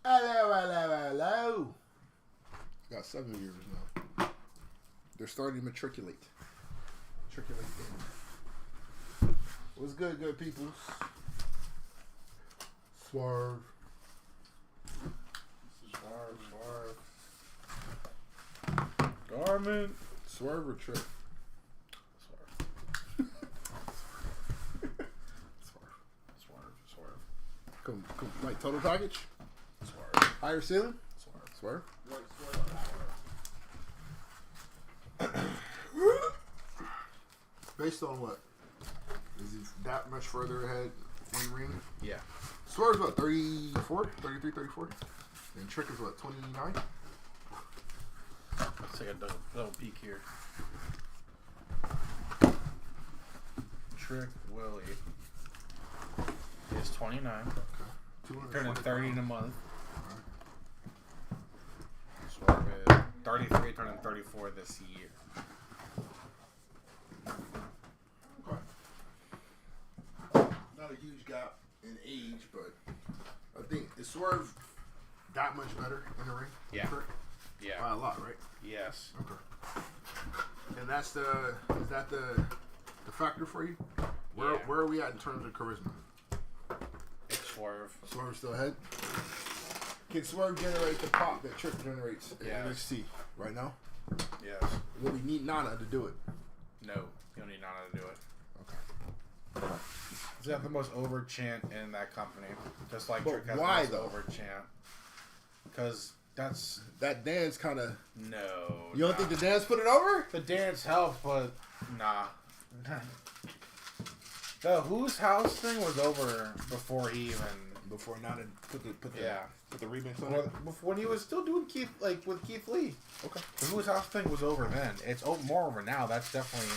Hello. Got 7 viewers now. They're starting to matriculate. Matriculate in. What's good peoples? Swerve. Garment. Swerve or Trick? Swerve. Come, like total package? Swerve. Higher ceiling? Swerve. Based on what? Is he that much further ahead in the ring? Yeah. Swerve's what, 34? 33, 34? And Trick is what, 29? Let's take a double peek here. Trick Willie is 29. Okay. Turning 30 in a month. Right. Swerve is 33, turning 34 this year. Okay. Not a huge gap in age, but I think is Swerve that much better in the ring? Yeah. Trick? Yeah. By a lot, right? Yes. Okay. And is that the factor for you? Where are we at in terms of charisma? It's Swerve. Swerve still ahead? Can Swerve generate the pop that Trick generates in NXT right now? Yes. Will we need Nana to do it? No. You don't need Nana to do it. Okay. He's got the most over chant in that company. Just like But Trick has why, the most over chant. Because that dance kind of... No. You don't think the dance put it over? The dance helped, but nah. The Who's House thing was over before he even... Before Nana put the remix on it? When he was still doing with Keith Lee. Okay. The Who's House thing was over then. It's more over now. That's definitely,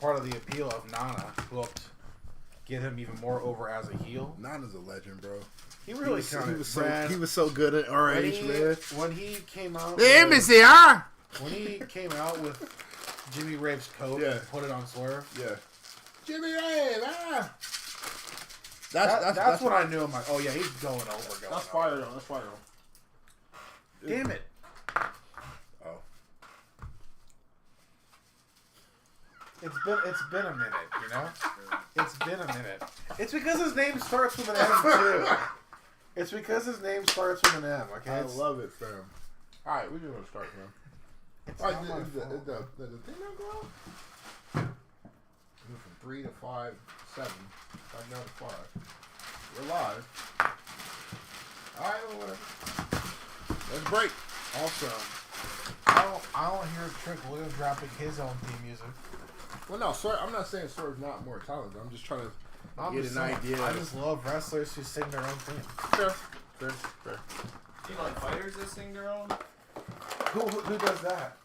part of the appeal of Nana. Helped get him even more over as a heel. Nana's a legend, bro. He really he was so good at RH, man. When he came out... The embassy, huh? When he came out with Jimmy Rave's coat and put it on Swerve. Yeah. Jimmy Rave, ah! That's when I knew him. Like, oh yeah, he's going over. That's fire though. Damn it. Oh. It's been a minute, It's been a minute. It's because his name starts with an M too. It's because his name starts with an M. Okay. I love it, fam. All right, we're just gonna start, man. It's all not right, my the thing not go out? From 3 to 5, 7, back down to 5. We're live. All right, well, whatever. Let's break. Also, I don't hear Trick Williams dropping his own theme music. Well, no, I'm not saying Swerve's not more talented. I'm just trying to get an idea. I just love wrestlers who sing their own theme. Fair. Do you like fighters that sing their own? Who does that?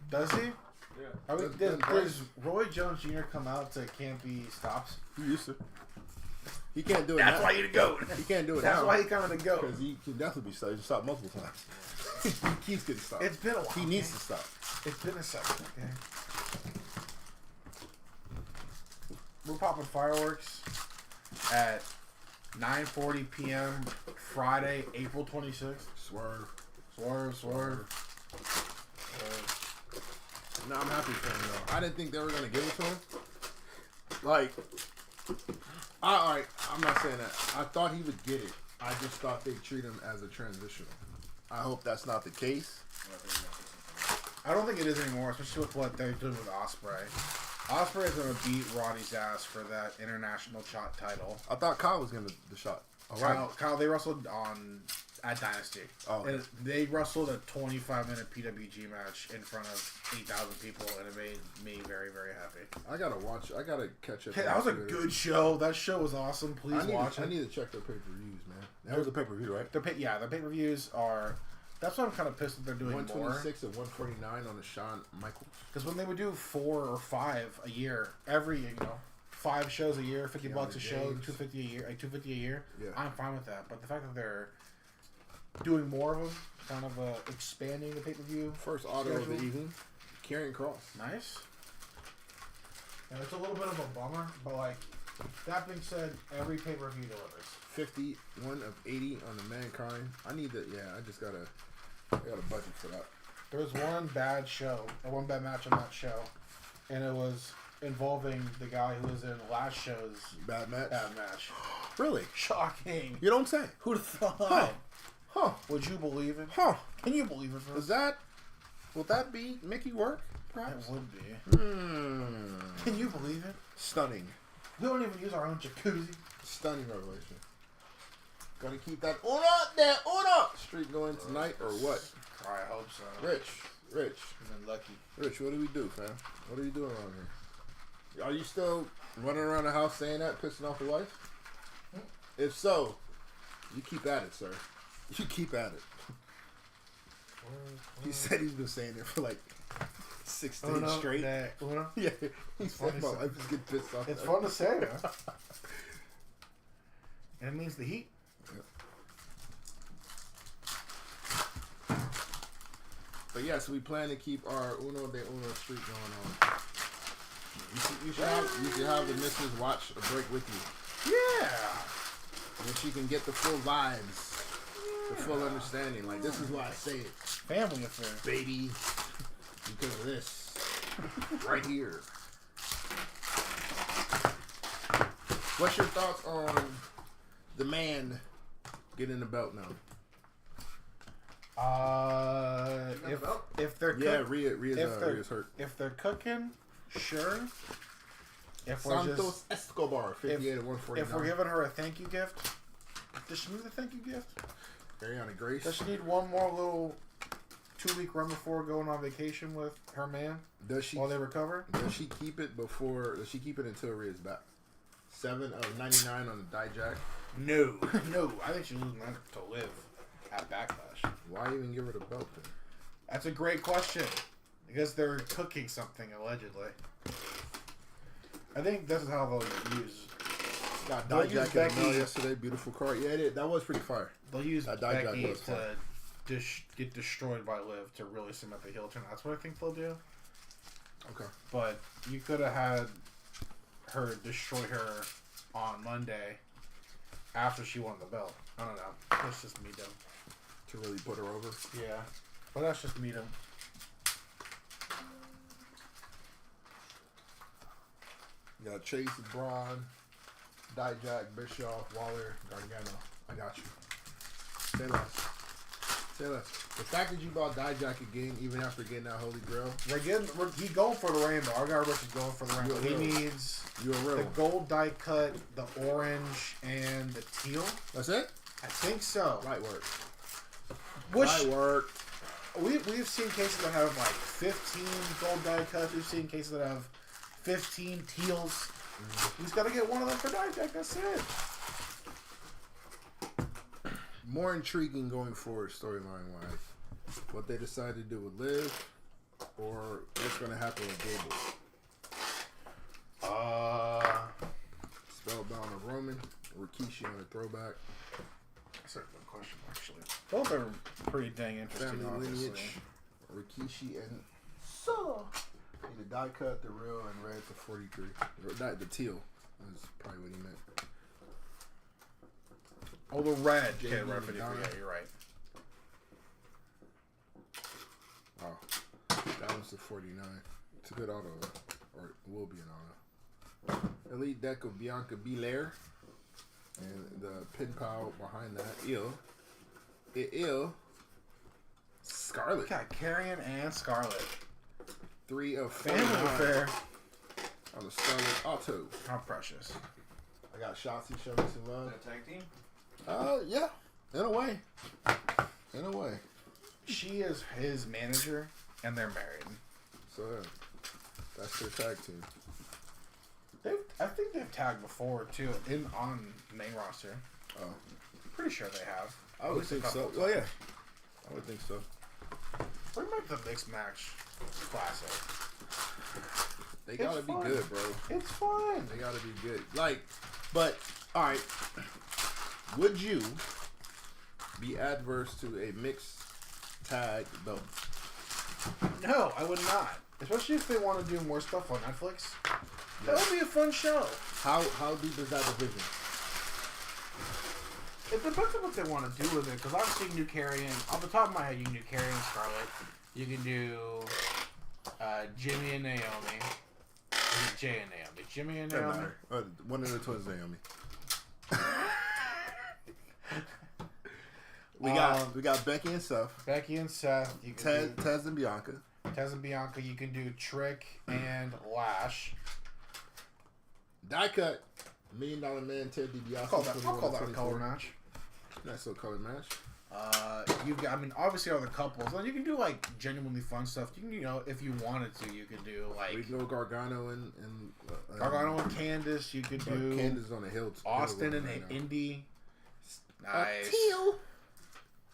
Does he? Yeah. I mean, does Roy Jones Jr. come out to Can't Be Stops? He used to. He can't do it That's now. why he the GOAT. He can't do it That's now. why he coming to GOAT. Because he can definitely be stopped. He's stopped multiple times. He keeps getting stopped. It's been a while. He needs to stop. It's been a second, okay? We're popping fireworks at 9:40 p.m. Friday, April 26th. Swerve. No, I'm happy for him, though. I didn't think they were going to give it to him. Like, I'm not saying that. I thought he would get it. I just thought they'd treat him as a transitional. I hope that's not the case. I don't think it is anymore, especially with what they're doing with Ospreay. Ospreay is going to beat Roddy's ass for that international shot title. I thought Kyle was going to the shot. Kyle, they wrestled at Dynasty. Oh. And they wrestled a 25-minute PWG match in front of 8,000 people, and it made me very, very happy. I got to catch up. Hey, that was a good show. That show was awesome. Please watch it. I need to check their pay-per-views, man. That was a pay-per-view, right? The pay-per-views are... That's why I'm kind of pissed that they're doing 126 and 149 on the Shawn Michaels. Because when they would do 4 or 5 a year, 5 shows a year, $50 a show, $250 a year, $250 a year. Yeah. I'm fine with that. But the fact that they're doing more of them, kind of expanding the pay-per-view. First auto of the evening, Karrion Kross. Nice. And it's a little bit of a bummer, but That being said, every pay-per-view delivers. 51 of 80 on the Mankind. I need to. Yeah, I got a budget for that. There was one bad match on that show, and it was involving the guy who was in last show's Bad match. Really? Shocking. You don't say. Who'd have thought? Huh. Would you believe it? Huh. Can you believe it? Will that be Mickey work? Perhaps? It would be. Can you believe it? Stunning. We don't even use our own jacuzzi. Stunning revelation. Gotta keep that uno streak going tonight, or what? I hope so. Rich. You've been lucky. Rich, what do we do, fam? What are you doing around here? Are you still running around the house saying that, pissing off the wife? If so, you keep at it, sir. You keep at it. He said he's been saying it for like 16 straight. Yeah, he said my wife is getting pissed off. It's fun to say, man. And it means the heat. But yes, we plan to keep our Uno de Uno streak going on. You should have the missus watch a break with you. Yeah. And she can get the full vibes, the full understanding. Like, this is why I say it. Family affair. Baby, because of this. Right here. What's your thoughts on the man getting the belt now? If they're Rhea's hurt. If they're cooking, sure. If Santos Escobar, 58 at 149. If we're giving her a thank you gift, does she need a thank you gift? Ariana Grace. Does she need one more little 2-week run before going on vacation with her man? While they recover? Does she keep it until Rhea's back? 7 of 99 on the Dijak. No. I think she's losing that to live at Backlash. Why even give her the belt then? That's a great question. Because they're cooking something, allegedly. I think this is how they'll use. Got Dijak in the mail yesterday. Beautiful card. Yeah, that was pretty fire. They'll use Becky to get destroyed by Liv to really cement the heel turn. That's what I think they'll do. Okay. But you could have had her destroy her on Monday after she won the belt. I don't know. That's just me dumb. To really put her over? Yeah. But that's just me dumb. You got Chase, Braun, Dijak, Bischoff, Waller, Gargano. I got you. Say less. The fact that you bought Dijak again, even after getting that Holy Grail. He's going for the rainbow. I got Rich is going for the rainbow. He needs the gold die cut, the orange, and the teal. That's it? I think so. Light work. Light work. We've seen cases that have like 15 gold die cuts. We've seen cases that have 15 teals. Mm-hmm. He's got to get one of them for Dijak. That's it. More intriguing going forward, storyline wise. What they decide to do with Liv, or what's going to happen with Gable. Spellbound of Roman, Rikishi on a throwback. That's a good question, actually. Both are pretty dang interesting. Family lineage, Rikishi and Solo. The die cut, the real, and red to 43. The teal is probably what he meant. Oh, the red. Yeah, you're right. Oh, that was the 49. It's a good auto, or it will be an auto. Elite deck of Bianca Belair, and the pin pile behind that. Scarlet. Got Karrion and Scarlet. 3 of 49 affair on the Scarlet Auto. How precious. I got Shotzi showing me some love. Is that a tag team? Yeah, in a way. She is his manager, and they're married. So that's their tag team. I think they've tagged before too, on the main roster. Oh, pretty sure they have. I would think so. Well, yeah, I would think so. Bring back the mixed match classic. They gotta be good, bro. It's fun. They gotta be good. But all right. Would you be adverse to a mixed tag belt? No, I would not. Especially if they want to do more stuff on Netflix. That would be a fun show. How deep is that division? It depends on what they want to do with it. Because obviously you can do Karrion. Off the top of my head, you can do Karrion and Scarlett. You can do Jimmy and Naomi. Jay and Naomi. Jimmy and Naomi. One of the twins, Naomi. we got Becky and Seth. Becky and Seth. You can Tez and Bianca. Tez and Bianca. You can do Trick and Lash. Die cut. $1 Million Man, Ted DiBiase. I'll call that a color match. Nice little color match. You got, obviously other couples. Then you can do like genuinely fun stuff. You can, if you wanted to, you could do like we can go Gargano and Candice. You could do Candice on the hill. Austin and Indy. Nice. Teal.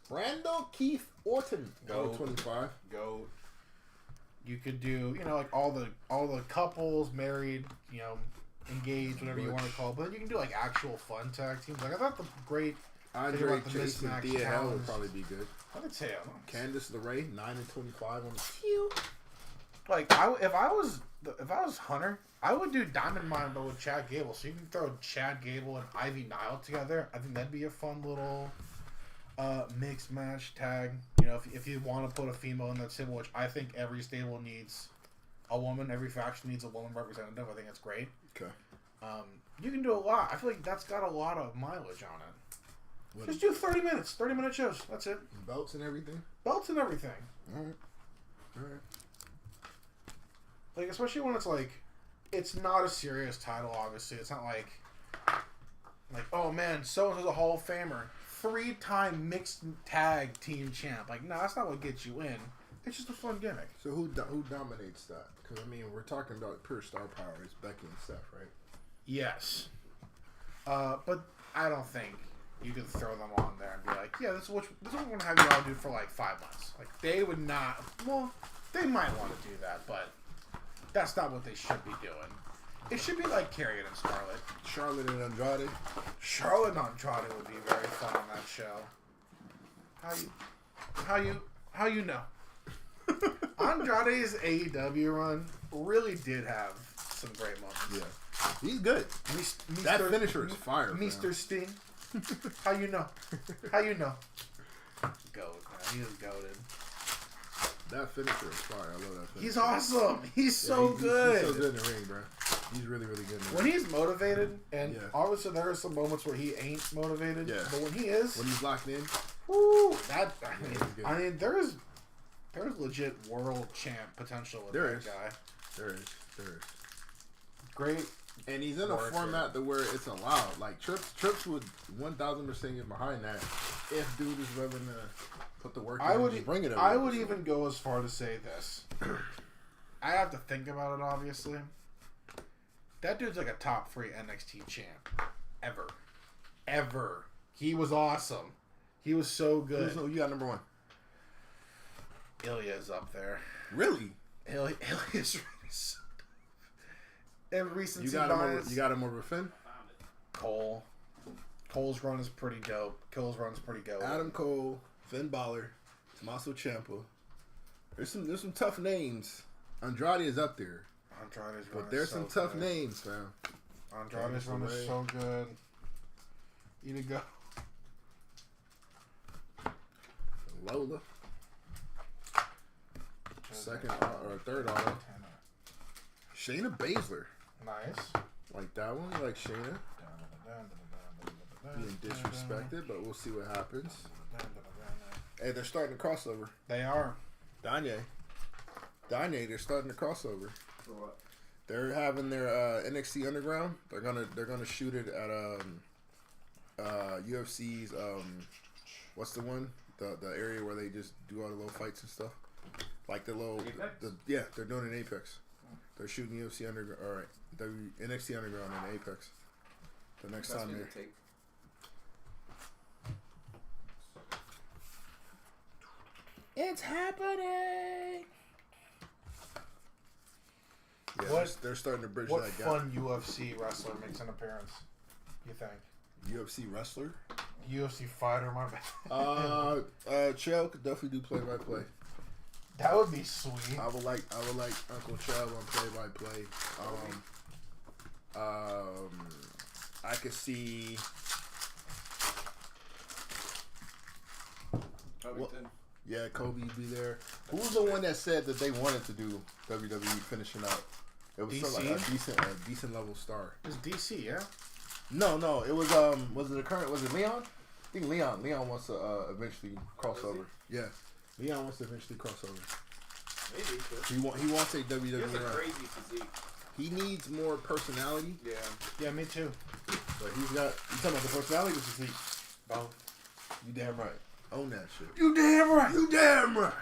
Randall Keith Orton. Go 25. Go. You could do like all the couples married. Engaged, whatever you want to call it. But then you can do like actual fun tag teams. Like I thought the great. Andre Chase and Thea Hell would probably be good. I could say Candice LeRae, 9 and 25 on the teal. Like if I was Hunter, I would do Diamond Mine but with Chad Gable. So you can throw Chad Gable and Ivy Nile together. I think that'd be a fun little mixed match tag. If you want to put a female in that stable, which I think every stable needs a woman. Every faction needs a woman representative. I think it's great. Okay. You can do a lot. I feel like that's got a lot of mileage on it. Just do 30 minutes. 30-minute shows. That's it. Belts and everything? Belts and everything. All right. Like, especially when it's like, it's not a serious title, obviously. It's not like, oh man, so-and-so's a Hall of Famer. 3-time mixed tag team champ. Like, no, that's not what gets you in. It's just a fun gimmick. So who dominates that? Because, we're talking about pure star power. It's Becky and Seth, right? Yes. But I don't think you can throw them on there and be like, yeah, this is what we're going to have you all do for like 5 months. Like, they would not, well, they might want to do that, but that's not what they should be doing. It should be like Karrion and Scarlett. Charlotte and Andrade. Charlotte and Andrade would be very fun on that show. How you know? Andrade's AEW run really did have some great moments. Yeah. He's good. That finisher is fire. Mr. Sting. How you know? Goat, man. He is goated. That finisher is fire. I love that finisher. He's awesome. He's so good. He's so good in the ring, bro. He's really, really good in the ring. When he's motivated, and obviously there are some moments where he ain't motivated, but when he is... When he's locked in... Woo! There's legit world champ potential with that guy. There is. Great. And he's in a format where it's allowed. Like, Trips would 1,000% get behind that if dude is willing to put the work in and bring it up. I would even go as far to say this. I have to think about it, obviously. That dude's like a top 3 NXT champ. Ever. He was awesome. He was so good. You got number 1? Ilya's up there. Really? Ilya's really so in recency you bias. You got him over Finn? Cole. Cole's run is pretty dope. Cole's run's pretty dope. Adam Cole, Finn Balor, Tommaso Ciampa. There's some tough names. Andrade is up there. But there's some tough names, fam. Andrade's run is so good. You to go. Lola. Second or third auto. Shayna Baszler. Nice. Like that one? You like Shayna? Being disrespected, but we'll see what happens. Hey, they're starting to crossover. They are. Danye, they're starting to crossover. For what? They're having their NXT Underground. They're gonna shoot it at UFC's what's the one? The area where they just do all the little fights and stuff. Like the little they're doing it in Apex. They're shooting UFC Underground, all right. The NXT Underground in Apex. The next time they take. It's happening. Yeah, they're starting to bridge that gap. What fun UFC wrestler makes an appearance? You think? UFC wrestler? UFC fighter, my bad. Chael could definitely do play-by-play. That would be sweet. I would like Uncle Chael on play-by-play. I could see. Covington. Yeah, Kobe be there. Who was the one that said that they wanted to do WWE finishing out? It was DC? like a decent level star. It's DC, yeah. No, it was it a current? Was it Leon? I think Leon wants to eventually cross over. Yeah, Leon wants to eventually cross over. Maybe. He wants a WWE He has a run. crazy physique. He needs more personality. Yeah. Yeah, me too. But he's got. You talking about the personality or physique? Both. You damn right. Own that shit. You damn right. You damn right.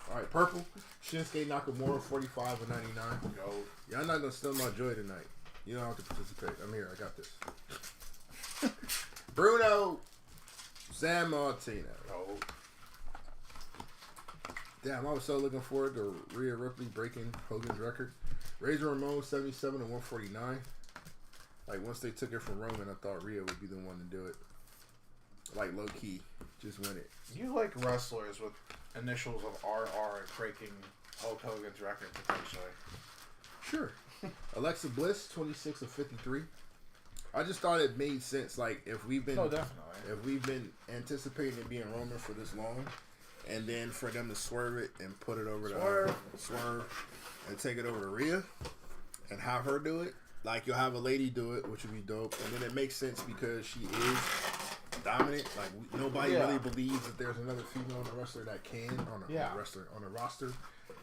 All right, purple. Shinsuke Nakamura, 45 or 99. Yo. Y'all not gonna steal my joy tonight. You don't have to participate. I'm here. I got this. Bruno San Martino. Oh. Damn, I was so looking forward to Rhea Ripley breaking Hogan's record. Razor Ramon, 77 and 149. Like, once they took it from Roman, I thought Rhea would be the one to do it. Like, low key. Just win it. You like wrestlers with initials of RR breaking Hulk Hogan's record, potentially. Sure. Alexa Bliss, 26 of 53. I just thought it made sense. Like, if we've been... Oh, definitely. If we've been anticipating it being Roman for this long, and then for them to swerve it and put it over to swerve and take it over to Rhea and have her do it, like you'll have a lady do it, which would be dope. And then it makes sense because she is dominant. Like nobody really believes that there's another female on the wrestler that can on a roster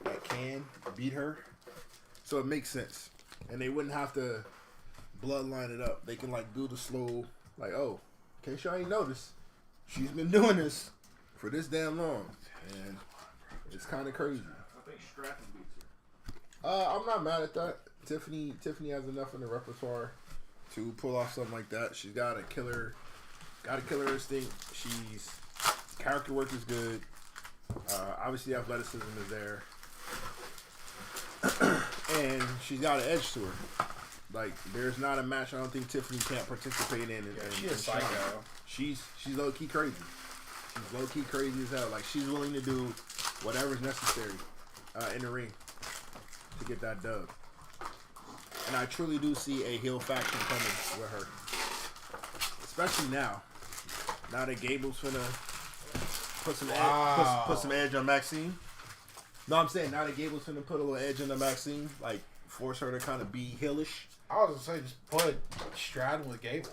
that can beat her. So it makes sense, and they wouldn't have to bloodline it up. They can like do the slow, like in case y'all ain't noticed, she's been doing this for this damn long, and it's kind of crazy. I think Stratton beats her. I'm not mad at that. Tiffany has enough in the repertoire to pull off something like that. She's got a killer instinct. She's character work is good. Obviously, athleticism is there, and she's got an edge to her. Like, there's not a match I don't think Tiffany can't participate in. She's a psycho. She's low key crazy. She's low key crazy as hell. Like, she's willing to do whatever's necessary in the ring to get that dub. And I truly do see a heel faction coming with her, especially now. Now that Gable's finna put some edge on Maxine. No, I'm saying now that Gable's finna put a little edge on the Maxine, like force her to kind of be heelish. I was gonna say just put Stratton with Gable.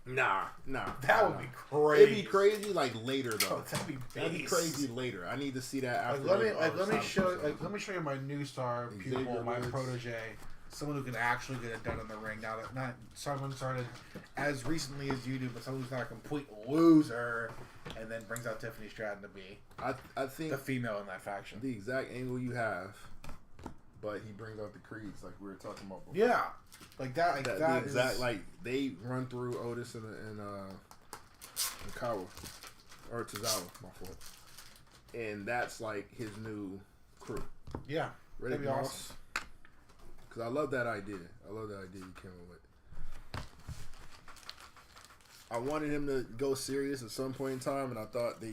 Nah. That would be crazy. It'd be crazy like later though. Oh, that'd be crazy later. I need to see that after. Let me show you my new star pupil, my protege, someone who can actually get it done in the ring. Now that not someone started as recently as you do, but someone who's not a complete loser, and then brings out Tiffany Stratton to be I think the female in that faction. The exact angle you have, but he brings out the creeds like we were talking about before. Yeah, like that. Like that the exact like they run through Otis and Kawa or Tozawa, my fault, and that's like his new crew. Yeah, Ready that'd be awesome. Because I love that idea. You came up with. I wanted him to go serious at some point in time, and I thought they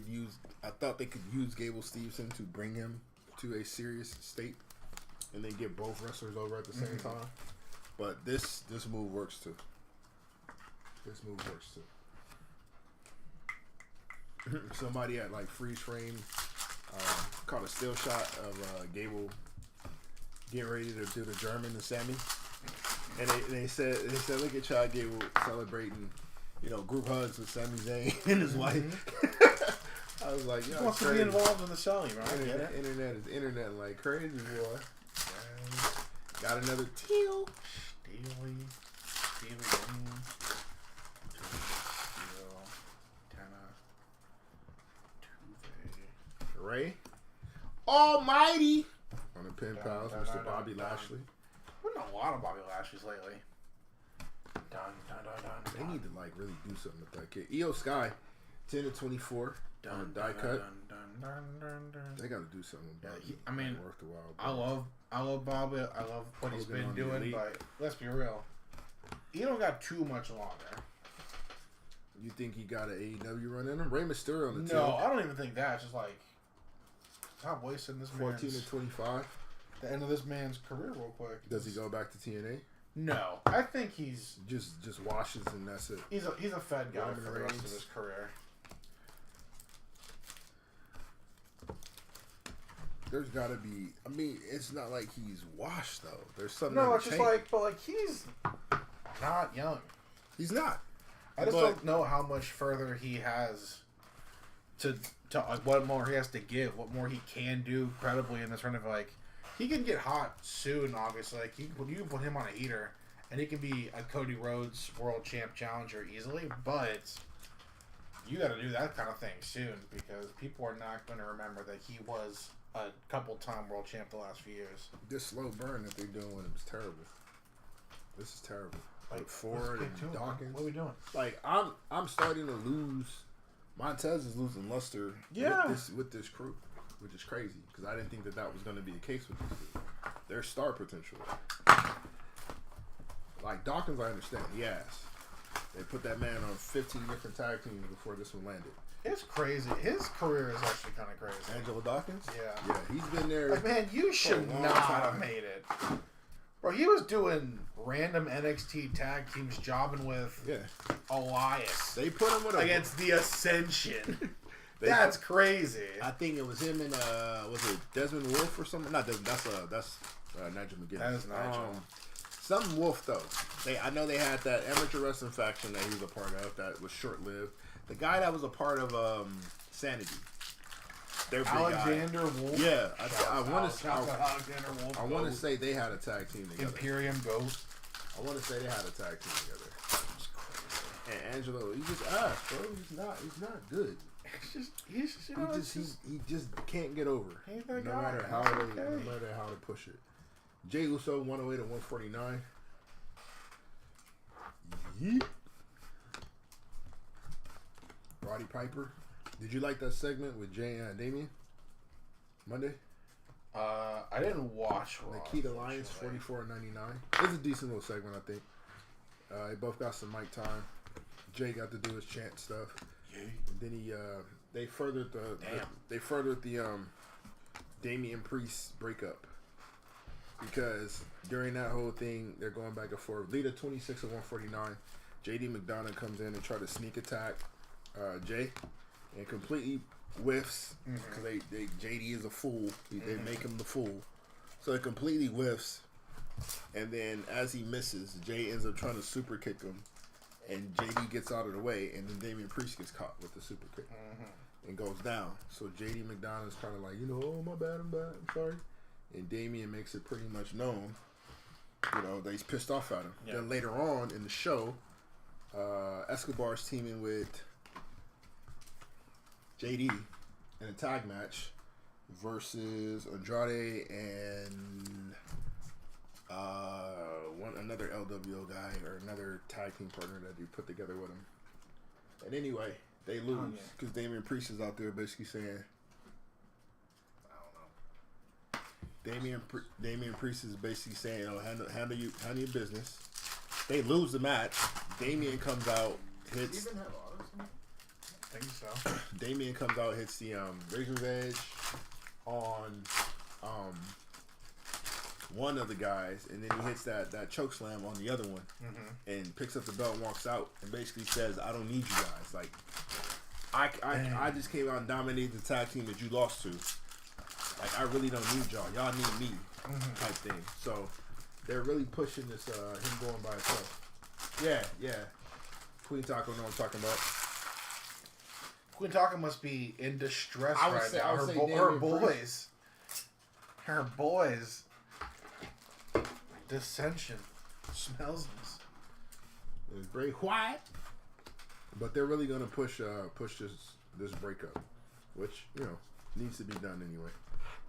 could use Gable Steveson to bring him to a serious state, and then get both wrestlers over at the same time. But this move works too. Somebody at like freeze frame caught a still shot of Gable getting ready to do the German to Sammy, and they said look at Chad Gable celebrating, group hugs with Sami Zayn and his wife. I was like, he wants to be involved in the selling, right? Internet is internet like crazy, boy. Got another teal. Steely. Ray Almighty on the Pen Pals, Mr. Bobby Lashley. We're not a lot of Bobby Lashley's lately. They need to like really do something with that kid. Io Sky, 10 to 24 on a die cut. They got to do something. I mean, worth the while. I love Bobby. I love what he's been doing, but let's be real. He don't got too much longer. You think he got an AEW run in him? Rey Mysterio on the team. No, I don't even think that. It's just like stop wasting this 14 to 25. The end of this man's career real quick. Does he go back to TNA? No, I think he's just washes and that's it. He's a Fed guy Roman for the rest of Reigns. his career. There's got to be. I mean, it's not like he's washed though. There's something. No, it's just like, but like he's not young. He's not. I just don't know how much further he has to like, what more he has to give, what more he can do credibly in this run of like. He can get hot soon, obviously. Like you can put him on a heater, and he can be a Cody Rhodes World Champ challenger easily. But you got to do that kind of thing soon because people are not going to remember that he was a couple-time World Champ the last few years. This slow burn that they're doing with him is terrible. This is terrible. Like Ford and Dawkins. What are we doing? Like I'm starting to lose. Montez is losing luster. Yeah. With this crew, which is crazy because I didn't think that was going to be the case with this crew. Their star potential. Like Dawkins, I understand. He has. They put that man on 15 different tag teams before this one landed. It's crazy. His career is actually kind of crazy. Angelo Dawkins? Yeah. Yeah, he's been there. Like, man, you should not have made it. Bro, he was doing random NXT tag teams jobbing with Elias. They put him with against the Ascension. That's crazy. I think it was him and was it Desmond Wolf or something? Not Desmond. That's Nigel McGuinness. That is Nigel. Some Wolf though. I know they had that amateur wrestling faction that he was a part of that was short lived. The guy that was a part of Sanity. Their big Alexander guy. Wolf. Yeah, I want to. Alexander Wolf. I want to say they had a tag team together. Imperium Goat. I want to say they had a tag team together. That's crazy. And Angelo, he just ass, bro. He's not good. He just can't get over. No matter how to push it. Jay Uso 108 to 149. Yeet. Roddy Piper. Did you like that segment with Jay and Damien? Monday? I didn't watch Raw. Nikita Lyons 44.99. It's a decent little segment, I think. They both got some mic time. Jay got to do his chant stuff. Yay. And then they furthered the Damian Priest breakup. Because during that whole thing, they're going back and forth. Lita 26 of 149. JD McDonough comes in and try to sneak attack Jay and completely whiffs because JD is a fool. They make him the fool, so it completely whiffs. And then as he misses, Jay ends up trying to super kick him, and JD gets out of the way, and then Damian Priest gets caught with the super kick and goes down. So JD McDonough is kind of like, oh my bad, I'm sorry. And Damian makes it pretty much known, that he's pissed off at him. Yeah. Then later on in the show, Escobar's teaming with JD in a tag match versus Andrade and another LWO guy or another tag team partner that they put together with him. And anyway, they lose because Damian Priest is out there basically saying, Damian Priest is basically saying, handle your business. They lose the match. Damian comes out, hits. Even have autos? I think so. Damian comes out, hits the Razor's Edge on one of the guys, and then he hits that choke slam on the other one, and picks up the belt and walks out, and basically says, "I don't need you guys. Like, I just came out and dominated the tag team that you lost to. Like, I really don't need y'all. Y'all need me," type thing. So they're really pushing this him going by himself. Yeah. Queen Taco know what I'm talking about. Queen Taco must be in distress right now. Her boys. Dissension. Smells this. It's very quiet. But they're really gonna push this breakup, which needs to be done anyway.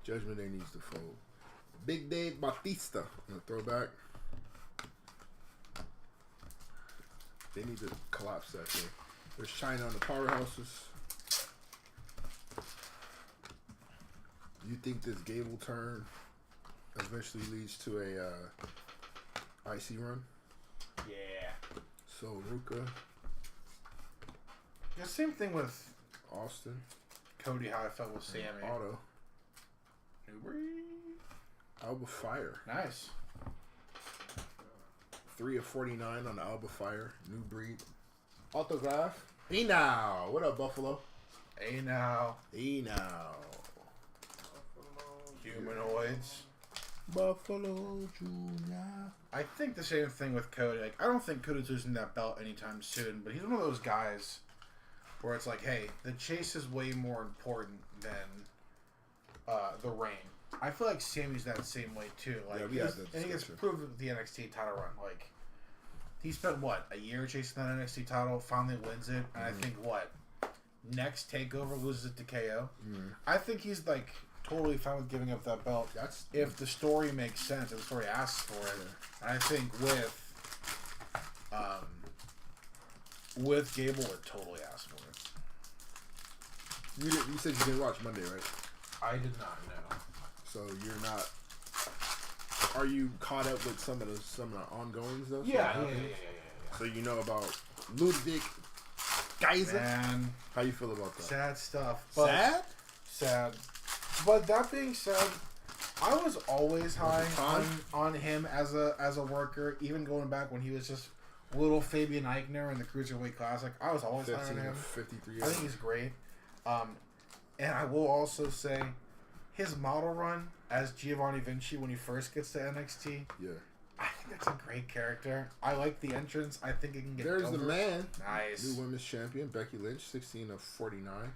Judgment Day needs to fold. Big Dave Bautista on the throwback. They need to collapse that thing. There's China on the powerhouses. You think this Gable turn eventually leads to a IC run? Yeah. So Ruka. The same thing with Austin. Cody, how I felt with Sammy. Otto. Newbury. Alba Fire. Nice. 3 of 49 on the Alba Fire. New breed. Autograph. Hey now. What up, Buffalo? Hey now. Hey now. Humanoids. Buffalo Junior. I think the same thing with Cody. Like, I don't think Cody's losing that belt anytime soon, but he's one of those guys where it's like, hey, the chase is way more important than the reign. I feel like Sammy's that same way too. Like, yeah, and he gets proved with the NXT title run. Like, he spent what, a year chasing that NXT title, finally wins it, and I think next takeover loses it to KO. I think he's like totally fine with giving up that belt. That's if the story makes sense, if the story asks for it. And I think with Gable, it totally asks for it. You said you didn't watch Monday, right? I did not know. So you're not. Are you caught up with some of the ongoings though? Yeah. So you know about Ludwig Kaiser. Man, How you feel about that? sad stuff. But sad. But that being said, I was always high on him as a worker, even going back when he was just little Fabian Eichner in the Cruiserweight Classic. I was always high on him. 53 I think he's great. And I will also say, his model run as Giovanni Vinci when he first gets to NXT, I think that's a great character. I like the entrance. I think it can get There's over. the man. Nice. New women's champion, Becky Lynch, 16 of 49 on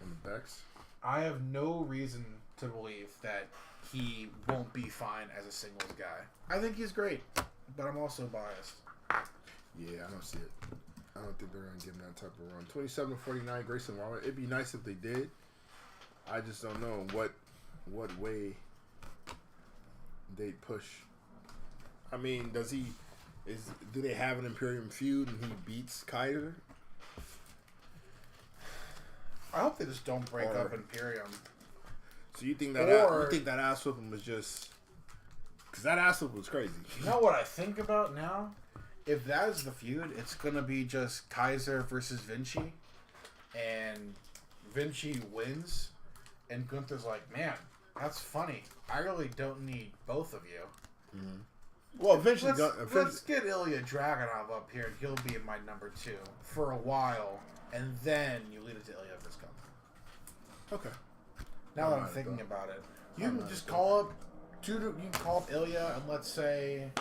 the Becks. I have no reason to believe that he won't be fine as a singles guy. I think he's great, but I'm also biased. Yeah, I don't see it. I don't think they're going to give him that type of run. 27 of 49, Grayson Waller. It'd be nice if they did. I just don't know what way they'd push. I mean, do they have an Imperium feud and he beats Kaiser? I hope they just don't break up Imperium. So you think that ass whooping was just because that ass whooping was crazy? You know what I think about now? If that is the feud, it's gonna be just Kaiser versus Vinci, and Vinci wins, and Gunther's like, man, that's funny. I really don't need both of you. Well, eventually, let's get Ilya Dragunov up here, and he'll be my number 2 for a while, and then you lead it to Ilya versus Gunther. Okay. Now that I'm thinking about it, you can just call up you can call up Ilya, and let's say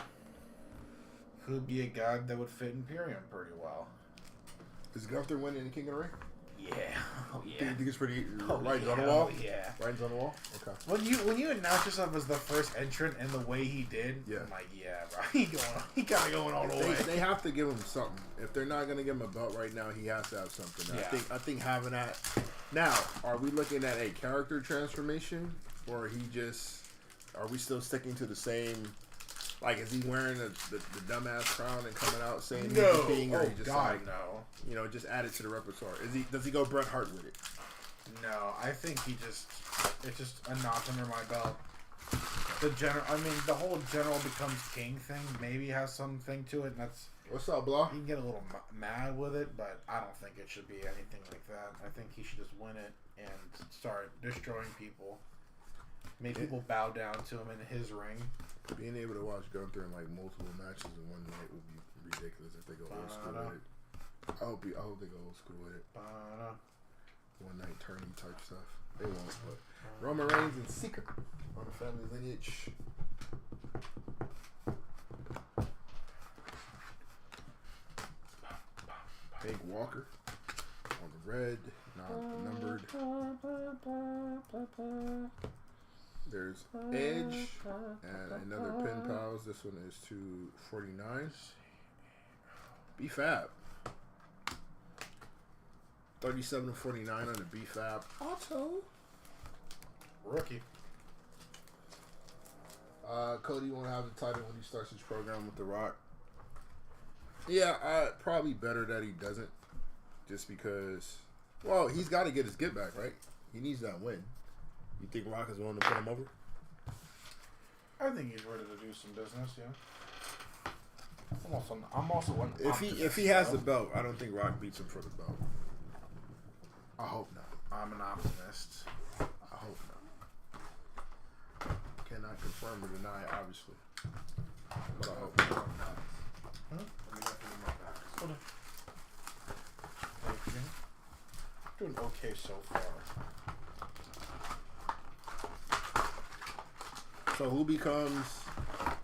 who'd be a guy that would fit Imperium pretty well. Is Gunther winning the King of the Ring? Yeah. Oh, yeah. Do you think it's pretty on the wall? Yeah. Writing's on the wall? Okay. When you announce yourself as the first entrant in the way he did, I'm like, yeah, bro. He kind of going all the way. They have to give him something. If they're not going to give him a belt right now, he has to have something. Yeah. I think having that. Now, are we looking at a character transformation, or are we still sticking to the same? Like, is he wearing the dumbass crown and coming out saying he's the king, or he just no. You know, just add it to the repertoire? Does he go Bret Hart with it? No, I think it's just a notch under my belt. The whole general becomes king thing maybe has something to it, and that's. What's up, Blah? You can get a little mad with it, but I don't think it should be anything like that. I think he should just win it and start destroying people. Make people bow down to him in his ring. Being able to watch Gunther in like multiple matches in one night would be ridiculous if they go old school with it. I hope they go old school with it. One night tourney type stuff. They won't, but Roman Reigns and Seeker on the family lineage. Hank Walker on the red, non-numbered. There's Edge and another Pin Pals. This one is 249. B-Fab. 37-49 on the B-Fab. Auto. Rookie. Cody won't have the title when he starts his program with The Rock. Yeah, probably better that he doesn't. Just because, well, he's got to get his get back, right? He needs that win. You think Rock is willing to put him over? I think he's ready to do some business, yeah. I'm also one. If he has the belt, I don't think Rock beats him for the belt. I hope not. I'm an optimist. I hope not. Cannot confirm or deny, obviously. But I hope not. Let me have to move my back. Hold on. Thank you. Doing okay so far. So who becomes?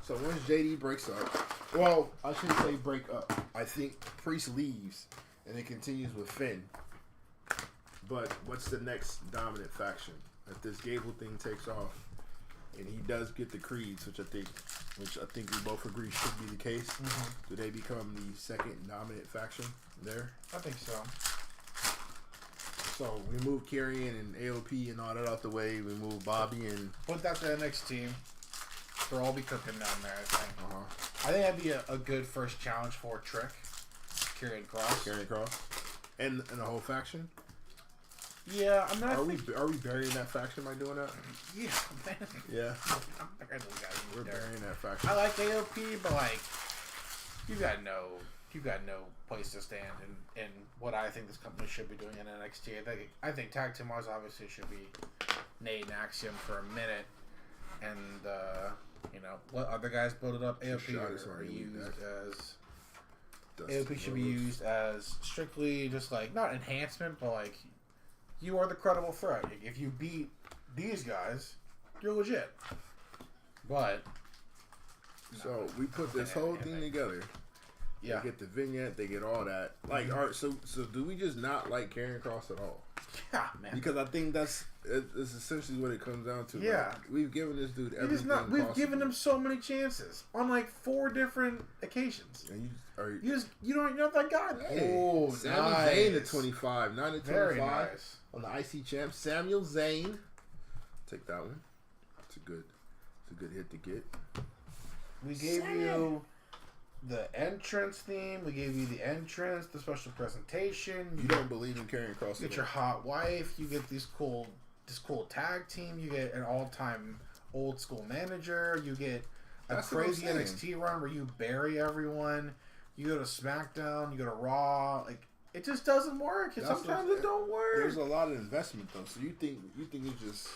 So once JD breaks up, well, I shouldn't say break up. I think Priest leaves, and it continues with Finn. But what's the next dominant faction? If this Gable thing takes off, and he does get the Creeds, which I think we both agree should be the case. Mm-hmm. Do they become the second dominant faction there? I think so. So we move Karrion and AOP and all that out the way. We move Bobby and Put that to the next team. They'll all be cooking down there, I think. uh-huh. I think that'd be a good first challenge for Trick. Karrion Kross. And the whole faction. Yeah, I mean, Are we burying that faction by doing that? Yeah, man. Yeah. I'm burying those guys. We're burying that faction. I like AOP, but like, you got no place to stand in what I think this company should be doing in NXT. I think tag team wise, obviously, should be Nate and Axiom for a minute, and let other guys build it up. AOP are used as AOP should be used as strictly just like not enhancement, but like you are the credible threat. If you beat these guys, you're legit. But so we put this whole thing together. Yeah. They get the vignette, they get all that. Like, all right, so do we just not like Karrion Kross at all? Yeah, man. Because I think that's essentially what it comes down to. Yeah. Like, we've given this dude everything We've possible. given him so many chances on like 4 different occasions. And You don't know that guy. Hey, Oh, Sami nice. Zayn at 25, 9 to 25 Very nice. on the IC champ. Samuel Zayn, take that one. It's a good hit to get. We gave you the entrance theme. We gave you the entrance, the special presentation. You don't believe in Karrion Kross? You get your hot wife. You get this cool tag team. You get an all-time old school manager. You get a crazy NXT run where you bury everyone. You go to SmackDown. You go to Raw. Like it just doesn't work. Sometimes it don't work. There's a lot of investment though. So you think it's just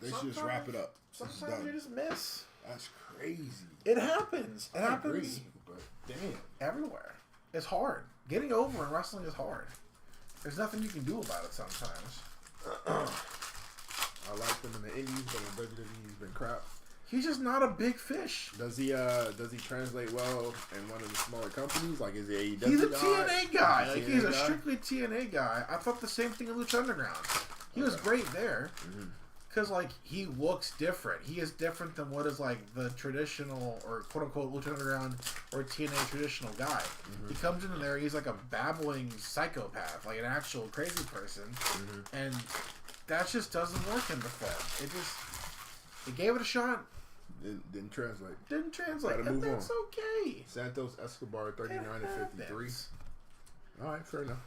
they should just wrap it up. Sometimes you just miss. That's crazy. It happens. It happens. Agree, but damn. Everywhere. It's hard. Getting over in wrestling is hard. There's nothing you can do about it sometimes. I like him in the Indies, but in WWE he's been crap. He's just not a big fish. Does he translate well in one of the smaller companies? Like is he AEW? He's a TNA guy. Like he's a guy? strictly TNA guy. I thought the same thing in Lucha Underground. He was great there. Because, like, he looks different. He is different than what is, like, the traditional, or quote-unquote, Lucha Underground or TNA traditional guy. Mm-hmm. He comes in there, he's like a babbling psychopath, like an actual crazy person. Mm-hmm. And that just doesn't work in the film. It gave it a shot. Didn't translate. Didn't translate. Gotta move and that's on. okay. Santos Escobar, 39 to 53. All right, fair enough.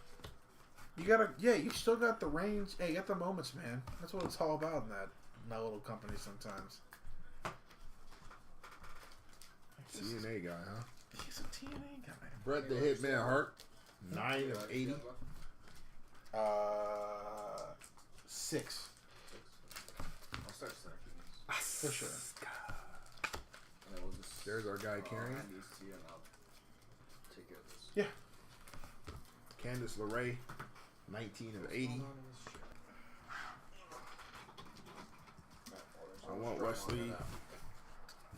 You still got the range. Hey, you got the moments, man. That's what it's all about in that little company sometimes. TNA guy, huh? He's a TNA guy. Bret the Hitman Hart, 9 of 80. 6. I'll start selecting these. For sure. And then we'll just. There's our guy Karrion. And I'll take care of this. Yeah. Candice LeRae, 19 of 80. I want Wesley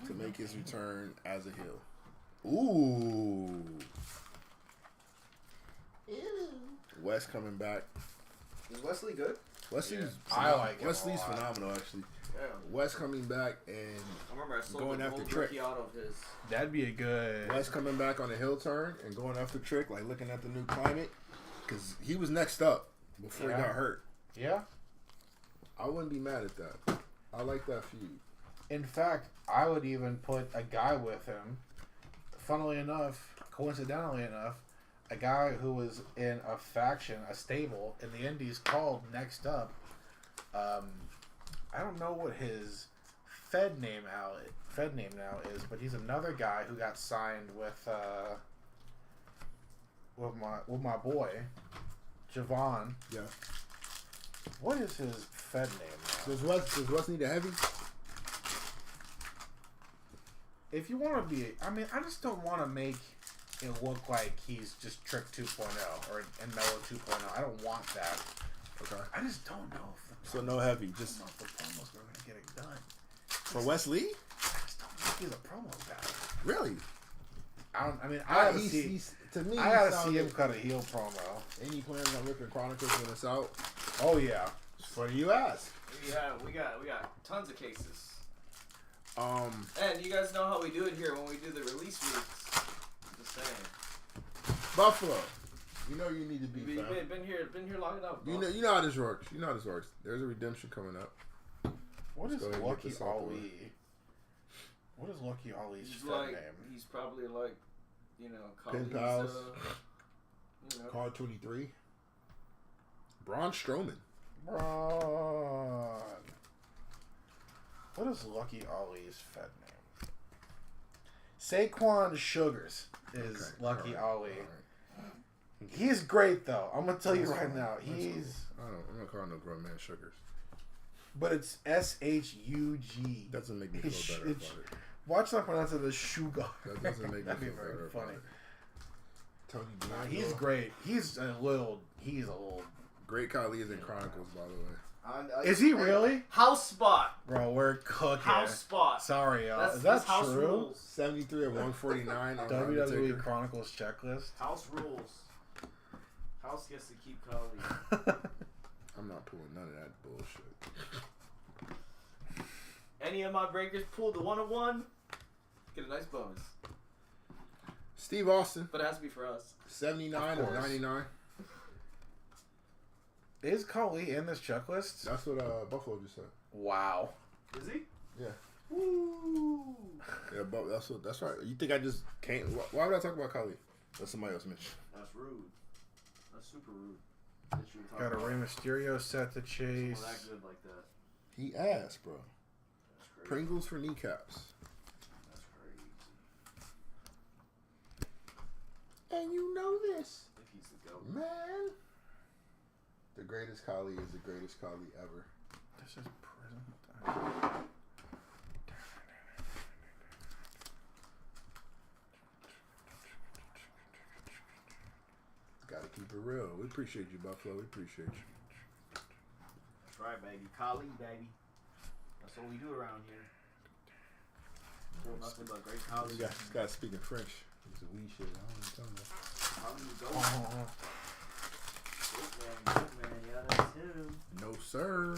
to make his return as a heel. Ooh. Wes coming back. Is Wesley good? Wesley's I like him Wesley's a lot. phenomenal actually. Yeah. Wes coming back and I remember I sold going the after gold Trick. rookie out of his. That'd be a good. Wes coming back on a heel turn and going after Trick, like looking at the new climate, because he was next up before he got hurt. Yeah. I wouldn't be mad at that. I like that feud. In fact, I would even put a guy with him. Funnily enough, coincidentally enough, a guy who was in a faction, a stable in the Indies called Next Up. I don't know what his Fed name now is, but he's another guy who got signed with my boy, Javon. Yeah. What is his Fed name now? Does Wes need a heavy? If you want to be, I mean, I just don't want to make it look like he's just Trick 2.0 or and Mello 2.0. I don't want that. Okay. I just don't know if So no heavy, just the promos are going to get it done. for Wes Lee. I just don't think he's a promo guy. Really? I gotta see. To me, I gotta see him cut a heel promo. Any plans on ripping Chronicles when it's out? Oh yeah. It's funny you ask. Yeah, we got tons of cases. And you guys know how we do it here when we do the release weeks. I'm just saying. Buffalo, you know you need to be. You've been here long enough. Bro. You know how this works. You know how this works. There's a redemption coming up. What is Lucky Ali? Away. What is Lucky Ali's like, name? He's probably like, Pen Pals. Card 23. Braun Strowman. Braun. What is Lucky Ali's Fed name? Saquon Sugars is Lucky Ali. Right. He's great though. I'm gonna tell you right now. He's. I'm not calling no grown man Sugars. But it's SHUG. Doesn't make me feel better about it. Watch them pronounce it as Sugar. That doesn't make me That'd be feel very better funny. Tony D. He's great. He's a little. Great Khali is in Chronicles, by the way. Is he really? House spot. Bro, we're cooking. House spot. Sorry, y'all. Is that house true? Rules. 73 of 149 on WWE Chronicles checklist. House rules. House gets to keep Khali. I'm not pulling none of that bullshit. Any of my breakers pull the 101, get a nice bonus. Steve Austin. But it has to be for us. 79 of 99. Is Khali in this checklist? That's what Buffalo just said. Wow. Is he? Yeah. Woo. Yeah, but that's right. You think I just can't? Why would I talk about Khali? That's somebody else mentioned. That's rude. That's super rude. Got a Rey Mysterio set to chase. Well, that good like that. He asked, bro. That's crazy. Pringles for kneecaps. That's crazy. And you know this. If he's the GOAT. Man. The greatest Khali is the greatest Khali ever. This is prison. Gotta keep it real. We appreciate you, Buffalo. We appreciate you. That's right, baby. Khali, baby. That's what we do around here. Pull nothing but great Khali. This guy's speaking French. It's a wee shit. I don't know what Khali, the GOAT. Good man, yeah, that's him. No, sir.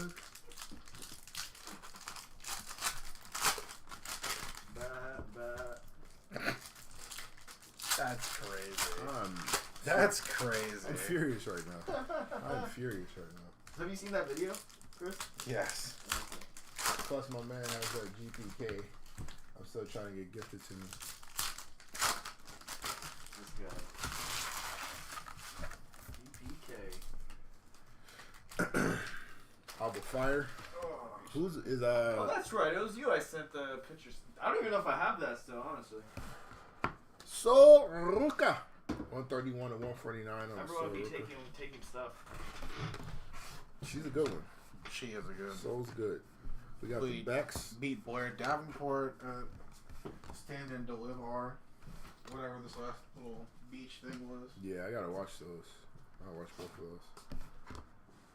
That's crazy. That's crazy. I'm furious right now. I'm furious right now. Have you seen that video, Chris? Yes. Plus, my man has that GPK. I'm still trying to get gifted to me. This guy. GPK. Alba Fire. Who's is Oh, that's right. It was you. I sent the pictures. I don't even know if I have that still, honestly. Soruka. 131 to 149 on Everyone be Soruka. taking stuff. She's a good one. She is a good. Soul's good. We got the Becks. Beat Blair Davenport. Stand and Deliver. Whatever this last little beach thing was. Yeah, I gotta watch those. I'll watch both of those.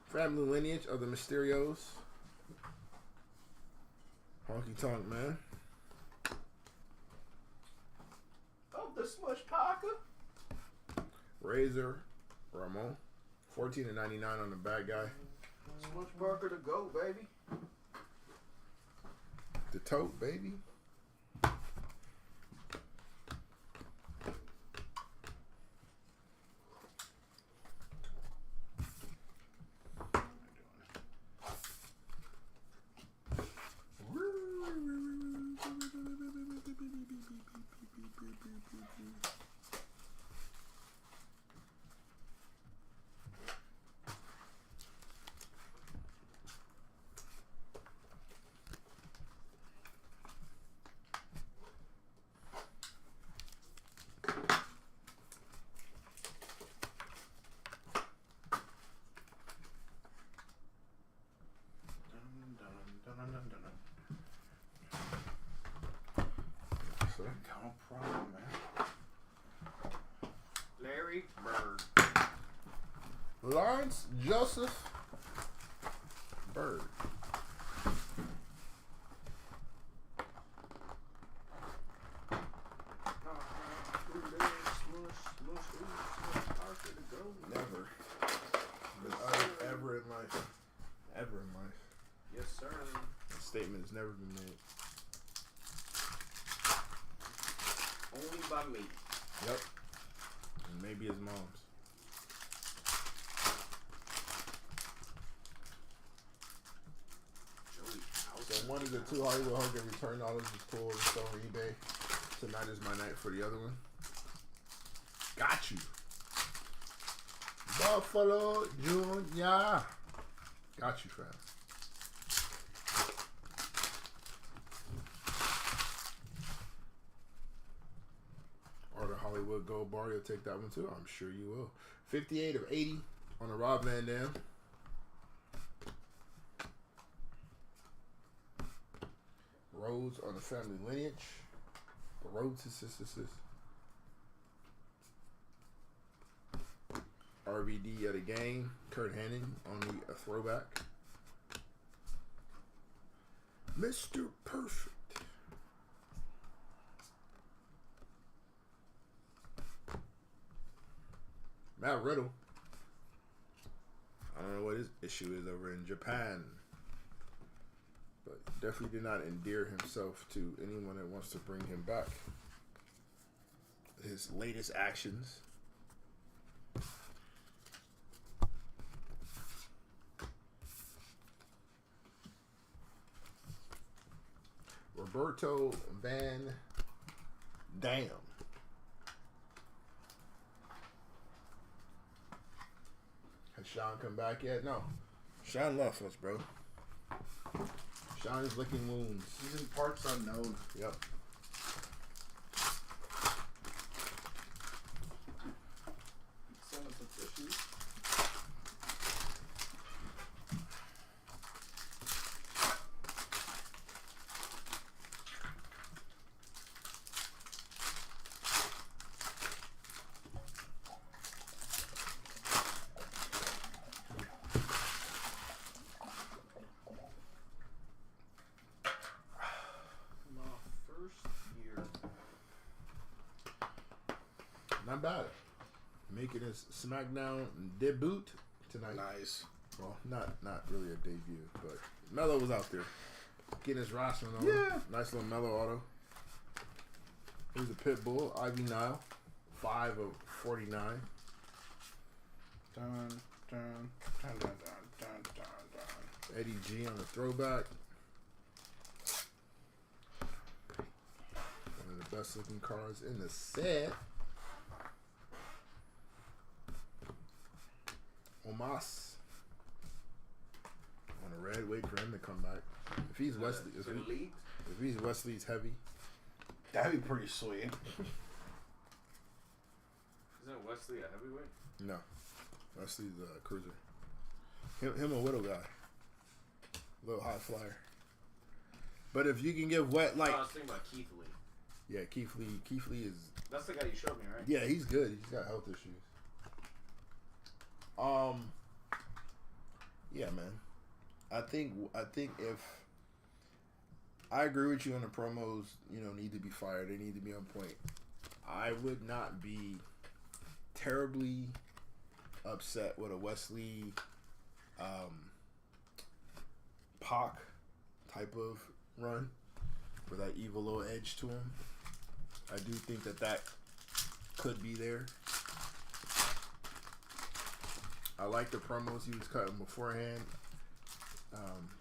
Family lineage of the Mysterios. Honky Tonk Man. Oh, the Smush Parker. Razor Ramon. 14 to 99 on the bad guy. Smush Parker to go, baby. The Tote, baby. Bird. Lawrence Joseph Bird. Never. Ever in life. Ever in life. Yes, sir. That statement has never been made. Only by me. Yep. And maybe his mom's. So one of the two Hollywood Hogan return dollars is cool. It's on eBay. Tonight is my night for the other one. Got you. Buffalo Junior. Got you, fam. Or the Hollywood Gold Bar, you'll take that one too. I'm sure you will. 58 of 80 on the Rob Van Dam. Rhodes on the family lineage. The Rhodes sisters. RVD at a game. Kurt Hennig on the throwback. Mr. Perfect. Matt Riddle. I don't know what his issue is over in Japan. But definitely did not endear himself to anyone that wants to bring him back. His latest actions. Roberto Van Dam. Has Sean come back yet? No. Sean left us, bro. Sean is licking wounds. He's in parts unknown. Yep. Send us some tissues. Not bad. Making his SmackDown debut tonight. Nice. Well, not really a debut, but Mello was out there. Getting his roster on. Yeah. Nice little Mello auto. Here's a Pitbull, Ivy Nile. 5 of 49. Dun, dun, dun, dun, dun, dun, dun. Eddie G on the throwback. One of the best looking cards in the set. Omas on a red. Wait for him to come back. If he's Wesley, if he's Wesley's heavy, that'd be pretty sweet. Isn't Wesley a heavyweight? No, Wesley's a cruiser. Him a Widow guy, little high flyer. But if you can give Wet like, I was thinking about Keith Lee. Yeah, Keith Lee is. That's the guy you showed me, right? Yeah, he's good. He's got health issues. Yeah, man. I think if I agree with you on the promos, need to be fired. They need to be on point. I would not be terribly upset with a Wesley Pac type of run with that evil little edge to him. I do think that could be there. I like the promos he was cutting beforehand.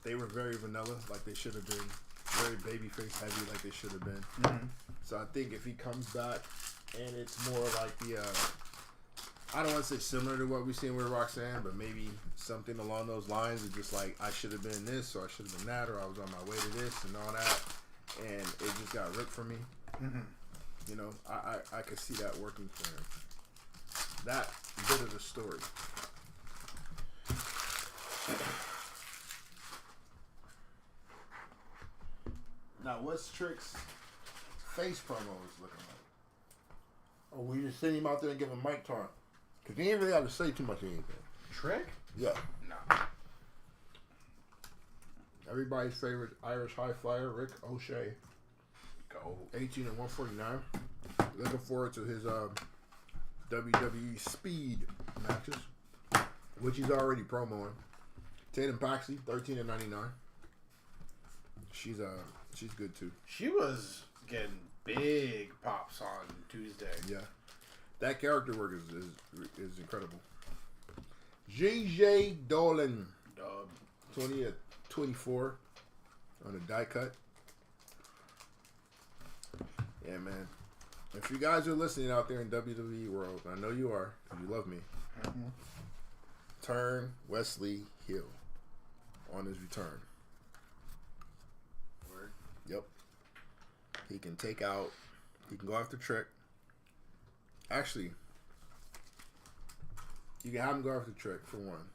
They were very vanilla, like they should have been. Very babyface heavy, like they should have been. Mm-hmm. So I think if he comes back and it's more like the, I don't want to say similar to what we've seen with Roxanne, but maybe something along those lines of just like, I should have been this, or I should have been that, or I was on my way to this and all that, and it just got ripped from me. Mm-hmm. I could see that working for him. That bit of the story. Now, what's Trick's face promo is looking like? Oh, we just send him out there and give him mic talk. Because he ain't really have to say too much of anything. Trick? Yeah. No. Everybody's favorite Irish high flyer, Rick O'Shea. Go. 18 and 149. Looking forward to his WWE speed matches, which he's already promoing. Tatum Paxley, 13 and 99. She's good too. She was getting big pops on Tuesday. Yeah, that character work is incredible. JJ Dolan, 20 at 24 on a die cut. Yeah, man. If you guys are listening out there in WWE world, I know you are, because you love me. Mm-hmm. Turn Wesley Hill on his return. Word. Yep. He can go after Trick. Actually, you can have him go after Trick for one.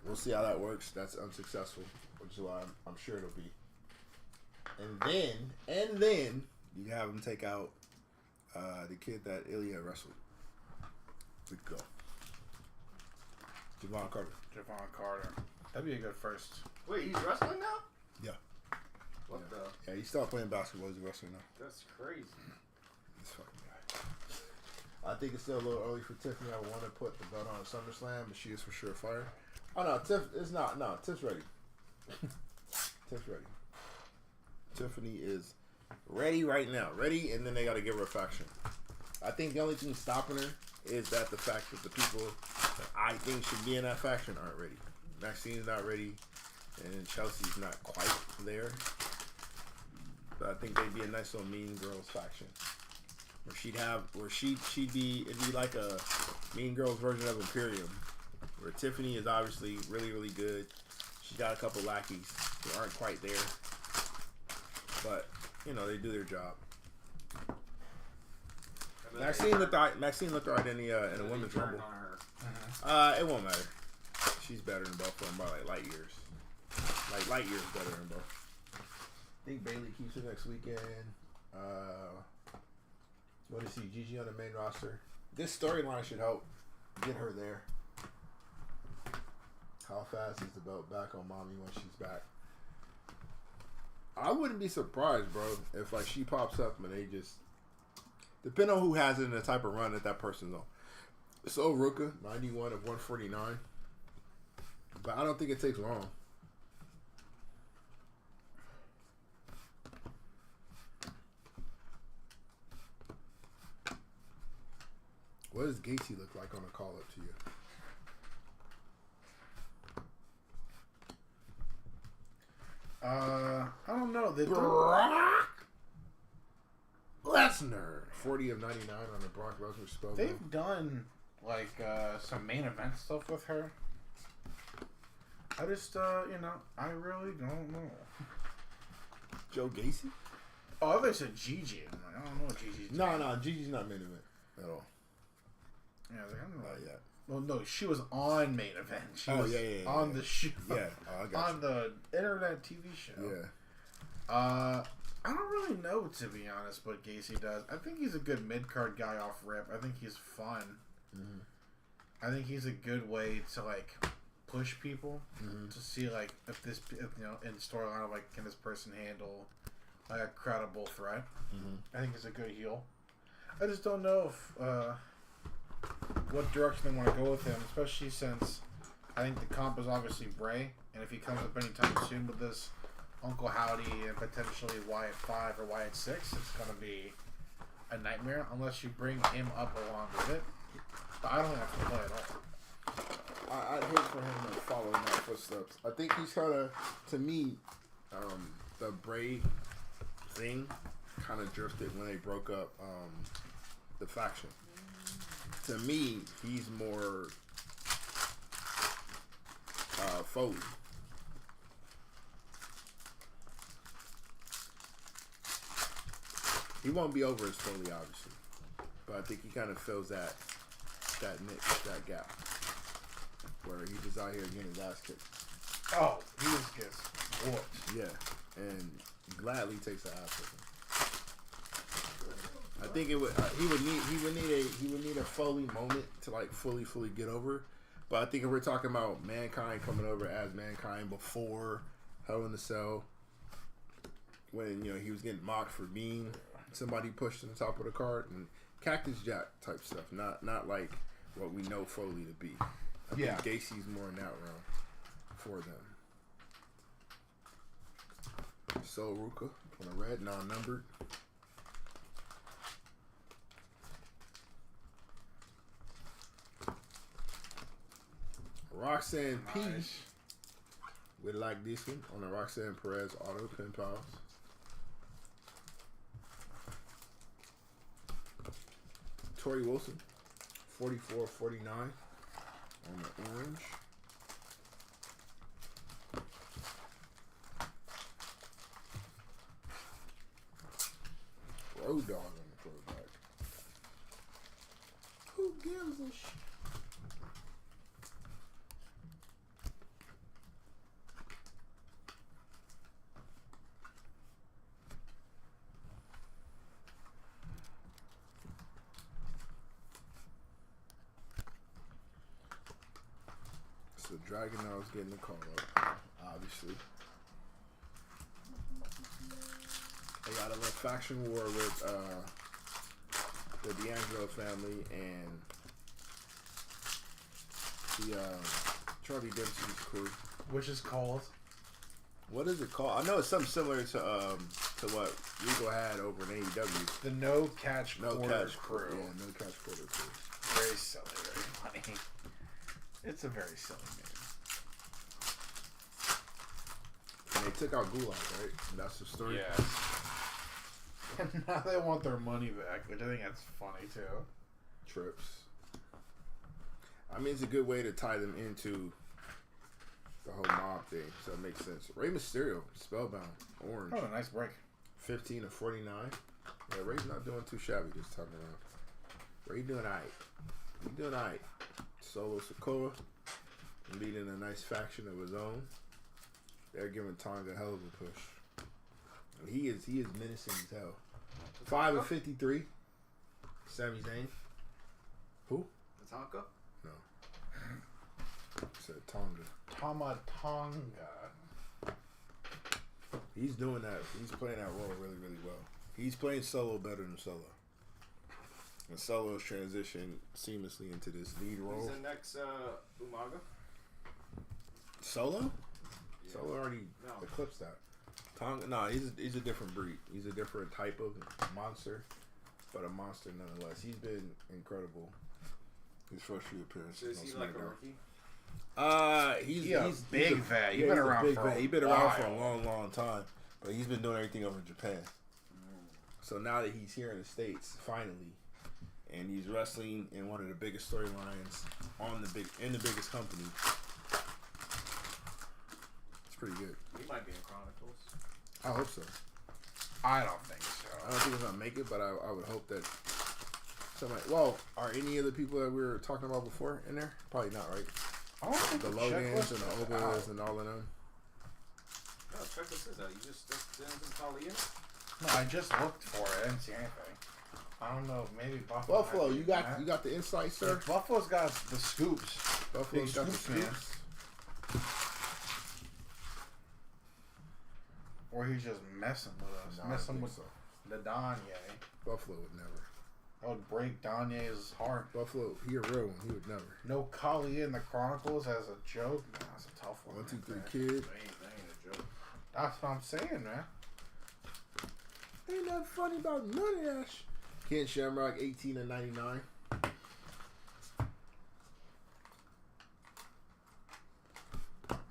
We'll see how that works. That's unsuccessful, which is why I'm sure it'll be. And then you can have him take out the kid that Ilya wrestled. We go. Javon Carter. That'd be a good first. Wait, he's wrestling now? Yeah. What the? Yeah, he stopped playing basketball. He's wrestling now. That's crazy. This fucking guy. I think it's still a little early for Tiffany. I want to put the belt on SummerSlam, but she is for sure fire. Oh no, it's not. No, Tiff's ready. Tiff's ready. Tiffany is ready right now. Ready, and then they got to give her a faction. I think the only thing stopping her is that the fact that the people that I think should be in that faction aren't ready. Maxine's not ready, and Chelsea's not quite there. But I think they'd be a nice little Mean Girls faction. It'd be like a Mean Girls version of Imperium, where Tiffany is obviously really, really good. She's got a couple lackeys who aren't quite there, but you know they do their job. Maxine looked alright in the women's rumble. It won't matter. She's better than both of them by like light years. Like light years better than both. I think Bayley keeps it next weekend. Want to see Gigi on the main roster. This storyline should help get her there. How fast is the belt back on Mommy when she's back? I wouldn't be surprised, bro, if like she pops up and they just depend on who has it and the type of run that person's on. So Ruka, 91 of 149. But I don't think it takes long. What does Gacy look like on a call up to you? I don't know. Brock Lesnar, 40 of 99 on the Brock Lesnar spell. They've done like some main event stuff with her. I just I really don't know. Joe Gacy? Oh, they said Gigi. I'm like, I don't know what Gigi's doing. No, Gigi's not main event at all. Yeah, I don't know. Not yet. Well, no, she was on main event. She was yeah, on the show. Yeah, I got on the internet TV show. Yeah. I don't really know, to be honest, what Gacy does. I think he's a good mid-card guy off rip. I think he's fun. Mm-hmm. I think he's a good way to, like, push people to see, like, if in storyline of, like, can this person handle, like, a credible threat. Mm-hmm. I think he's a good heel. I just don't know if, what direction they want to go with him, especially since I think the comp is obviously Bray, and if he comes up anytime soon with this Uncle Howdy and potentially Wyatt 5 or Wyatt 6, it's going to be a nightmare unless you bring him up along with it. But I don't have to play at all. I'd hate for him to follow in my footsteps. I think he's kind of, to me, the Bray thing kind of drifted when they broke up the faction. To me, he's more Foley. He won't be over as Foley, obviously, but I think he kind of fills that niche, that gap, where he's just out here getting his ass kicked. Oh, he just gets whooped. Yeah, and gladly takes the ass with him. I think it would. He would need a Foley moment to like fully get over. But I think if we're talking about Mankind coming over as Mankind before Hell in a Cell, when he was getting mocked for being somebody pushed to the top of the card and Cactus Jack type stuff, not like what we know Foley to be. I think Gacy's more in that realm for them. So Ruka on a red, non-numbered. Roxanne P. Would like this one on the Roxanne Perez auto pin pals. Tori Wilson, 44.49 on the orange. Road Dogg on the throwback. Who gives a shit? So Dragon Know's getting the call up, obviously. They got a little faction war with the D'Angelo family and the Charlie Dempsey's crew. Which is called? What is it called? I know it's something similar to what Regal had over in AEW. The No Catch Quarter Crew. Yeah, No Catch Quarter Crew. Very silly, very funny. It's a very silly name. And they took out Gulak, right? That's the story. Yeah. And now they want their money back, which I think that's funny too. Trips. I mean, it's a good way to tie them into the whole mob thing, so it makes sense. Rey Mysterio, Spellbound, orange. Oh, a nice break. 15 of 49. Yeah, Rey's not doing too shabby this time around. Rey doing alright. He doing alright. Solo Sikoa leading a nice faction of his own. They're giving Tonga a hell of a push. And he is menacing as hell. 5 of 53. Sami Zayn. Who? Tatanka? No. I said Tonga. Tonga. He's doing that. He's playing that role really, really well. He's playing Solo better than Solo. And Solo's transitioned seamlessly into this lead role. He's the next Umaga? Solo? Yeah. Solo already eclipsed that. Tonga, no, he's a different breed. He's a different type of monster, but a monster nonetheless. He's been incredible. His first few appearances. So is he like a rookie? He's big vet. He's been around for a long, long time, but he's been doing everything over in Japan. So now that he's here in the States, finally, and he's wrestling in one of the biggest storylines in the biggest company, it's pretty good. He might be in Chronicles. I hope so. I don't think so. I don't think he's gonna make it, but I would hope that somebody. Well, are any of the people that we were talking about before in there? Probably not, right? I don't think The Logans and the Obas and all of them. No, check this out. You just didn't call in? No, I just looked for it. I didn't see anything. I don't know. Maybe Buffalo. Buffalo, you got the insight, sir. Buffalo's got the scoops. Buffalo's got the Scoop man. scoops. Or he's just messing with us. Nah, Messing with so. the Donye. Buffalo would never. That would break Donye's heart. Buffalo, he a real one. He would never. No Kali in the Chronicles as a joke. Nah, that's a tough one. 1, 2, 3 man. kid. That ain't a joke. That's what I'm saying, man. Ain't nothing funny about none of that. Ken Shamrock, 18 of 99.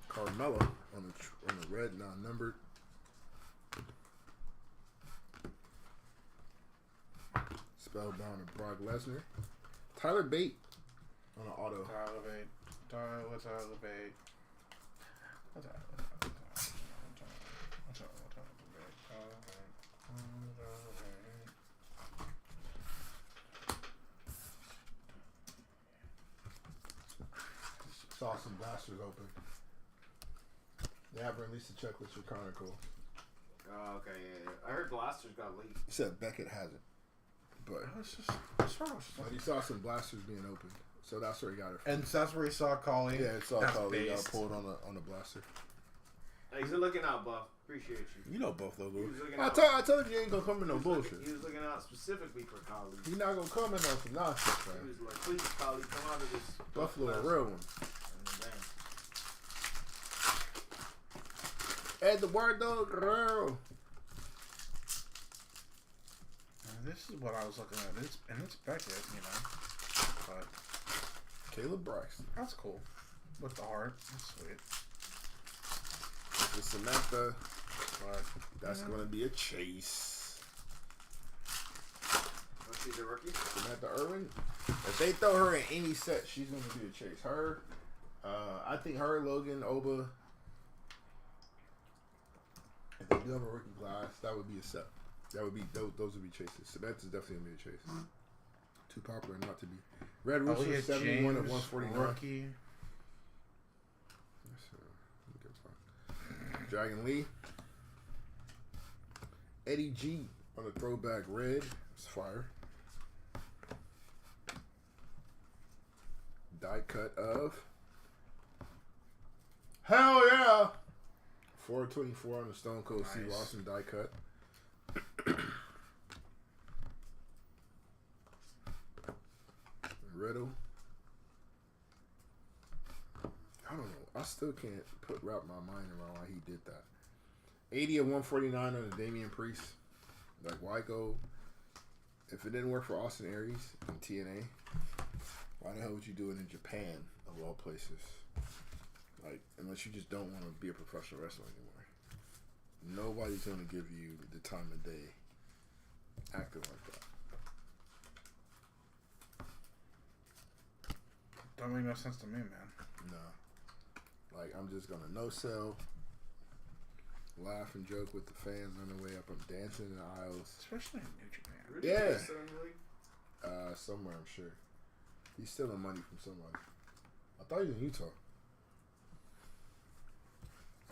Carmella on the red, non-numbered. Spellbound and Brock Lesnar. Tyler Bate on an auto. Tyler Bate. Tyler Bate. Saw some blasters open. They haven't released the Checklist Chronicle. Oh, okay, yeah. I heard Blasters got leaked. He said Beckett hasn't. But but he saw some blasters being opened, so that's where he got it from. And that's where he saw Kali. Yeah, he saw Kali got pulled on a blaster. Thanks for looking out, Buff. Appreciate you. You know Buff though, bro. I told him you ain't gonna come in no bullshit. He was looking out specifically for Kali. He not gonna come in on some nonsense, man. He was like, please, Kali, come out of this. Buffalo a real one. Eduardo Guerrero. This is what I was looking at. It's Beckett, you know. But Caleb Bryce. That's cool. With the heart. That's sweet. The Samantha. But that's going to be a chase. Let's see the rookie. Samantha Irwin. If they throw her in any set, she's going to be a chase. Her, I think her, Logan, Oba. If they do have a rookie class, that would be a set. That would be those would be chases. Samantha's definitely gonna be a chase. Too popular not to be. Red Rooster 71 at 149. Rookie. Dragon Lee. Eddie G on the throwback red. It's fire. Die cut of. Hell yeah! 424 on the Stone Cold Steve Austin die cut. Riddle. I don't know. I still can't wrap my mind around why he did that. 80 of 149 on the Damian Priest. Like, why go? If it didn't work for Austin Aries and TNA, why the hell would you do it in Japan, of all places? Like, unless you just don't want to be a professional wrestler anymore. Nobody's going to give you the time of day acting like that. Don't make no sense to me, man. No. Like, I'm just going to no-sell, laugh and joke with the fans on the way up. I'm dancing in the aisles. Especially in New Japan. Really? Yeah. Somewhere, I'm sure. He's stealing money from somebody. I thought he was in Utah.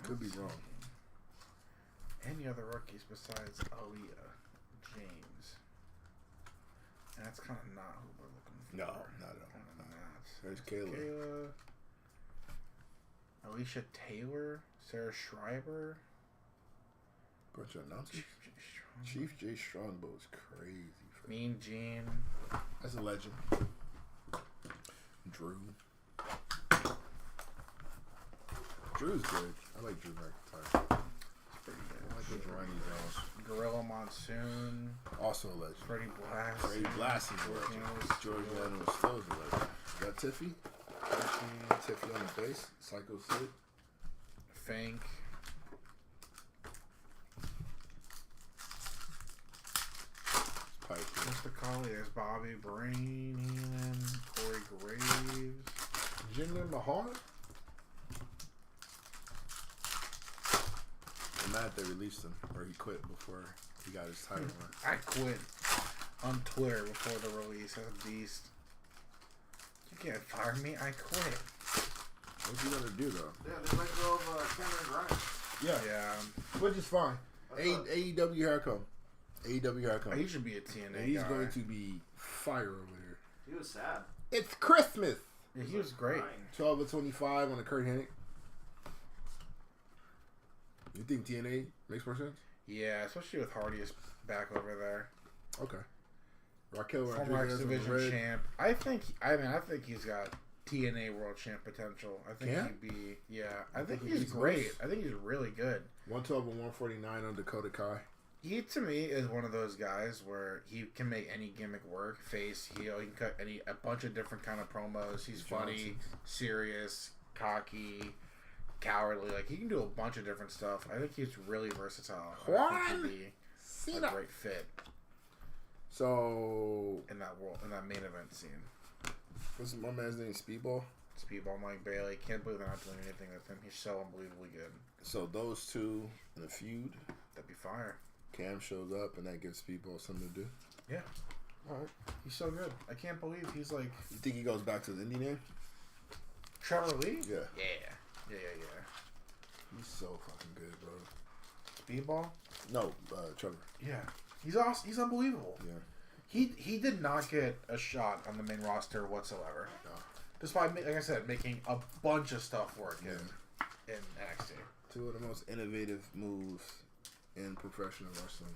Could be wrong. Any other rookies besides Aaliyah James? And that's kind of not who we're looking for. No, not at all. There's Kayla. Alicia Taylor. Sarah Schreiber. Bunch of announcers. Chief J. Strongbow is crazy. Mean Gene. That's a legend. Drew. Drew's good. I like Drew McIntyre. Pretty good. I like the Ronnie Jones. Gorilla Monsoon. Also a legend. Freddie Blassie. Freddie Blassie is a legend. George Adams still is a legend. You got Tiffy. Tiffy on the base. Psycho Sid. Fank. Pipe. Mr. Colley. There's Bobby Brain. Heenan. Corey Graves. Jinder Mahal. I'm mad they released him, or he quit before he got his title run. I quit on Twitter before the release as a beast. You can't fire me. I quit. What's he gonna do though? Yeah, they let go of Cameron Grimes. Yeah, which is fine. AEW here I come. AEW here I come. He should be a TNA and he's guy. going to be fire over there. He was sad. It's Christmas. Yeah, he was great. 12 of 25 on the Kurt Hennig. You think TNA makes more sense? Yeah, especially with Hardy is back over there. Okay. Raquel Former X Rodriguez Division champ. I think he's got TNA World Champ potential. I think he'd be. Yeah, I think he's great. I think he's really good. 112 and 149 on Dakota Kai. He, to me, is one of those guys where he can make any gimmick work. Face, heel, he can cut a bunch of different kind of promos. He's funny, serious, cocky, cowardly. Like, he can do a bunch of different stuff. I think he's really versatile. I think he'd be a great fit. So in that main event scene. What's my man's name? Speedball? Speedball Mike Bailey. Can't believe they're not doing anything with him. He's so unbelievably good. So those two in a feud. That'd be fire. Cam shows up and that gives Speedball something to do. Yeah. Alright. He's so good. I can't believe he's like. You think he goes back to the indie name? Trevor Lee? Yeah. Yeah. He's so fucking good, bro. Speedball? No, Trevor. Yeah. He's awesome. He's unbelievable. Yeah. He did not get a shot on the main roster whatsoever. No. Despite, like I said, making a bunch of stuff work in NXT. Two of the most innovative moves in professional wrestling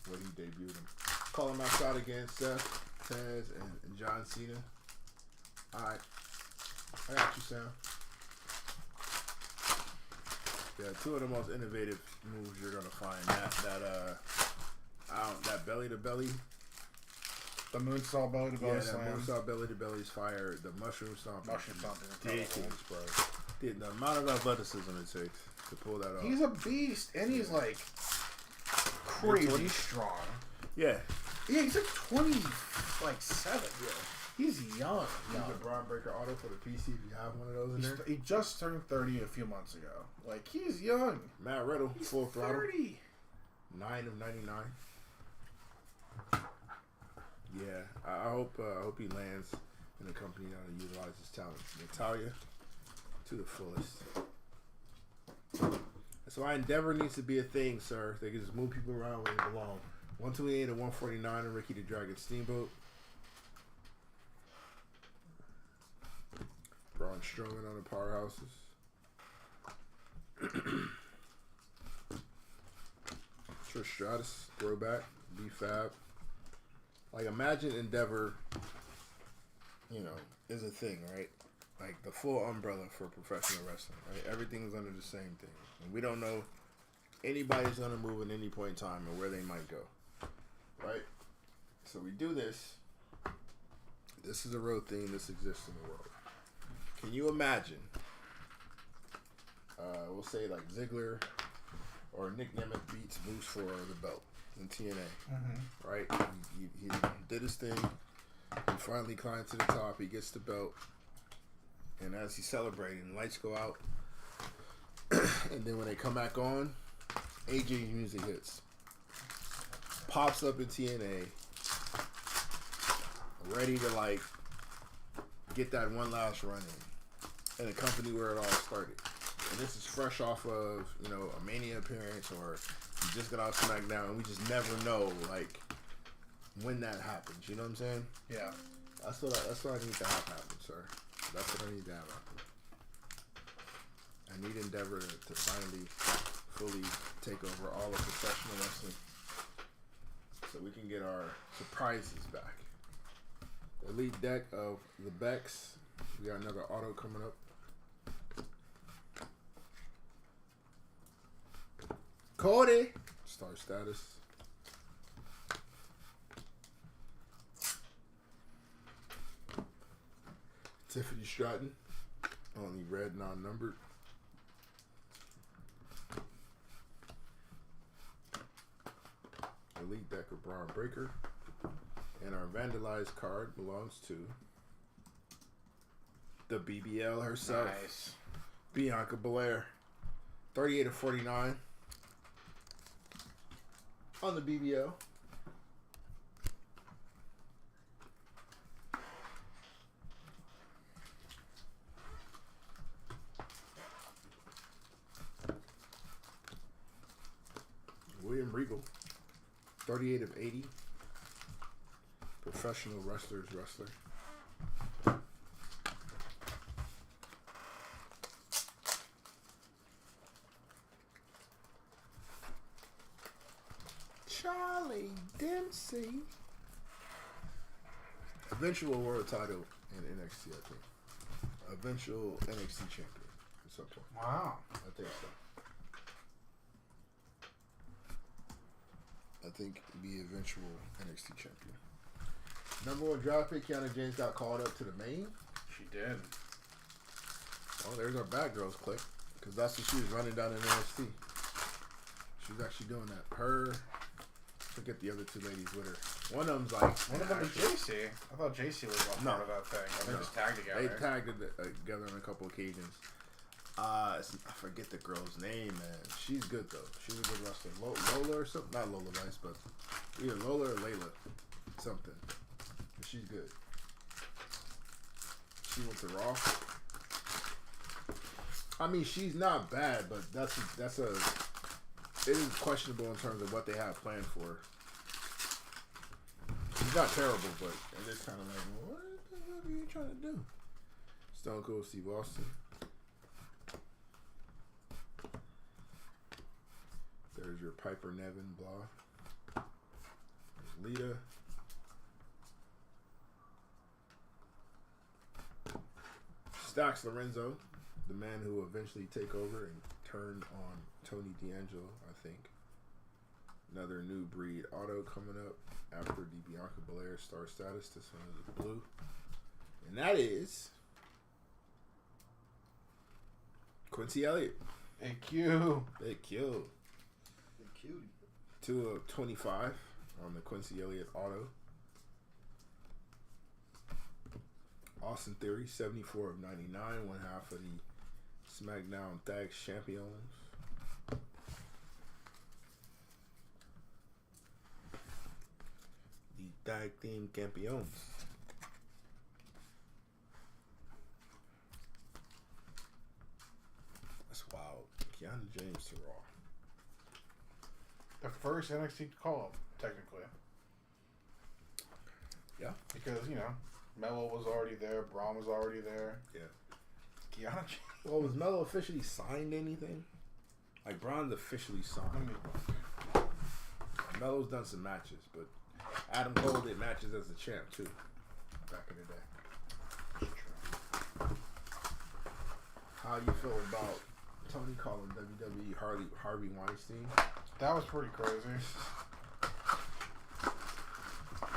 when he debuted him. Call him outside against Seth, Taz, and John Cena. Alright. I got you, Sam. Yeah, two of the most innovative moves you're gonna find. That belly to belly. The moonsault belly to belly slam. Yeah, that moonsault belly to belly is fire. The mushroom stomp. Mushroom stomp is ridiculous, bro. The amount of athleticism it takes to pull that off. He's a beast, and he's like crazy strong. Yeah. Yeah, he's like 27. Yeah. He's young. He's a Braun Breaker auto for the PC if you have one of those in there. He just turned 30 a few months ago. Like, he's young. Matt Riddle, he's full throttle. 30. 9 of 99. Yeah, I hope he lands in a company that will utilize his talent. Natalia, to the fullest. That's why Endeavor needs to be a thing, sir. They can just move people around where they belong. 128 and 149 and Ricky the Dragon Steamboat. Braun Strowman on the powerhouses. Trish Stratus, throwback, B-Fab. Like, imagine Endeavor, is a thing, right? Like, the full umbrella for professional wrestling, right? Everything's under the same thing. And we don't know anybody's going to move at any point in time or where they might go, right? So we do this. This is a real thing. This exists in the world. Can you imagine, we'll say like Ziggler or Nick Nemeth beats Moose for the belt in TNA, right? He did his thing. He finally climbed to the top. He gets the belt. And as he's celebrating, lights go out. And then when they come back on, AJ's music hits. Pops up in TNA. Ready to, like, get that one last run in a company where it all started. And this is fresh off of, a Mania appearance, or he just got off SmackDown, and we just never know, like, when that happens. You know what I'm saying? Yeah. That's what I need to have happen, sir. That's what I need to have happen. I need Endeavor to finally, fully take over all of professional wrestling so we can get our surprises back. Elite deck of the Becks. We got another auto coming up. Cody. Star status. Tiffany Stratton. Only red, non-numbered. Elite deck of Braun Breaker. And our vandalized card belongs to the BBL herself. Nice. Bianca Belair. 38 of 49. On the BBL. William Regal. 38 of 80. Professional wrestler. Charlie Dempsey. Eventual world title in NXT, I think. Eventual NXT champion at some point. Wow. I think so. I think be eventual NXT champion. Number one draft pick, Kiana James got called up to the main. She did. Oh, there's our bad girls click. Because that's what she was running down in NXT. She was actually doing that. Her, forget the other two ladies with her. One of them's like... One of them is JC. I thought JC was a part of that thing. They just tagged together. They tagged together on a couple occasions. I forget the girl's name, man. She's good, though. She's a good wrestler. Lola or something? Not Lola Rice, but either Lola or Layla. Something. But she's good. She went to Raw. I mean, she's not bad, but it is questionable in terms of what they have planned for her. He's not terrible, but it is kind of like, what the fuck are you trying to do? Stone Cold Steve Austin. There's your Piper Niven, blah. There's Lita. Stax Lorenzo, the man who will eventually take over and turn on Tony D'Angelo, I think. Another new breed auto coming up after the Bianca Belair star status. This one is blue. And that is Quincy Elliott. Hey, Q. Big Q. The cutie. 2 of 25 on the Quincy Elliott auto. Austin Theory, 74 of 99, one half of the SmackDown Tag Champions. The Tag Team Campeons. That's wild. Keanu James to Raw. The first NXT call-up, technically. Yeah. Because, you know, Melo was already there. Braun was already there. Yeah. Keanu James. Well, was Melo officially signed anything? Like, Braun's officially signed. Melo's done some matches, but Adam Cole did matches as a champ, too. Back in the day. How you feel about Tony calling WWE Harvey Weinstein? That was pretty crazy.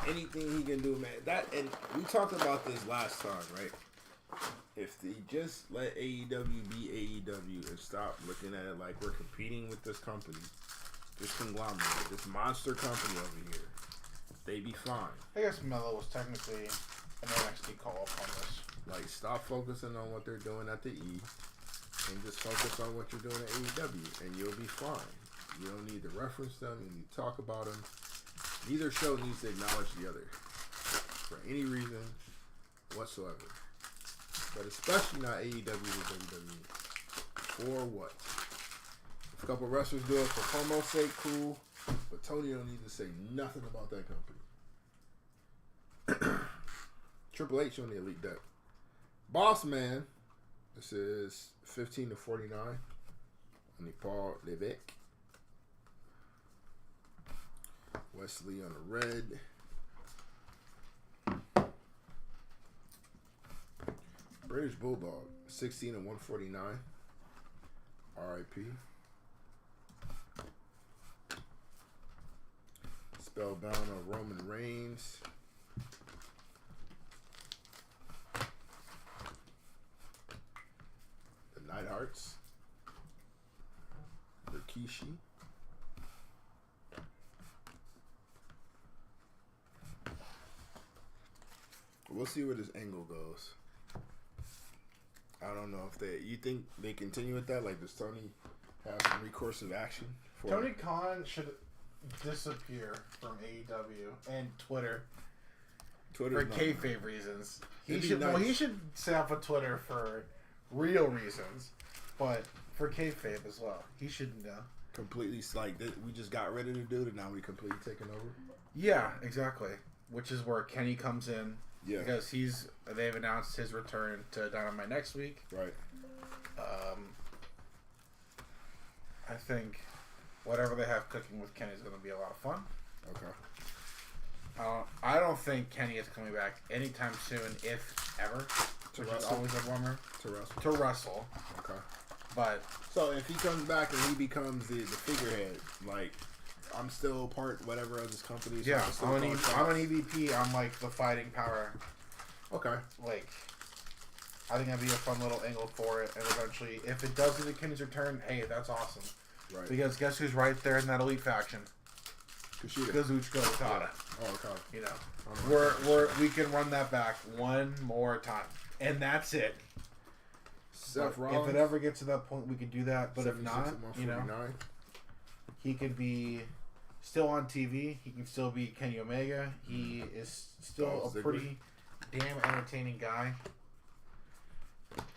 Anything he can do, man. That, and we talked about this last time, right? If they just let AEW be AEW and stop looking at it like we're competing with this company, this conglomerate, this monster company over here, they'd be fine. I guess Melo was technically an NXT call-up on this. Like, stop focusing on what they're doing at the E and just focus on what you're doing at AEW, and you'll be fine. You don't need to reference them. You need to talk about them. Neither show needs to acknowledge the other for any reason whatsoever. But especially not AEW or WWE. For what? If a couple wrestlers do it for promo's sake, cool. But Tony don't need to say nothing about that company. Triple H on the Elite Deck. Boss Man. This is 15 to 49. On the Paul Levesque. Wesley on the red. British Bulldog, 16 and 149. R.I.P. Spellbound on Roman Reigns. The Neidharts. Rikishi. We'll see where this angle goes. I don't know if you think they continue with that? Like, does Tony have some recourse of action? Tony Khan should disappear from AEW and Twitter for kayfabe reasons. He should he should set up a Twitter for real reasons, but for kayfabe as well. He should completely, like, we just got rid of the dude and now we completely taking over. Yeah, exactly. Which is where Kenny comes in. Yeah. Because they've announced his return to Dynamite next week. Right. I think whatever they have cooking with Kenny is going to be a lot of fun. Okay. I don't think Kenny is coming back anytime soon, if ever. Which is always a bummer. To wrestle. Okay. But so if he comes back and he becomes the figurehead, like, I'm still part whatever of this company. So yeah, I'm an EVP. I'm like the fighting power. Okay. Like, I think that'd be a fun little angle for it. And eventually, if it does do the Kenny's return, hey, that's awesome. Right. Because guess who's right there in that elite faction? Kazuchika Okada. Oh, okay. You know, we can run that back one more time, and that's it. Seth Rollins. If it ever gets to that point, we could do that. But if not, you know, he could be still on TV. He can still be Kenny Omega. He is still a pretty damn entertaining guy.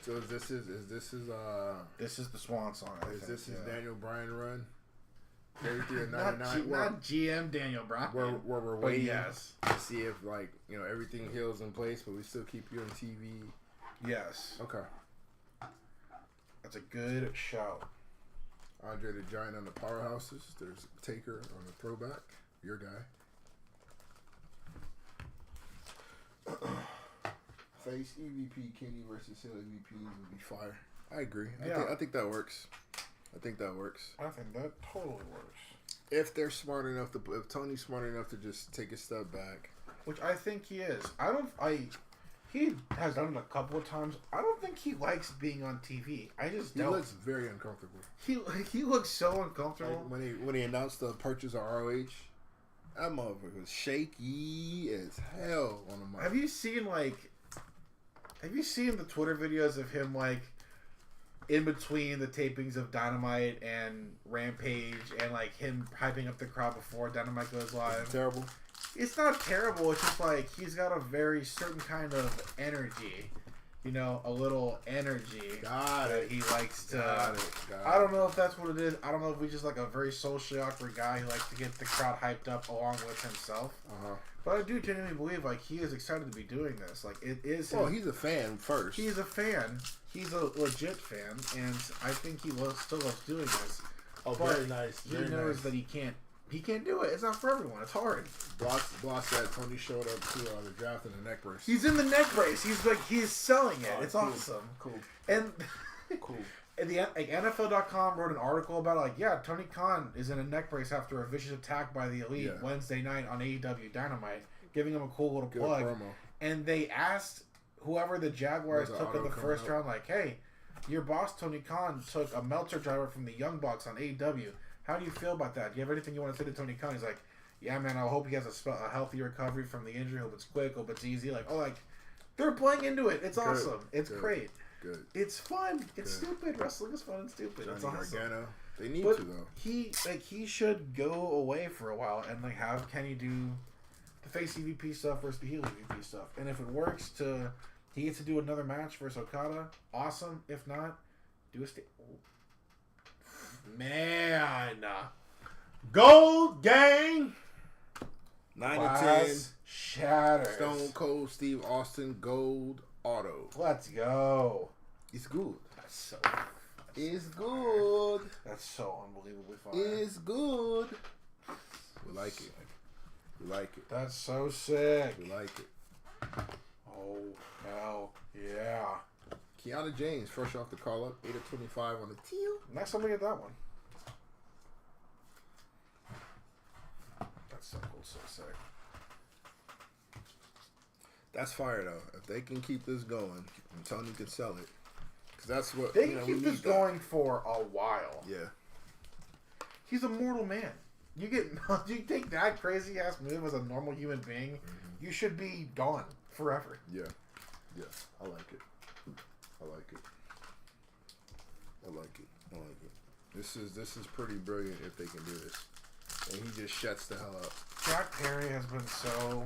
So this is this is the swan song. Is this his Daniel Bryan run? 33 and 99. Not GM Daniel Bryan. Where we're waiting yes. to see if everything heals in place, but we still keep you on TV. Yes. Okay. That's a good shout. Andre the Giant on the powerhouses. There's Taker on the throwback. Your guy. Face EVP Kenny versus Hill EVPs would be fire. I agree. I think that works. I think that totally works. If they're smart enough if Tony's smart enough to just take a step back, which I think he is. He has done it a couple of times. I don't think he likes being on TV. He looks very uncomfortable. He looks so uncomfortable. Like when he announced the purchase of ROH, that motherfucker was shaky as hell on the mic. Have you seen the Twitter videos of him in between the tapings of Dynamite and Rampage and him hyping up the crowd before Dynamite goes live? It's terrible. It's not terrible. It's just he's got a very certain kind of energy. A little energy that he likes to. Got it. I don't know if that's what it is. I don't know if he's just a very socially awkward guy who likes to get the crowd hyped up along with himself. But I do genuinely believe he is excited to be doing this. It is. Well, he's a fan first. He's a fan. He's a legit fan, and I think he still loves doing this. Oh, but very nice. He knows that he can't. He can't do it. It's not for everyone. It's hard. Block said Tony showed up to the draft in the neck brace. He's in the neck brace. He's selling it. It's cool. awesome. Cool. And cool. And NFL.com wrote an article about Tony Khan is in a neck brace after a vicious attack by the Elite Wednesday night on AEW Dynamite, giving him a cool little plug. Promo. And they asked whoever the Jaguars took in the first round, hey, your boss Tony Khan took a Meltzer driver from the Young Bucks on AEW. How do you feel about that? Do you have anything you want to say to Tony Khan? He's like, yeah, man, I hope he has a healthy recovery from the injury. Hope it's quick. Hope it's easy. They're playing into it. It's awesome. It's great. Good. It's fun. It's stupid. Wrestling is fun and stupid. Johnny it's awesome. Gargano. They need to though. He should go away for a while and have Kenny do the face EVP stuff versus the heel EVP stuff. And if it works, he gets to do another match versus Okada. Awesome. If not, do man. Gold Gang. 9 to 10. Shatters. Stone Cold Steve Austin Gold Auto. Let's go. It's good. It's good. That's so unbelievably fun. It's good. We like it. We like it. That's so sick. We like it. Oh, hell yeah. Kiana James, fresh off the call up, 8 of 25 on the teal. Next time we get that one. That's so cool, so sick. That's fire though. If they can keep this going, and Tony can sell it, because that's what they can keep this going for a while. Yeah. He's a mortal man. You take that crazy ass move as a normal human being, you should be gone forever. Yeah. Yeah. I like it. I like it. I like it. I like it. This is pretty brilliant if they can do this. And he just shuts the hell up. Jack Perry has been so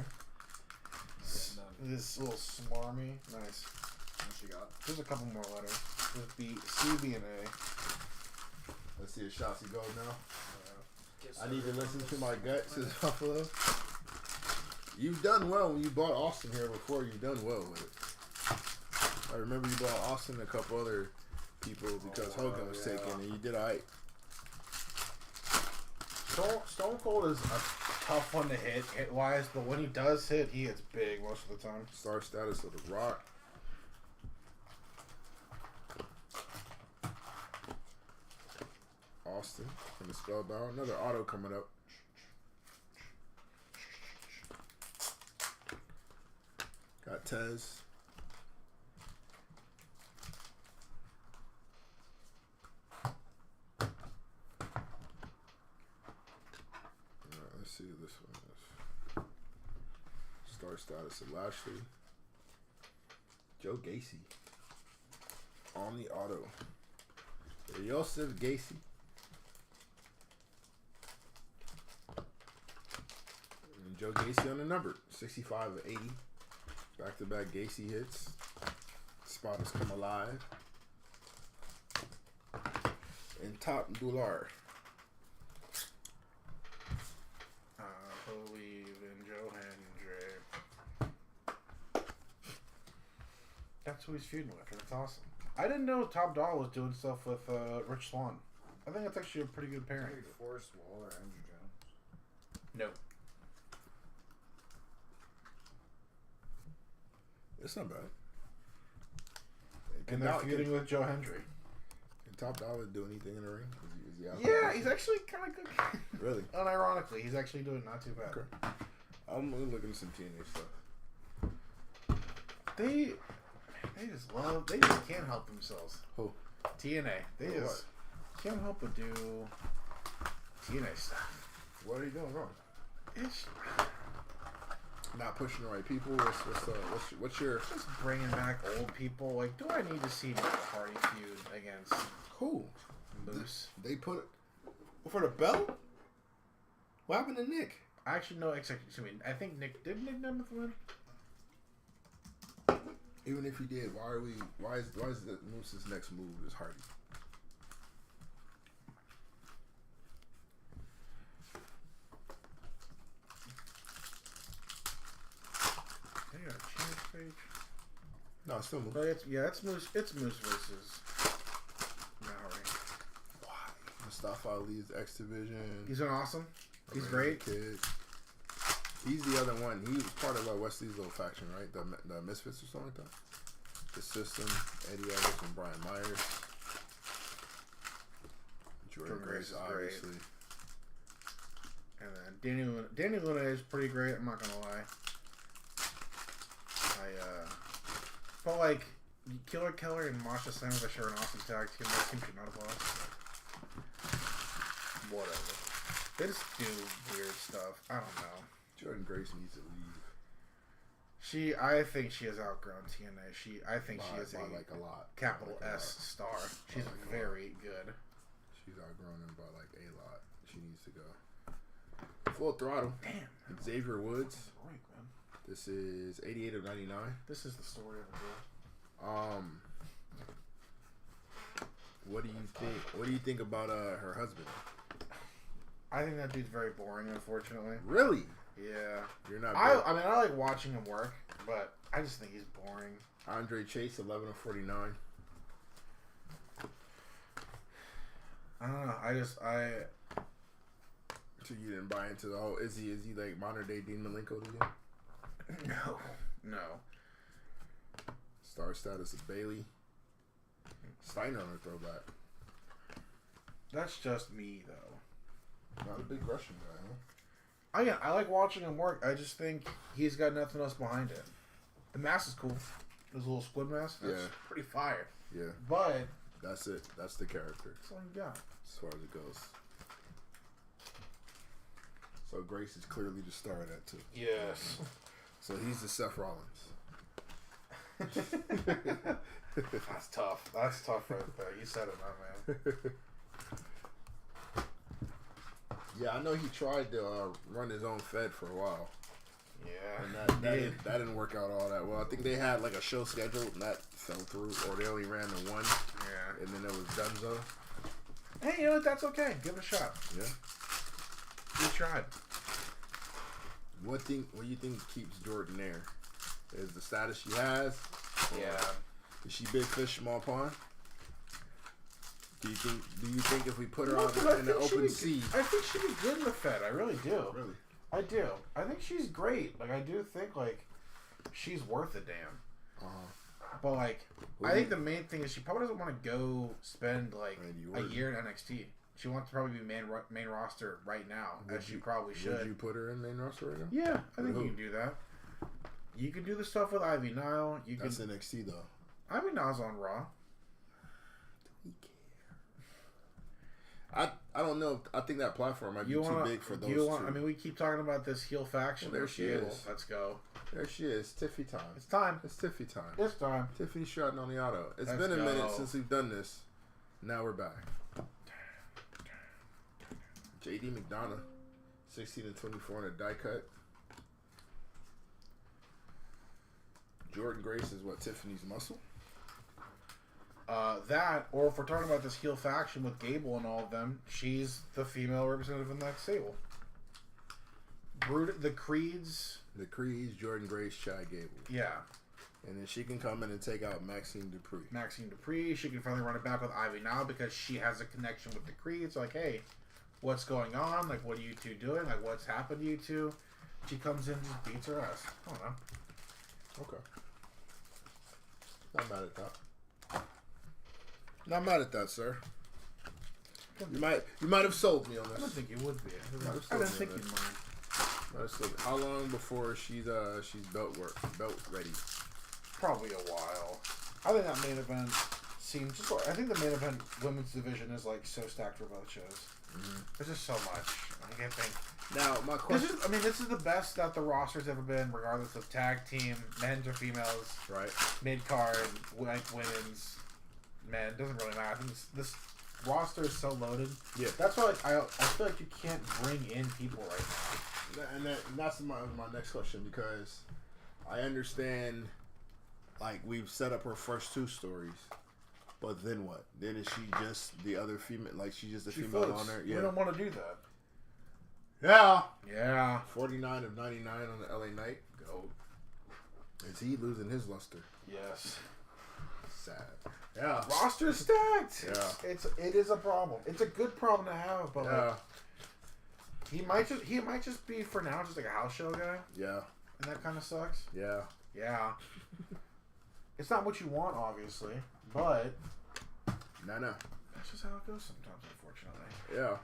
this little smarmy. Nice. What you got? There's a couple more letters. There's B, C, B, and A. Let's see if Shotzi goes now. I need to listen to my gut, says Buffalo. You've done well when you bought Austin here before. You've done well with it. I remember you bought Austin and a couple other people because Hogan was taken, and you did alright. Stone Cold is a tough one to hit wise, but when he does hit, he hits big most of the time. Star status of The Rock. Austin from the Spellbound. Another auto coming up. Got Tez. Let's see who this one is. Star status of Lashley. Joe Gacy. On the auto. Yosef Gacy. And Joe Gacy on the number. 65 of 80. Back-to-back Gacy hits. Spot has come alive. And Top Dular. believe in Joe Hendry. That's who he's feuding with, and it's awesome. I didn't know Top Dollar was doing stuff with Rich Swann. I think that's actually a pretty good pairing. Forrest Waller, Andrew Jones. No. It's not bad. And they're feuding with Joe Hendry. Can Top Dollar do anything in the ring? Is he out Yeah, there? he's actually kind of good. Really? Unironically, he's actually doing not too bad. Okay. I'm looking at some TNA stuff. They just can't help themselves. Who? TNA. They Who just can't help but do TNA stuff. What are you doing wrong? It's Not pushing the right people. What's your just bringing back old people. Like, do I need to see Nick Hardy feud against who? Moose? They put it for the belt. What happened to Nick? I actually know exactly. I think Nick Nemeth win. Even if he did, why is the Moose's next move is Hardy? They got a change page. No, it's still Moose. But it's Moose. It's Moose versus Maori. Why? Mustafa Ali's X Division. He's an awesome. He's American great. Kid. He's the other one. He was part of Wesley's little faction, right? The Misfits or something like that. The System, Eddie Ellis and Brian Myers. Jordan Grace, is obviously. great. And then Danny Luna is pretty great. I'm not gonna lie. But like Killer Keller and Masha Sanders, I share an awesome tag team. That team should not have lost. Whatever. They just do weird stuff. I don't know. Jordan Grace needs to leave. I think she has outgrown TNA. I think she is by like a lot. capital By like a S lot. star. She's By like a very good. She's outgrown him by like a lot. She needs to go. Full Throttle. Damn. Xavier Woods. Break, man. This is 88 of 99. This is the story of the girl. What do you think? What do you think about her husband? I think that dude's very boring, unfortunately. Really? Yeah. You're not. I mean, I like watching him work, but I just think he's boring. Andre Chase, 11 of 49. I don't know. So you didn't buy into the whole? Is he like modern day Dean Malenko to you? No. Star status of Bailey. Steiner on a throwback. That's just me, though. Not a big Russian guy, huh? I like watching him work. I just think he's got nothing else behind it. The mask is cool. His little squid mask. That's pretty fire. Yeah. But That's it. That's the character. that's all you got. As far as it goes. So Grace is clearly the star of that too. Yes. So he's the Seth Rollins. That's tough. That's tough right there. You said it, my man. Yeah, I know he tried to run his own Fed for a while. Yeah. And that didn't work out all that well. I think they had like a show scheduled and that fell through, or they only ran the one. Yeah. And then there was Dunzo. Hey, you know what? That's okay. Give it a shot. Yeah. We tried. What do you think keeps Jordan there? Is the status she has? Yeah. Is she big fish, small pond? Do you think if we put her out in the open sea? I think she'd be good in the Fed. I really do. Really? I do. I think she's great. Like, I do think, like, she's worth a damn. But, like, I think the main thing is she probably doesn't want to go spend, like, a year in NXT. She wants to probably be main roster right now, as she probably should. Would you put her in main roster right now? Yeah, I think you can do that. You can do the stuff with Ivy Nile. That's NXT, though. Ivy Nile's on Raw. We care. I don't know. I think that platform might be too big for those two. I mean, we keep talking about this heel faction. Well, there she is. Let's go. There she is. Tiffy time. It's time. It's Tiffy time. It's time. Tiffany Stratton on the auto. It's Let's been a minute go. since we've done this. Now we're back. JD McDonough, 16 and 24 in a die cut. Jordan Grace is what, Tiffany's muscle? That, or if we're talking about this heel faction with Gable and all of them, she's the female representative in that stable. The Creeds. The Creeds, Jordan Grace, Chad Gable. Yeah. And then she can come in and take out Maxine Dupree. She can finally run it back with Ivy now because she has a connection with the Creeds. Like, hey, what's going on? Like, what are you two doing? Like, what's happened to you two? She comes in and just beats her ass. I don't know. Okay. Not mad at that. Not mad at that, sir. You might have sold me on this. I don't think you would be. I didn't think you'd mind. How long before she's belt ready? Probably a while. I think that main event seems. I think the main event women's division is like so stacked for both shows. Mm-hmm. There's just so much. I think. Now my question. This is the best that the roster's ever been, regardless of tag team, men's or females. Right. Mid card, women's, men. Doesn't really matter. I think this roster is so loaded. Yeah. That's why I feel like you can't bring in people right now. And that's my next question, because I understand, like, we've set up her first two stories, but then what? Then is she just the other female? Like, she's just a female on there? Yeah. We don't want to do that. Yeah. 49 of 99 on the LA Knight. Go. Is he losing his luster? Yes. Sad. Yeah. Roster's stacked. Yeah. It is a problem. It's a good problem to have, but yeah. Like, he might just be for now just like a house show guy. Yeah. And that kind of sucks. Yeah. Yeah. It's not what you want, obviously, but No. that's just how it goes sometimes, unfortunately. Yeah.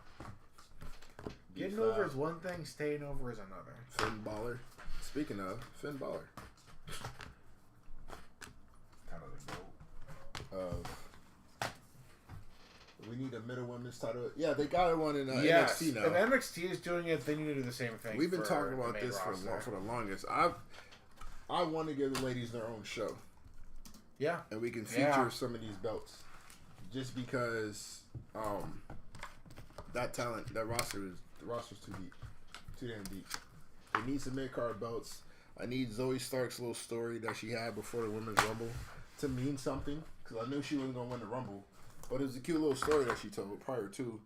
Getting over is one thing, staying over is another. Finn Balor. Speaking of, Finn Balor. Kind of the goat. We need a middle women's title. Yeah, they got one in yes. NXT now. If NXT is doing it, they need to do the same thing. We've been talking about this for the longest. I want to give the ladies their own show. Yeah. And we can feature some of these belts. Just because that talent, the roster's too deep. Too damn deep. They need some mid-card belts. I need Zoe Stark's little story that she had before the Women's Rumble to mean something. Because I knew she wasn't going to win the Rumble. But it was a cute little story that she told prior to.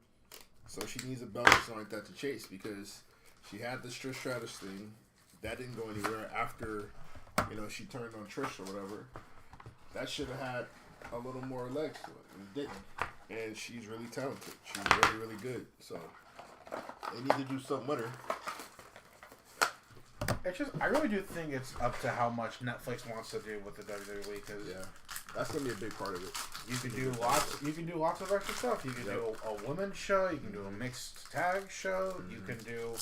So she needs a belt or something like that to chase, because she had the Trish Stratus thing. That didn't go anywhere after, she turned on Trish or whatever. That should have had a little more legs to it. And it didn't. And she's really talented. She's really, really good. So they need to do something with her. I really do think it's up to how much Netflix wants to do with the WWE, because that's gonna be a big part of it. You can do lots. You can do lots of extra stuff. You can do a women's show. You can do a mixed tag show. Mm-hmm. You can do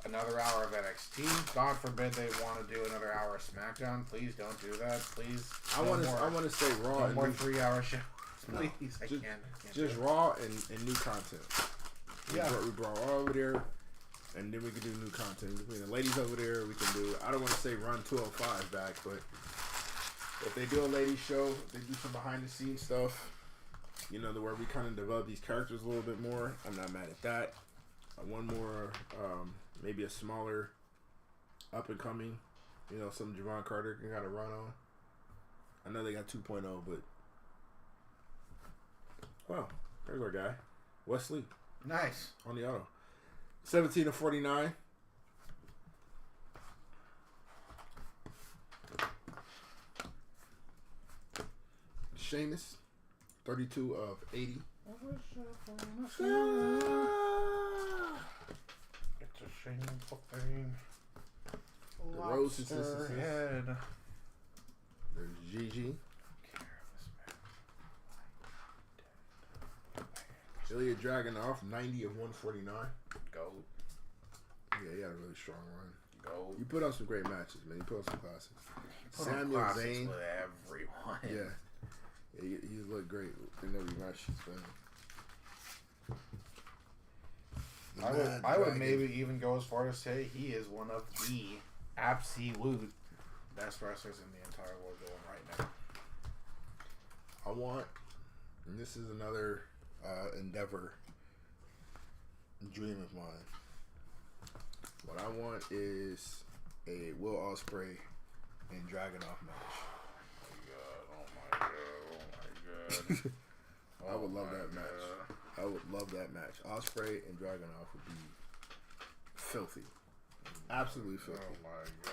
another hour of NXT. God forbid they want to do another hour of SmackDown. Please don't do that. Please. I want to say Raw. No more 3-hour shows. Please, I can't. Just Raw and new content. We brought Raw over there. And then we can do new content. Between the ladies over there, we can do, I don't want to say run 205 back, but if they do a ladies show, they do some behind the scenes stuff, where we kind of develop these characters a little bit more. I'm not mad at that. One more, maybe a smaller up and coming, some Javon Carter can kind of run on. I know they got 2.0, but wow, there's our guy, Wesley. Nice. On the auto. 17 of 49. Sheamus, 32 of 80. It's a shameful thing. The Rose consistency. Head. There's Gigi. Ilya Dragunov, 90 of 149. Goat. Yeah, he had a really strong run. Goat. You put on some great matches, man. You put on some classics. Samuel Zayn. With everyone. Yeah, he's looked great in every match he's been. I would maybe even go as far to say he is one of the absolute best wrestlers in the entire world going right now. And this is another endeavor, dream of mine. What I want is a Will Ospreay and Dragunov match. Oh my god. I would love that match. I would love that match. Ospreay and Dragunov would be filthy. Absolutely filthy. Oh my god.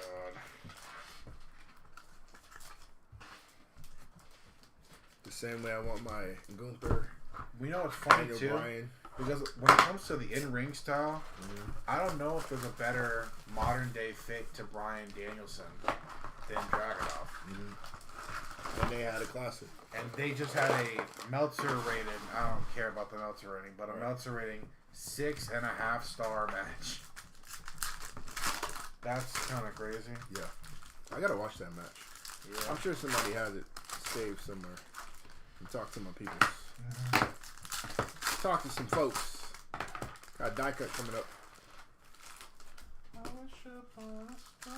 The same way I want my Gunther. We know it's funny Daniel too, Bryan. because when it comes to the in-ring style, I don't know if there's a better modern-day fit to Bryan Danielson than Dragunov. And they had a classic. And they just had a Meltzer rated, I don't care about the Meltzer rating, but a Meltzer rating 6.5-star match. That's kind of crazy. Yeah. I gotta watch that match. Yeah. I'm sure somebody has it saved somewhere. And talk to my people. Talk to some folks. Got a die cut coming up. I wish upon a star.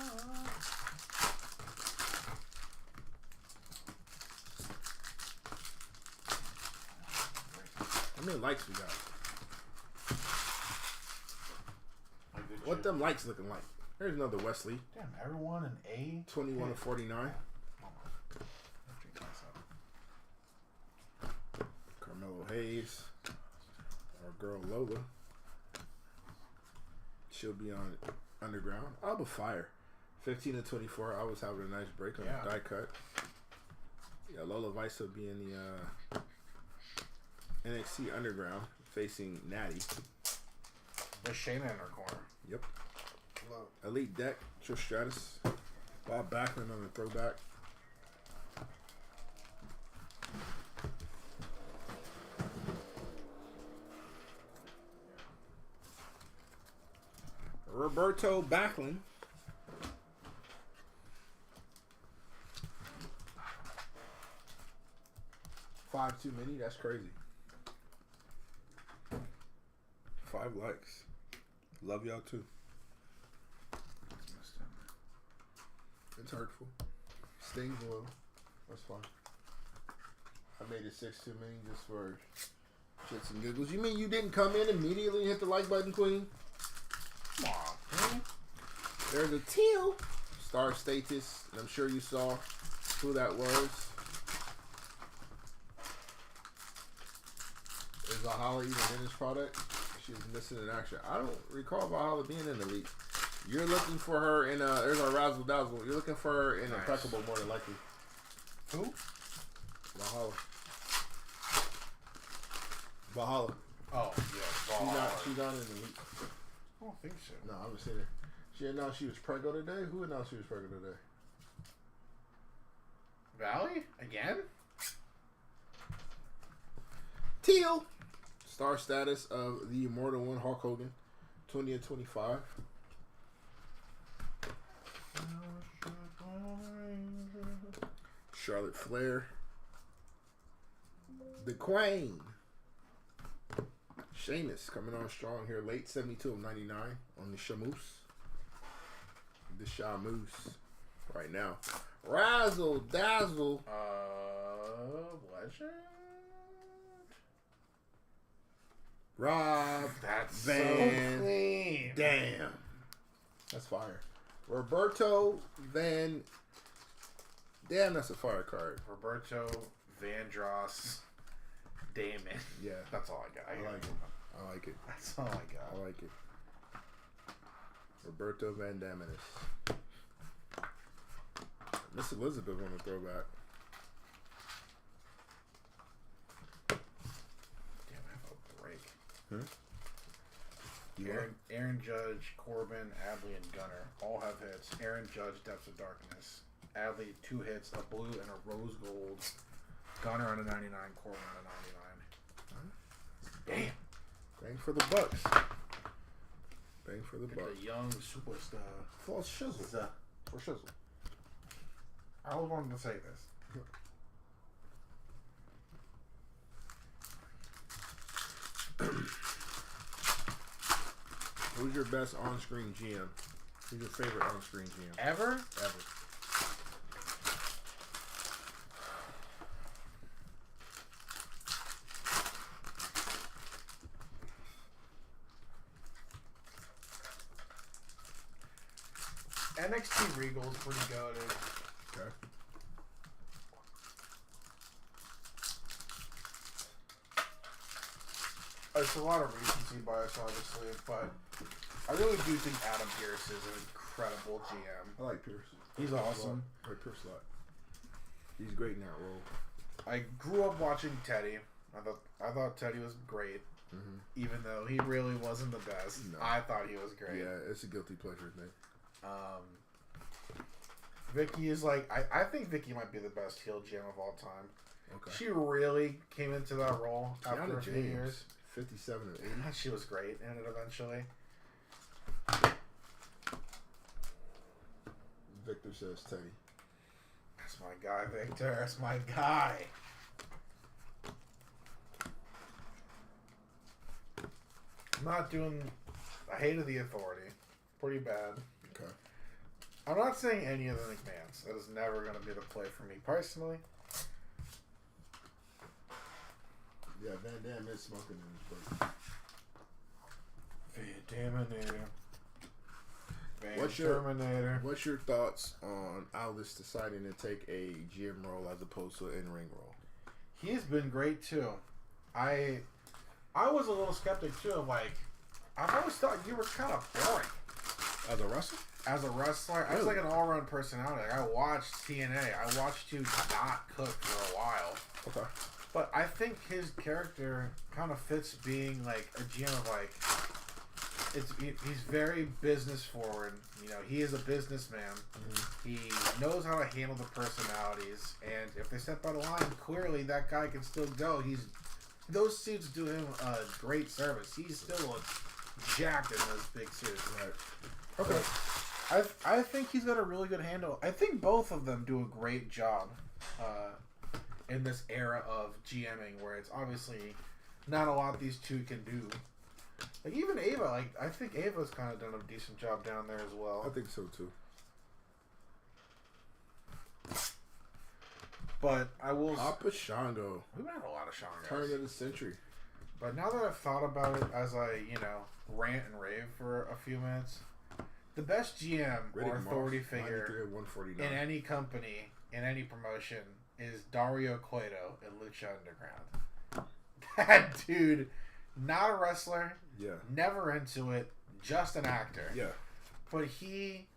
How many likes we got? What them likes looking like? There's another Wesley. Damn, everyone in A? 21 of 49. Carmelo Hayes. Our girl Lola. She'll be on Underground. Alba Fire. 15 of 24. I was having a nice break on the die cut. Yeah, Lola Vice will be in the NXT Underground facing Natty. There's Shayna in her corner. Yep. Elite Deck, Trish Stratus, Bob Backlund on the throwback. Roberto Backlund. Five too many? That's crazy. 5 likes. Love y'all too. It's hurtful. Stings a little. That's fine. I made it 6 too many just for shits and giggles. You mean you didn't come in immediately and hit the like button, Queen? Come on, man. There's a teal star status, and I'm sure you saw who that was. Is Valhalla even in this product? She was missing in action. I don't recall Valhalla being in the league. You're looking for her in there's our Razzle Dazzle. You're looking for her in Impeccable more than likely. Who? Valhalla. Valhalla. Oh, yeah. Valhalla. She's not in the league. I don't think so. No, I haven't seen her. She announced she was pregnant today? Who announced she was pregnant today? Valley? Again? Teal. Star status of the Immortal One, Hulk Hogan. 20 and 25. Charlotte Flair. The Queen. Sheamus coming on strong here late. 72 of 99 on the Shamoose. The Shamoose. Right now. Razzle Dazzle. Legend? Rob. That's Van. so clean. Damn. That's fire. Roberto Van. Damn, that's a fire card. Roberto Vandross Damon. Yeah. That's all I got. I like it. I like it. That's all I got. I like it. Roberto Van Damenis. Miss Elizabeth on the throwback. Damn, I have a break. Aaron Judge, Corbin, Adley, and Gunner all have hits. Aaron Judge, Depths of Darkness. Adley, 2 hits, a blue and a rose gold. Gunner on a 99, Corbin on a 99. Damn. Bang for the Bucks. Bang for the Bucks. The young superstar. For shizzle. For shizzle. I always wanted to say this. Who's your best on-screen GM? Who's your favorite on-screen GM? Ever? Ever. NXT Regal's pretty goated. Okay. It's a lot of recency bias, obviously, but I really do think Adam Pearce is an incredible GM. I like Pierce. He's awesome. I like Pierce a lot. He's great in that role. I grew up watching Teddy. I thought Teddy was great, even though he really wasn't the best. No. I thought he was great. Yeah, it's a guilty pleasure thing. Vicky is like I think Vicky might be the best heel GM of all time. Okay. She really came into that role after a few James, years. 57 and 80. She was great in it eventually. Victor says Teddy. That's my guy, Victor. That's my guy. I'm not doing. I hated the Authority. Pretty bad. Okay. I'm not saying any of the McMahons. That is never going to be the play for me personally. Yeah, Van Dam is smoking in his place. Van Daminator. Terminator. What's your thoughts on Aldis deciding to take a GM role as opposed to an in-ring role? He's been great too. I was a little skeptic too. Like, I've always thought you were kind of boring As a wrestler? as a wrestler. I was like an all-around personality. Like, I watched TNA. I watched you not cook for a while. Okay. But I think his character kind of fits being like a GM of like. He's very business forward. You know, he is a businessman. He knows how to handle the personalities, and if they step out of line, clearly that guy can still go. Those suits do him a great service. He's still jacked in those big suits. Right. Okay. I think he's got a really good handle. I think both of them do a great job in this era of GMing, where it's obviously not a lot these two can do. Like, even Ava, like, I think Ava's kind of done a decent job down there as well. I think so, too. But I will... Papa Shango. We've had a lot of Shangos. Turn of the century. But now that I've thought about it as I, rant and rave for a few minutes, the best GM or authority figure in any company, in any promotion, is Dario Cueto in Lucha Underground. That dude... Not a wrestler. Yeah. Never into it. Just an actor. Yeah. But he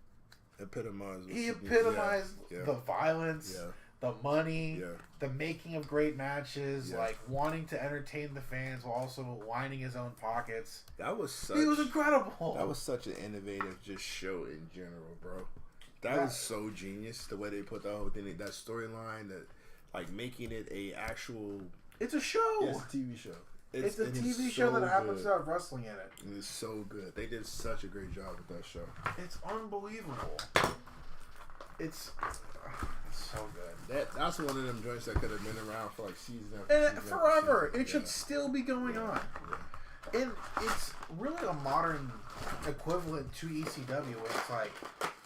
epitomized the violence, the money, yeah. the making of great matches, Yeah. like wanting to entertain the fans while also lining his own pockets. He was incredible. That was such an innovative just show in general, bro. That was so genius the way they put the whole thing, that storyline, that like making it a actual. It's a show. It's a TV show. It's a TV show that happens to have wrestling in it. It is so good. They did such a great job with that show. It's unbelievable. It's so good. That's one of them joints that could have been around for like season after season. Forever. It should still be going on. Yeah. And it's really a modern equivalent to ECW, where it's like,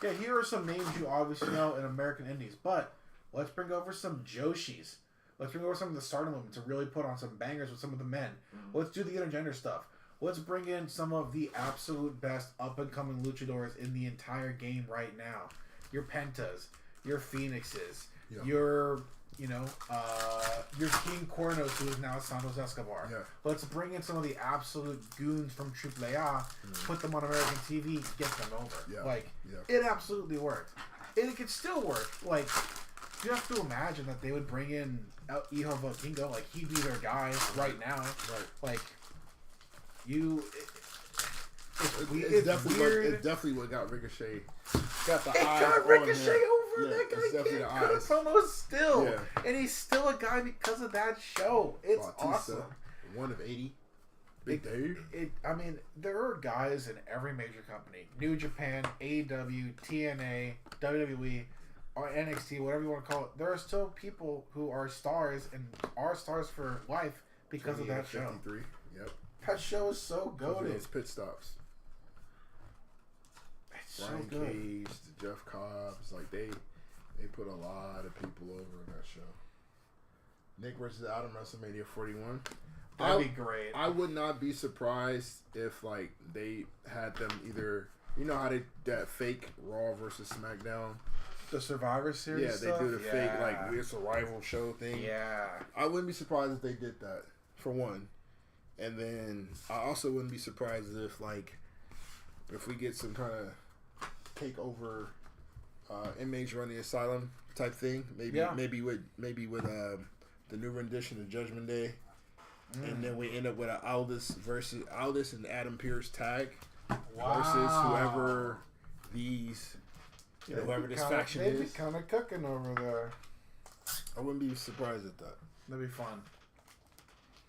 yeah, here are some names you obviously know in American Indies, but let's bring over some Joshis. Let's bring over some of the Stardom women to really put on some bangers with some of the men. Let's do the intergender stuff. Let's bring in some of the absolute best up-and-coming luchadors in the entire game right now. Your Pentas, your Phoenixes, your King Cuernos, who is now Santos Escobar. Yeah. Let's bring in some of the absolute goons from AAA, put them on American TV, get them over. Yeah. It absolutely worked. And it could still work. Like, you have to imagine that they would bring in Hijo Vikingo, like he'd be their guy right now. Right. Like, it's definitely what got Ricochet. Got the eyes got Ricochet over. Yeah, that guy can't cut a promo still, and he's still a guy because of that show. It's Bautista, awesome. 1 of 80. Big Dave. I mean, there are guys in every major company: New Japan, AEW, TNA, WWE. Or NXT, whatever you want to call it, there are still people who are stars and are stars for life because of that show. 53. Yep. That show is so goated. Those pit stops. It's Brian so good. Cage, the Jeff Cobbs, like they put a lot of people over in that show. Nick versus Adam, WrestleMania 41. That'd be great. I would not be surprised if like they had them either. You know how they that fake Raw versus SmackDown. The Survivor Series. Yeah, stuff? they do the fake like weird survival show thing. Yeah, I wouldn't be surprised if they did that for one, and then I also wouldn't be surprised if like if we get some kind of takeover inmates run the asylum type thing, maybe with the new rendition of Judgment Day, and then we end up with an Aldis and Adam Pearce tag versus whoever whoever this faction is. They'd be kind of cooking over there. I wouldn't be surprised at that. That'd be fun.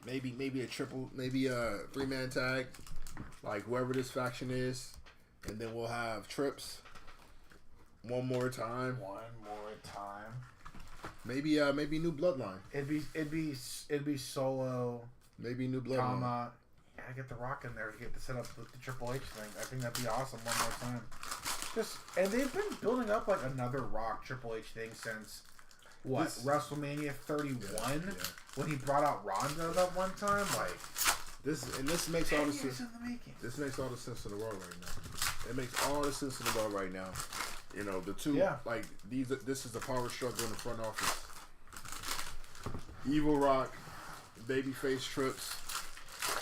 Maybe a 3-man tag, like whoever this faction is, and then we'll have Trips one more time. Maybe new Bloodline. It'd be Solo. Maybe new Bloodline. I get the Rock in there to get to set up the Triple H thing. I think that'd be awesome one more time. And they've been building up like another Rock Triple H thing since WrestleMania 31 when he brought out Ronda that one time. Like this makes all the sense. This makes all the sense in the world right now. It makes all the sense in the world right now. You know, the two like this is the power struggle in the front office. Evil Rock, babyface Trips.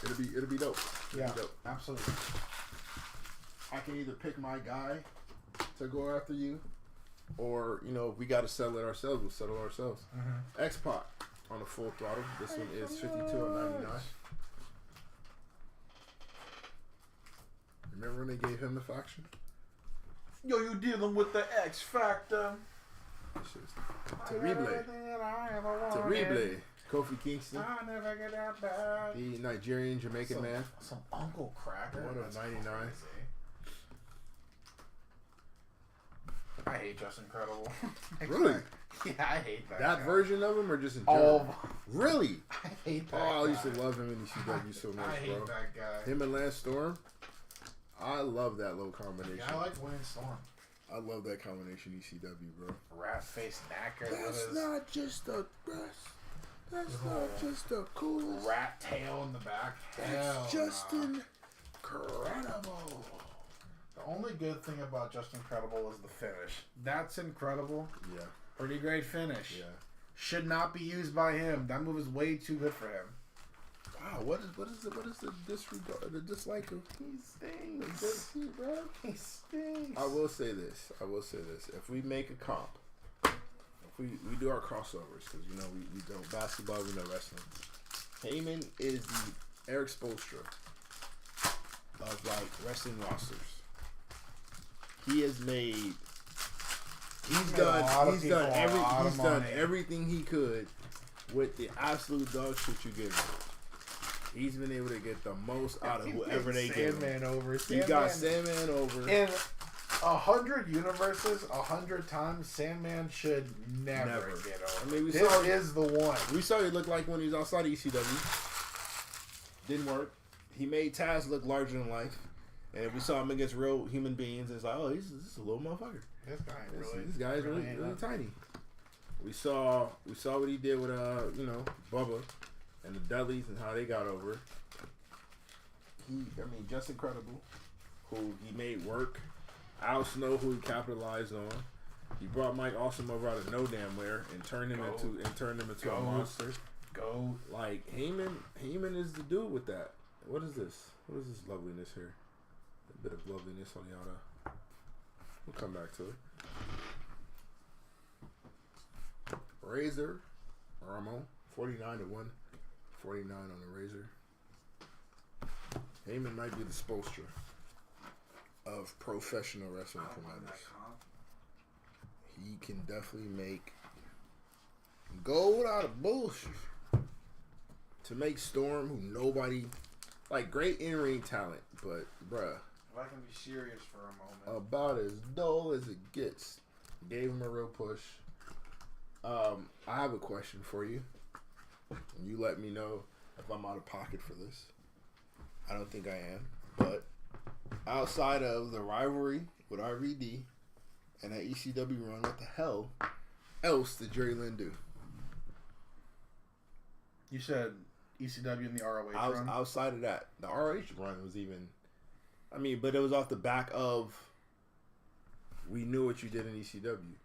It'll be dope. It'll be dope. Absolutely. I can either pick my guy to go after you, or if we got to settle it ourselves, we'll settle ourselves. X-Pac on the full throttle. This one is 52.99. Remember when they gave him the faction? Yo, you dealing with the X Factor? Terrible. Kofi Kingston. I never get that bad. The Nigerian Jamaican man. Some Uncle Cracker. What a 99. I hate Justin Credible. Really? Yeah, I hate that. That guy. version of him, or just in general? Really? I hate that. I used to love him in ECW so much, I hate bro. that guy. Him and Lance Storm. I love that little combination. Yeah, I like Wayne Storm. I love that combination ECW, bro. Rat face knacker. That's not just a dress. That's not just a cool rat tail in the back. That's just incredible. The only good thing about Justin Credible is the finish. That's incredible. Yeah. Pretty great finish. Yeah. Should not be used by him. That move is way too good for him. Wow, what is the disregard, the dislike of? He stinks, bro. He stinks. I will say this. If we make a comp, if we do our crossovers, because we know basketball, we know wrestling. Heyman is the Eric Spoelstra of like wrestling rosters. He's done everything he could with the absolute dog shit you give him. He's been able to get the most out of whoever they give him. He got Sandman over. In 100 universes, 100 times, Sandman should never get over. I mean, this is the one. We saw what he looked like when he was outside of ECW. Didn't work. He made Taz look larger than life. And if we saw him against real human beings, it's like, oh, he's a little motherfucker. This guy is really tiny. We saw what he did with Bubba and the Dudleys and how they got over. Just incredible. Who he made work. Al Snow, who he capitalized on. He brought Mike Awesome over out of no damn where and turned him into a monster. Like Heyman is the dude with that. What is this? What is this loveliness here? A bit of loveliness on the outer. We'll come back to it. Razor Ramon, 49 to 149 on the Razor. Heyman might be the Spoelstra of professional wrestling promoters. He can definitely make gold out of bullshit to make Storm, who nobody like, great in-ring talent, but bruh, if I can be serious for a moment, about as dull as it gets. Gave him a real push. I have a question for you. You let me know if I'm out of pocket for this. I don't think I am, but outside of the rivalry with RVD and that ECW run, what the hell else did Jerry Lynn do? You said ECW and the ROH run? Outside of that, the ROH run was even... but it was off the back of... We knew what you did in ECW.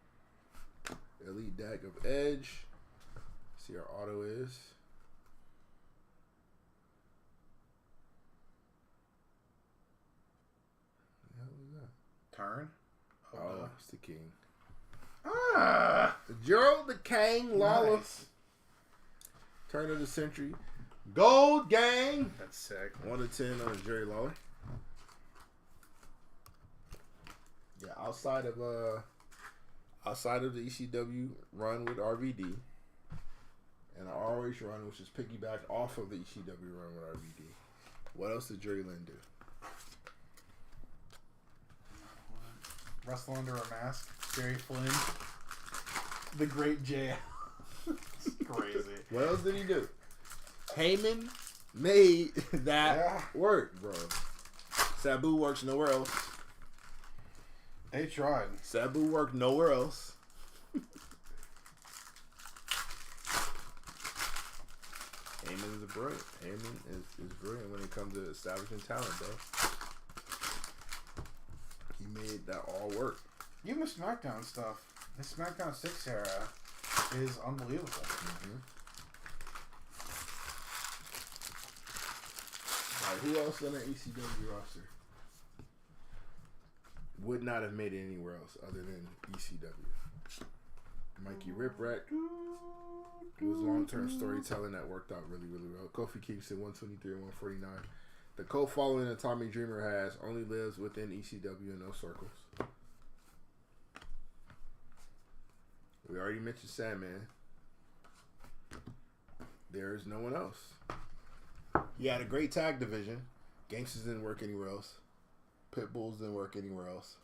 Elite Dag of Edge. See our auto is. Turn. Oh, it's the King. Ah! Gerald the King Lawler. Nice. Turn of the century. Gold gang. That's sick. 1 to 10 on Jerry Lawler. Yeah, outside of the ECW run with RVD and an ROH run, which is piggybacked off of the ECW run with RVD. What else did Jerry Lynn do? Wrestle under a mask. Jerry Flynn. The Great JL. It's crazy. What else did he do? Heyman made that work, bro. Sabu works nowhere else. They tried. Sabu worked nowhere else. Heyman is brilliant. Heyman is brilliant when it comes to establishing talent, bro. He made that all work. Even the SmackDown stuff. The SmackDown 6 era is unbelievable. Mm-hmm. All right, who else on the ECW roster would not have made it anywhere else other than ECW? Mikey Ripwreck. It was long-term storytelling that worked out really, really well. Kofi Kingston, 123 and 149. The cult following that Tommy Dreamer has only lives within ECW in those circles. We already mentioned Sandman. There is no one else. He had a great tag division. Gangsters didn't work anywhere else. Pitbulls didn't work anywhere else.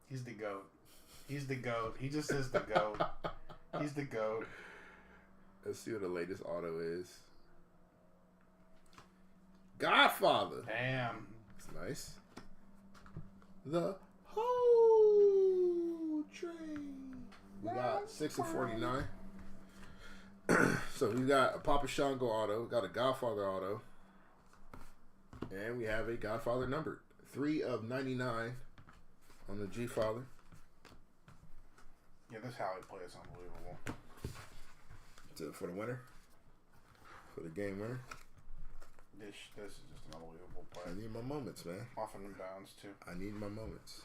He's the GOAT. He's the GOAT. He just is the GOAT. He's the GOAT. Let's see what the latest auto is. Godfather. Damn. It's nice. The whole train. We got 6 of 49. So we got a Papa Shango auto. We got a Godfather auto. And we have a Godfather numbered. 3 of 99 on the G-Father. Yeah, this Halley play is unbelievable. For the winner. For the game winner. This is just an unbelievable play. I need my moments, man. Off and bounds, too. I need my moments.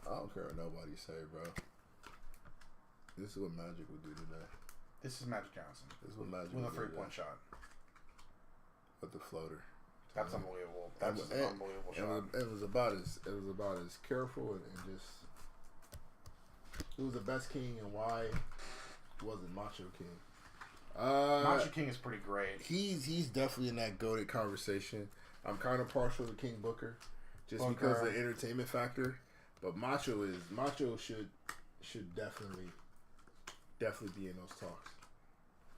I don't care what nobody say, bro. This is what Magic would do today. This is Magic Johnson. This is what Magic with a would do 3-point shot. With the floater. That's unbelievable. That's an unbelievable shot. It was about as careful and just. Who was the best king and why wasn't Macho King? Macho King is pretty great. He's definitely in that goated conversation. I'm kind of partial to King Booker, just because of the entertainment factor. But Macho should definitely be in those talks.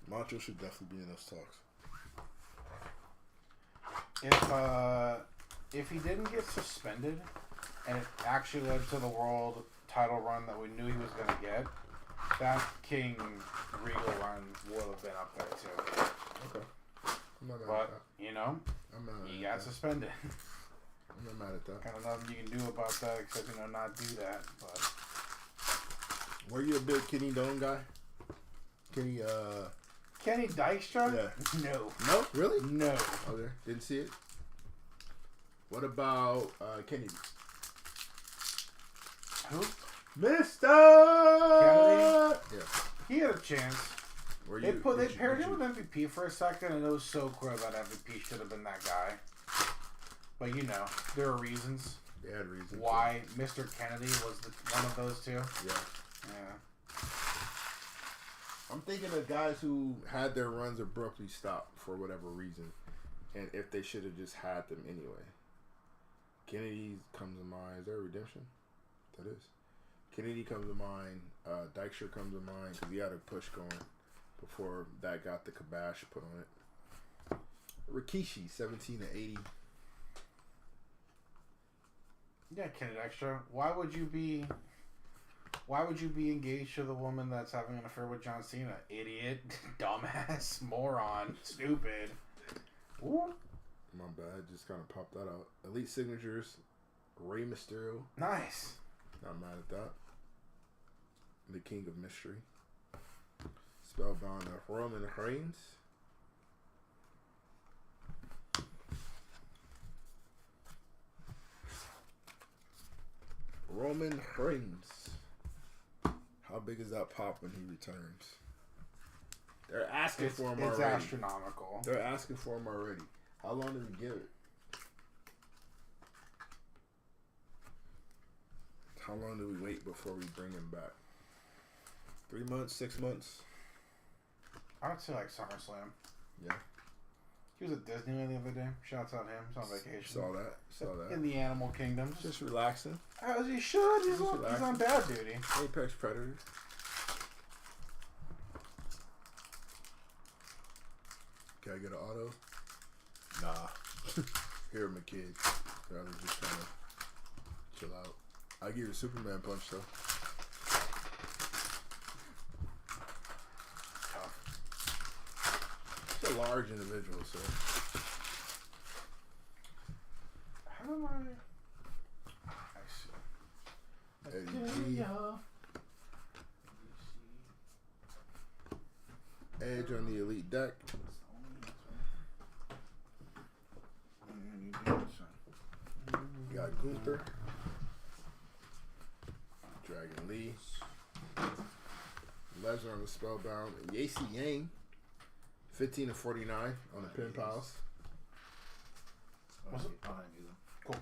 Macho should definitely be in those talks. If he didn't get suspended, and it actually led to the world title run that we knew he was going to get, that King Regal run would have been up there too. Okay. I'm not mad but, at that. you know, he got suspended. I'm not mad at that. Kind of nothing you can do about that except, not do that. But were you a big Kenny Doan guy? Kenny Dykstra? Yeah. No. No? Really? No. Okay. Didn't see it. What about Kennedy? Who? Mr. Kennedy? Yeah. He had a chance. They paired him with MVP for a second, and it was so clear that MVP should have been that guy. But there are reasons. They had reasons why Mr. Kennedy was one of those two. Yeah. I'm thinking of guys who had their runs abruptly stopped for whatever reason, and if they should have just had them anyway. Kennedy comes to mind. Is there a redemption? That is. Kennedy comes to mind. Dykstra comes to mind because he had a push going before that got the kibosh put on it. Rikishi, 17 to 80. Yeah, Kenny Dykstra. Why would you be engaged to the woman that's having an affair with John Cena? Idiot, dumbass, moron, stupid. Ooh. My bad, just kind of popped that out. Elite Signatures, Rey Mysterio. Nice. Not mad at that. The King of Mystery. Spellbound of Roman Reigns. Roman Reigns. How big is that pop when he returns? They're asking for him already. It's astronomical. They're asking for him already. How long do we give it? How long do we wait before we bring him back? 3 months, 6 months? I would say like SummerSlam. Yeah. He was at Disneyland the other day. Shouts out him. He's on vacation. Saw that. In the animal kingdom. Just relaxing. As he should. He's on bad duty. Apex Predators. Can I get an auto? Nah. Here, my kid. I was just trying to chill out. I give you a Superman punch, though. He's a large individual, so. How do I see. Eddie G. Edge on the elite deck. You got Gunther. Dragon Lee. Lesnar on the Spellbound. And Gacy Yang. 15 to 49 on the pin pals. What's it? Cool.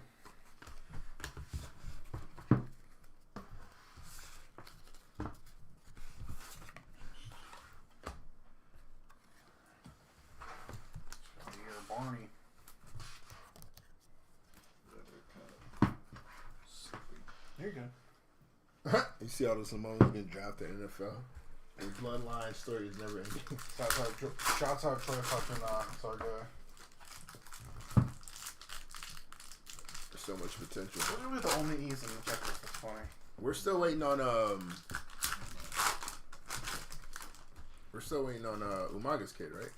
Barney. There you go. You see all the Samoans getting drafted in the NFL? And Bloodline story is never ending. Shots out Troy fucking Sargo. There's so much potential. Those are the only E's in the checklist. That's funny. We're still waiting on Umaga's kid, right?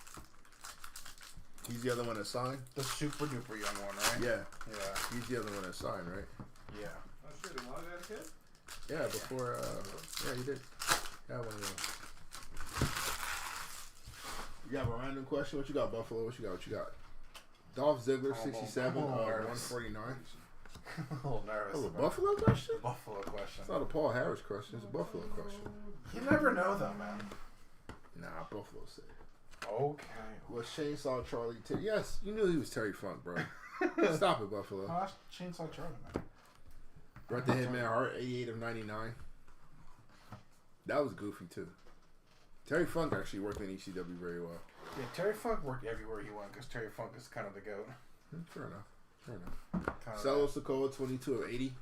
He's the other one that signed? The super duper young one, right? Yeah. Yeah. He's the other one that signed, right? Yeah. Oh shit, Umaga had a kid? Yeah, before yeah, he did. Yeah, one of them. You have a random question? What you got, Buffalo? What you got? Dolph Ziggler, 67, 149. A little nervous. Oh, a Buffalo question? Buffalo question. It's not a Paul Harris question. It's a Buffalo question. You never know, though, man. Nah, Buffalo said. Okay. Was Chainsaw Charlie yes, you knew he was Terry Funk, bro. Stop it, Buffalo. Oh, that's Chainsaw Charlie, man. Bret the Hitman Hart, 88 of 99. That was goofy, too. Terry Funk actually worked in ECW very well. Yeah, Terry Funk worked everywhere he went because Terry Funk is kind of the goat. Fair enough. Solo Sikoa, 22 of 80.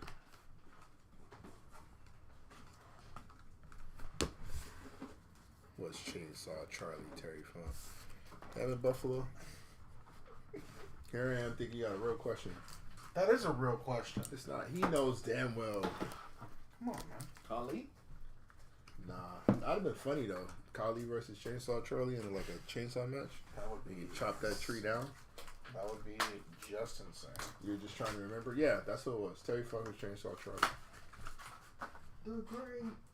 Was Chainsaw Charlie Terry Funk? Evan Buffalo? Here I am thinking you got a real question. That is a real question. It's not. He knows damn well. Come on, man. Kali? Nah. That'd have been funny, though. Kali versus Chainsaw Charlie in like a chainsaw match. That would be. You chop that tree down. That would be just insane. You're just trying to remember? Yeah, that's what it was. Terry Funk was Chainsaw Charlie.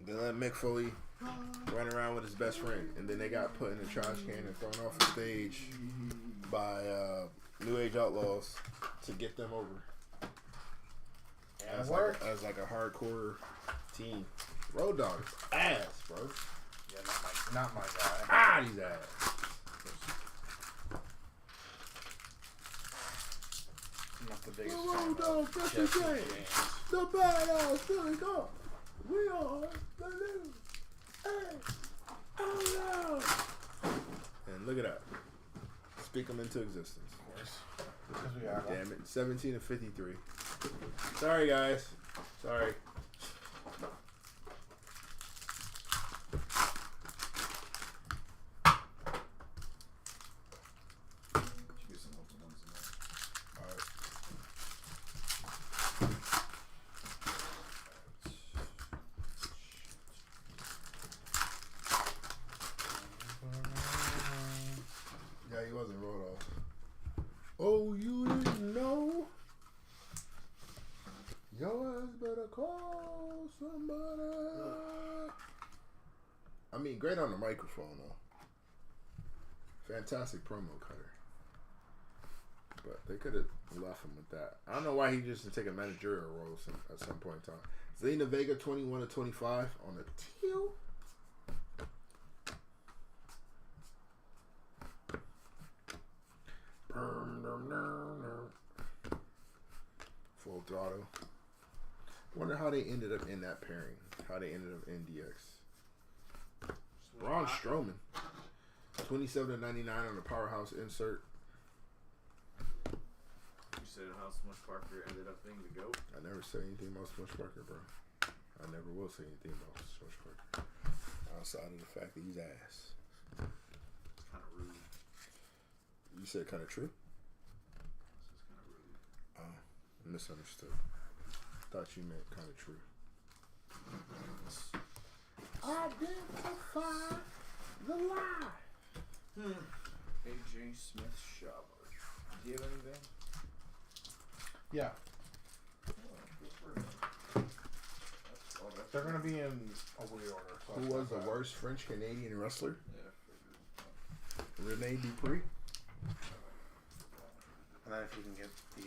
They let Mick Foley run around with his best friend, and then they got put in the trash can and thrown off the stage by New Age Outlaws to get them over. As like a hardcore team. Road Dogg's ass, bro. Yeah, not my guy. Ah, he's ass. I'm not the biggest The fan Road Dogg, of Jesse Jesse James. James. The badass Philly Dog. We are the new. Hey, oh no. And look at that. Speak them into existence. Of course. Because we are. Damn it. 17 to 53. Sorry, guys. Sorry. Yeah, he wasn't rolled off. Oh, you didn't know? Your ass better call somebody. I mean, great on the microphone, though. Fantastic promo cutter. But they could have left him with that. I don't know why he just didn't take a managerial role at some point in time. Zelina Vega 21/25 on the teal. Full throttle. Wonder how they ended up in that pairing. How they ended up in DX. Braun Strowman. 27/99 on the Powerhouse insert. You said how Smush Parker ended up being the GOAT? I never said anything about Smush Parker, bro. I never will say anything about Smush Parker. Outside of the fact that he's ass. It's kind of rude. You said kind of true? This is kind of rude. Oh, misunderstood. Thought you meant kind of true. Identify the lie. AJ Smith Shopper. Do you have anything? Yeah. They're going to be in a weird order. So Who was the worst French Canadian wrestler? Yeah, Rene Dupree. And then if you can get the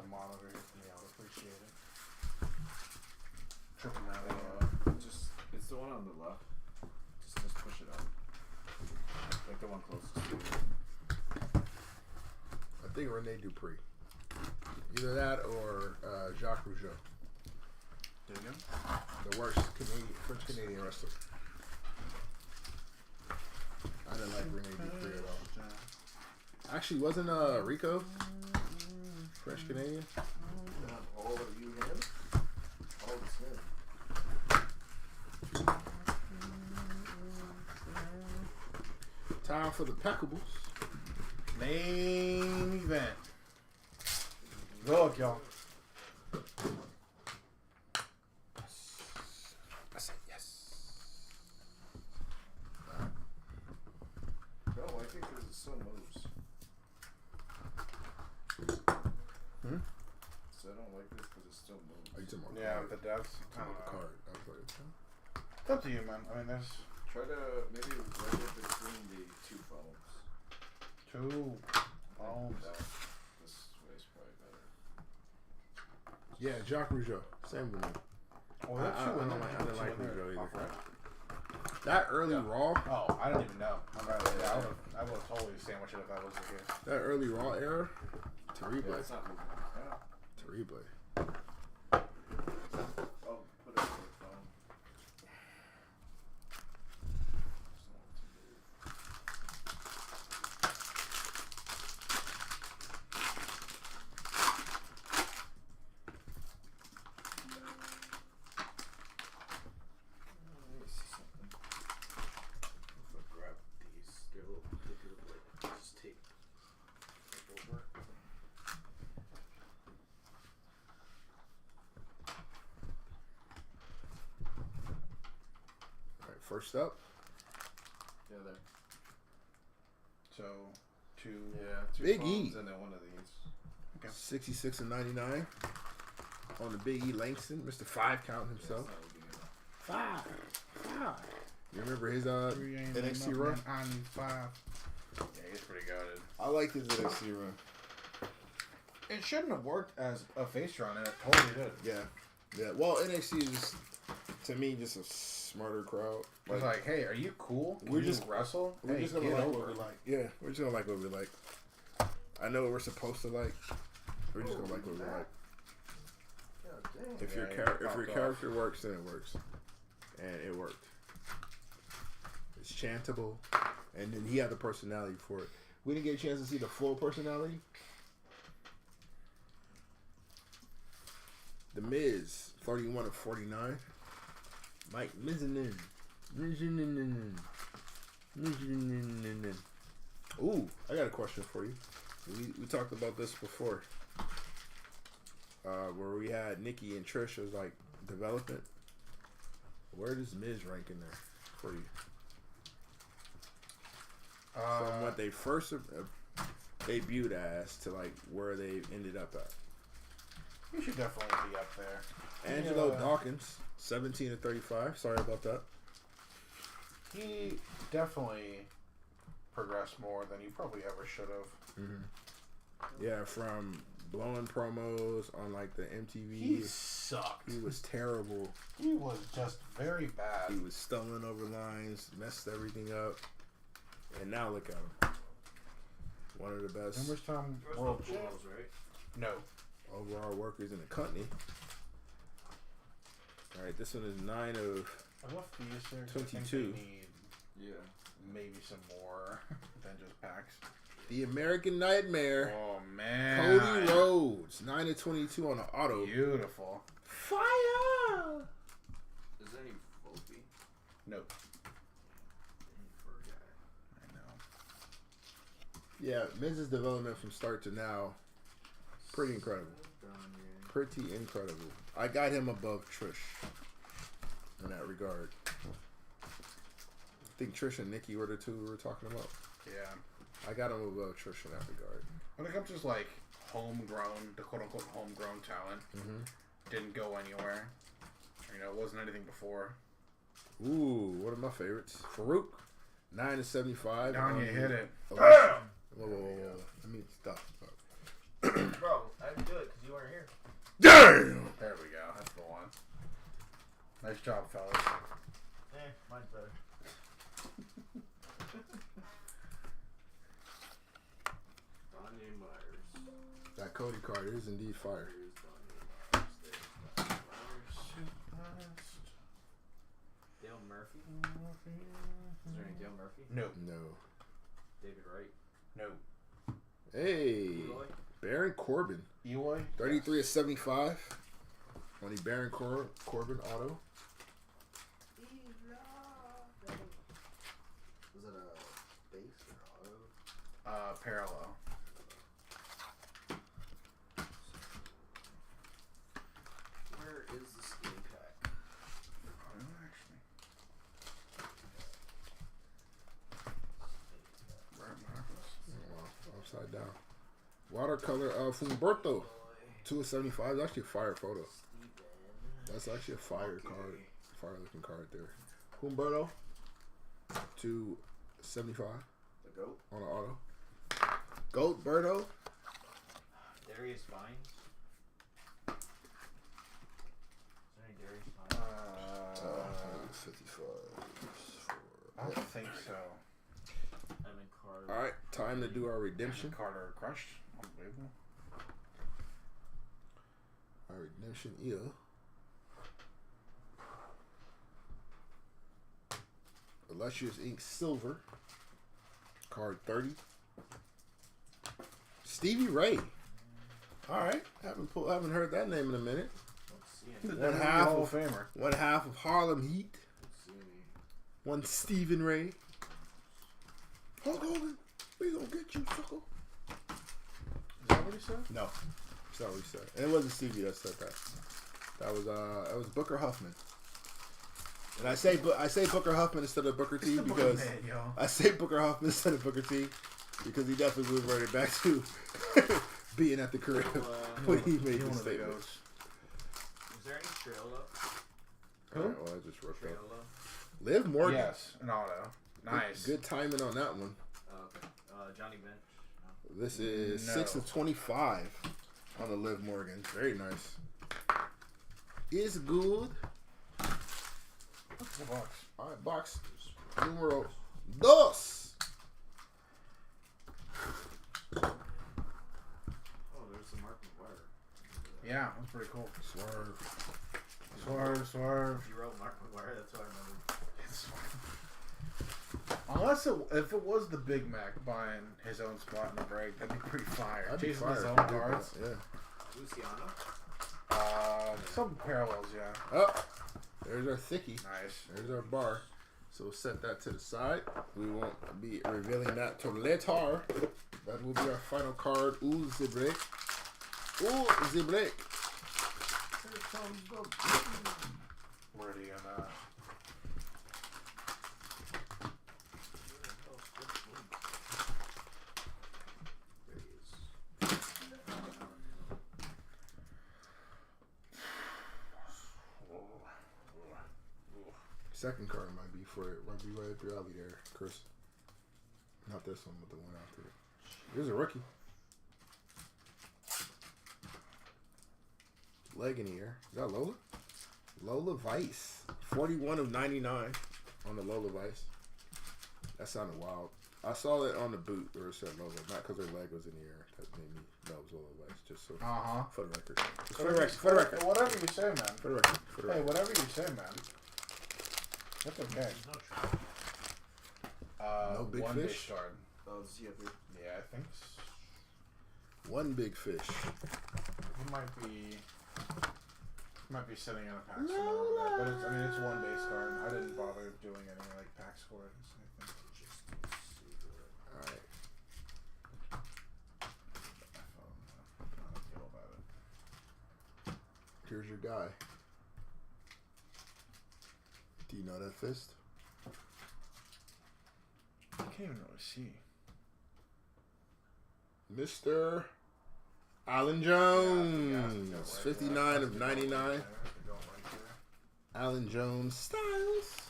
monitor here for me, I would appreciate it. Triple now. just it's the one on the left. Just push it up. Like the one closest to you. I think Rene Dupree. Either that or Jacques Rougeau. There you go. The worst French Canadian wrestler. I didn't like Rene Dupree at all. Actually, wasn't Rico French Canadian? Not all of you him. All the him. Time for the Impeccables. Main event. Look, y'all. I said yes. No, I think because it still moves. So I don't like this because it still moves. Are you talking about Yeah, card? but that's Talking about the card. I was like, It's up to you, man. I mean, there's Try to maybe right in between the two phones. two phones. This way is probably better. yeah, Jacques Rougeau. Same with me. Oh, I that's two in don't there. like- I didn't like Two in there. Rougeau either. Off right. That early Yeah. Raw, Oh, I don't even know. I would have totally sandwiched it if that was the case. that early Raw era, Yeah, terrible. it's not moving. Yeah. Terrible. Oh, put it on the phone. Let me see something. If I grab these, they're a little thicker, but just tape over. All right, first up, Yeah, there. So, two. Yeah, two Big phones E. and then one of these. 66/99 on the Big E Langston, Mr. 5 Count himself. Five. You remember his NXT run? I need 5. Yeah, he's pretty goated. I like his NXT run. It shouldn't have worked as a face run, and it totally did. Yeah. Well, NXT is just, to me, just a smarter crowd. It's like, hey, are you cool? Can We're you just- wrestle. We're Hey, just gonna get like over what we it. like. Yeah, we're just gonna like what we like. I know what we're supposed to like. We're just gonna like what we like. If your character works, then it works, and it worked. It's chantable, and then he had the personality for it. We didn't get a chance to see the full personality. The Miz, 31/49. Mike Mizanin. Ooh, I got a question for you. We talked about this before. Where we had Nikki and Trish as like development. Where does Miz rank in there for you? From what they first debuted as to like where they ended up at. You should definitely be up there. Angelo Dawkins, 17/35. Sorry about that. He definitely progressed more than you probably ever should have. Yeah, from blowing promos on like the MTV. He sucked. He was terrible. He was just very bad. He was stumbling over lines, messed everything up, and now look at him. One of the best Time world champ. Right? No. overall workers in the company. All right, this one is 9 of I love these here. 22. I think they need Yeah. maybe some more than just packs. The American Nightmare. Oh man. Cody Rhodes, 9 of 22 on the auto. Beautiful. Fire! Is there any Volpe? Nope. For a guy. I know. Yeah, Miz's development from start to now, pretty incredible. Pretty incredible. I got him above Trish in that regard. I think Trish and Nikki were the two we were talking about. Yeah. I got him above Trish in that regard. When it comes to just like homegrown, the quote unquote homegrown talent, didn't go anywhere. You know, it wasn't anything before. Ooh, one of my favorites. Farouk, 9 of 75. Down you hit it. Whoa, whoa, whoa. Let me stop. Bro, I didn't do it because you weren't here. Damn! There we go. That's the one. Nice job, fellas. Mine's better. Donnie Myers. That Cody card is indeed fire. Dale Murphy. Is there any Dale Murphy? No. No. David Wright. No. Hey, Eloy. Baron Corbin, Eloy? 33 of 75 on the Baron Corbin auto. Was it a base or auto? Parallel. Where is the skin pack? Actually. Right markers. Oh, upside down. Watercolor of Humberto, 2 of 75. That's actually a fire photo. That's actually a fire card. Fire looking card there. Humberto, 275 The GOAT. on the auto. Goat Berto. Darius Vines. Is there any Darius Vines? 55. I don't think so. Evan Carter. All right, time to do our redemption. Carter crushed. Unbelievable. Our redemption is Illustrious Ink Silver. Card 30. Stevie Ray. All right, haven't heard that name in a minute. Let's see One any. half Hall of of Famer. One half of Harlem Heat. Let's see any. One Stephen Ray. Hulk Hogan, we gonna get you, sucker. Is that what he said? No, that's not what he said. And it wasn't Stevie that said that. That was Booker Huffman. And I say Booker Huffman instead of Booker T because Man, yo. I say Booker Huffman instead of Booker T because he definitely reverted back to being at the crib when he made the statement. Is there any Trailo? All right, well, I just wrote that. Trailo? Liv Morgan. Yes, an auto. Nice. Good timing on that one. Okay. Johnny Bench. No. This is No. 6 of 25 on the Liv Morgan. Very nice. Is good. What's the box? All right, box numero dos. Oh, there's some Mark McGuire. Yeah, that's pretty cool. Swerve. Swerve. You wrote Mark McGuire, that's what I remember. Unless if it was the Big Mac buying his own spot in the break, that'd be pretty fire. That'd be Chasing fire. his own cards. Yeah. Luciano? Some parallels, yeah. Oh, there's our thickie. Nice. There's our bar. So we'll set that to the side. We won't be revealing that till later. That will be our final card. Ooh, the break. Ooh, the break. Here comes the Ready on that. There he is. Second card might be right up your alley there, Chris. Not this one, but the one out there. Here's a rookie. leg in the air. Is that Lola? Lola Vice. 41 of 99 on the Lola Vice. That sounded wild. I saw it on the boot where it said Lola, not because her leg was in the air. That made me know it was Lola Vice. Just so for the record. Just for the record. Whatever you say, man. For the record. Hey, whatever you say, man. That's okay. No big one fish? Big card. Oh, does he have it? Yeah, I think so. One big fish. He might be sitting in a pack somewhere over there. But it's one base card. I didn't bother doing any like pack scores. Alright. I don't feel about it. Here's your guy. Do you know that fist? I can't even really see. Mr. Alan Jones. 59 of 99. Alan Jones Styles.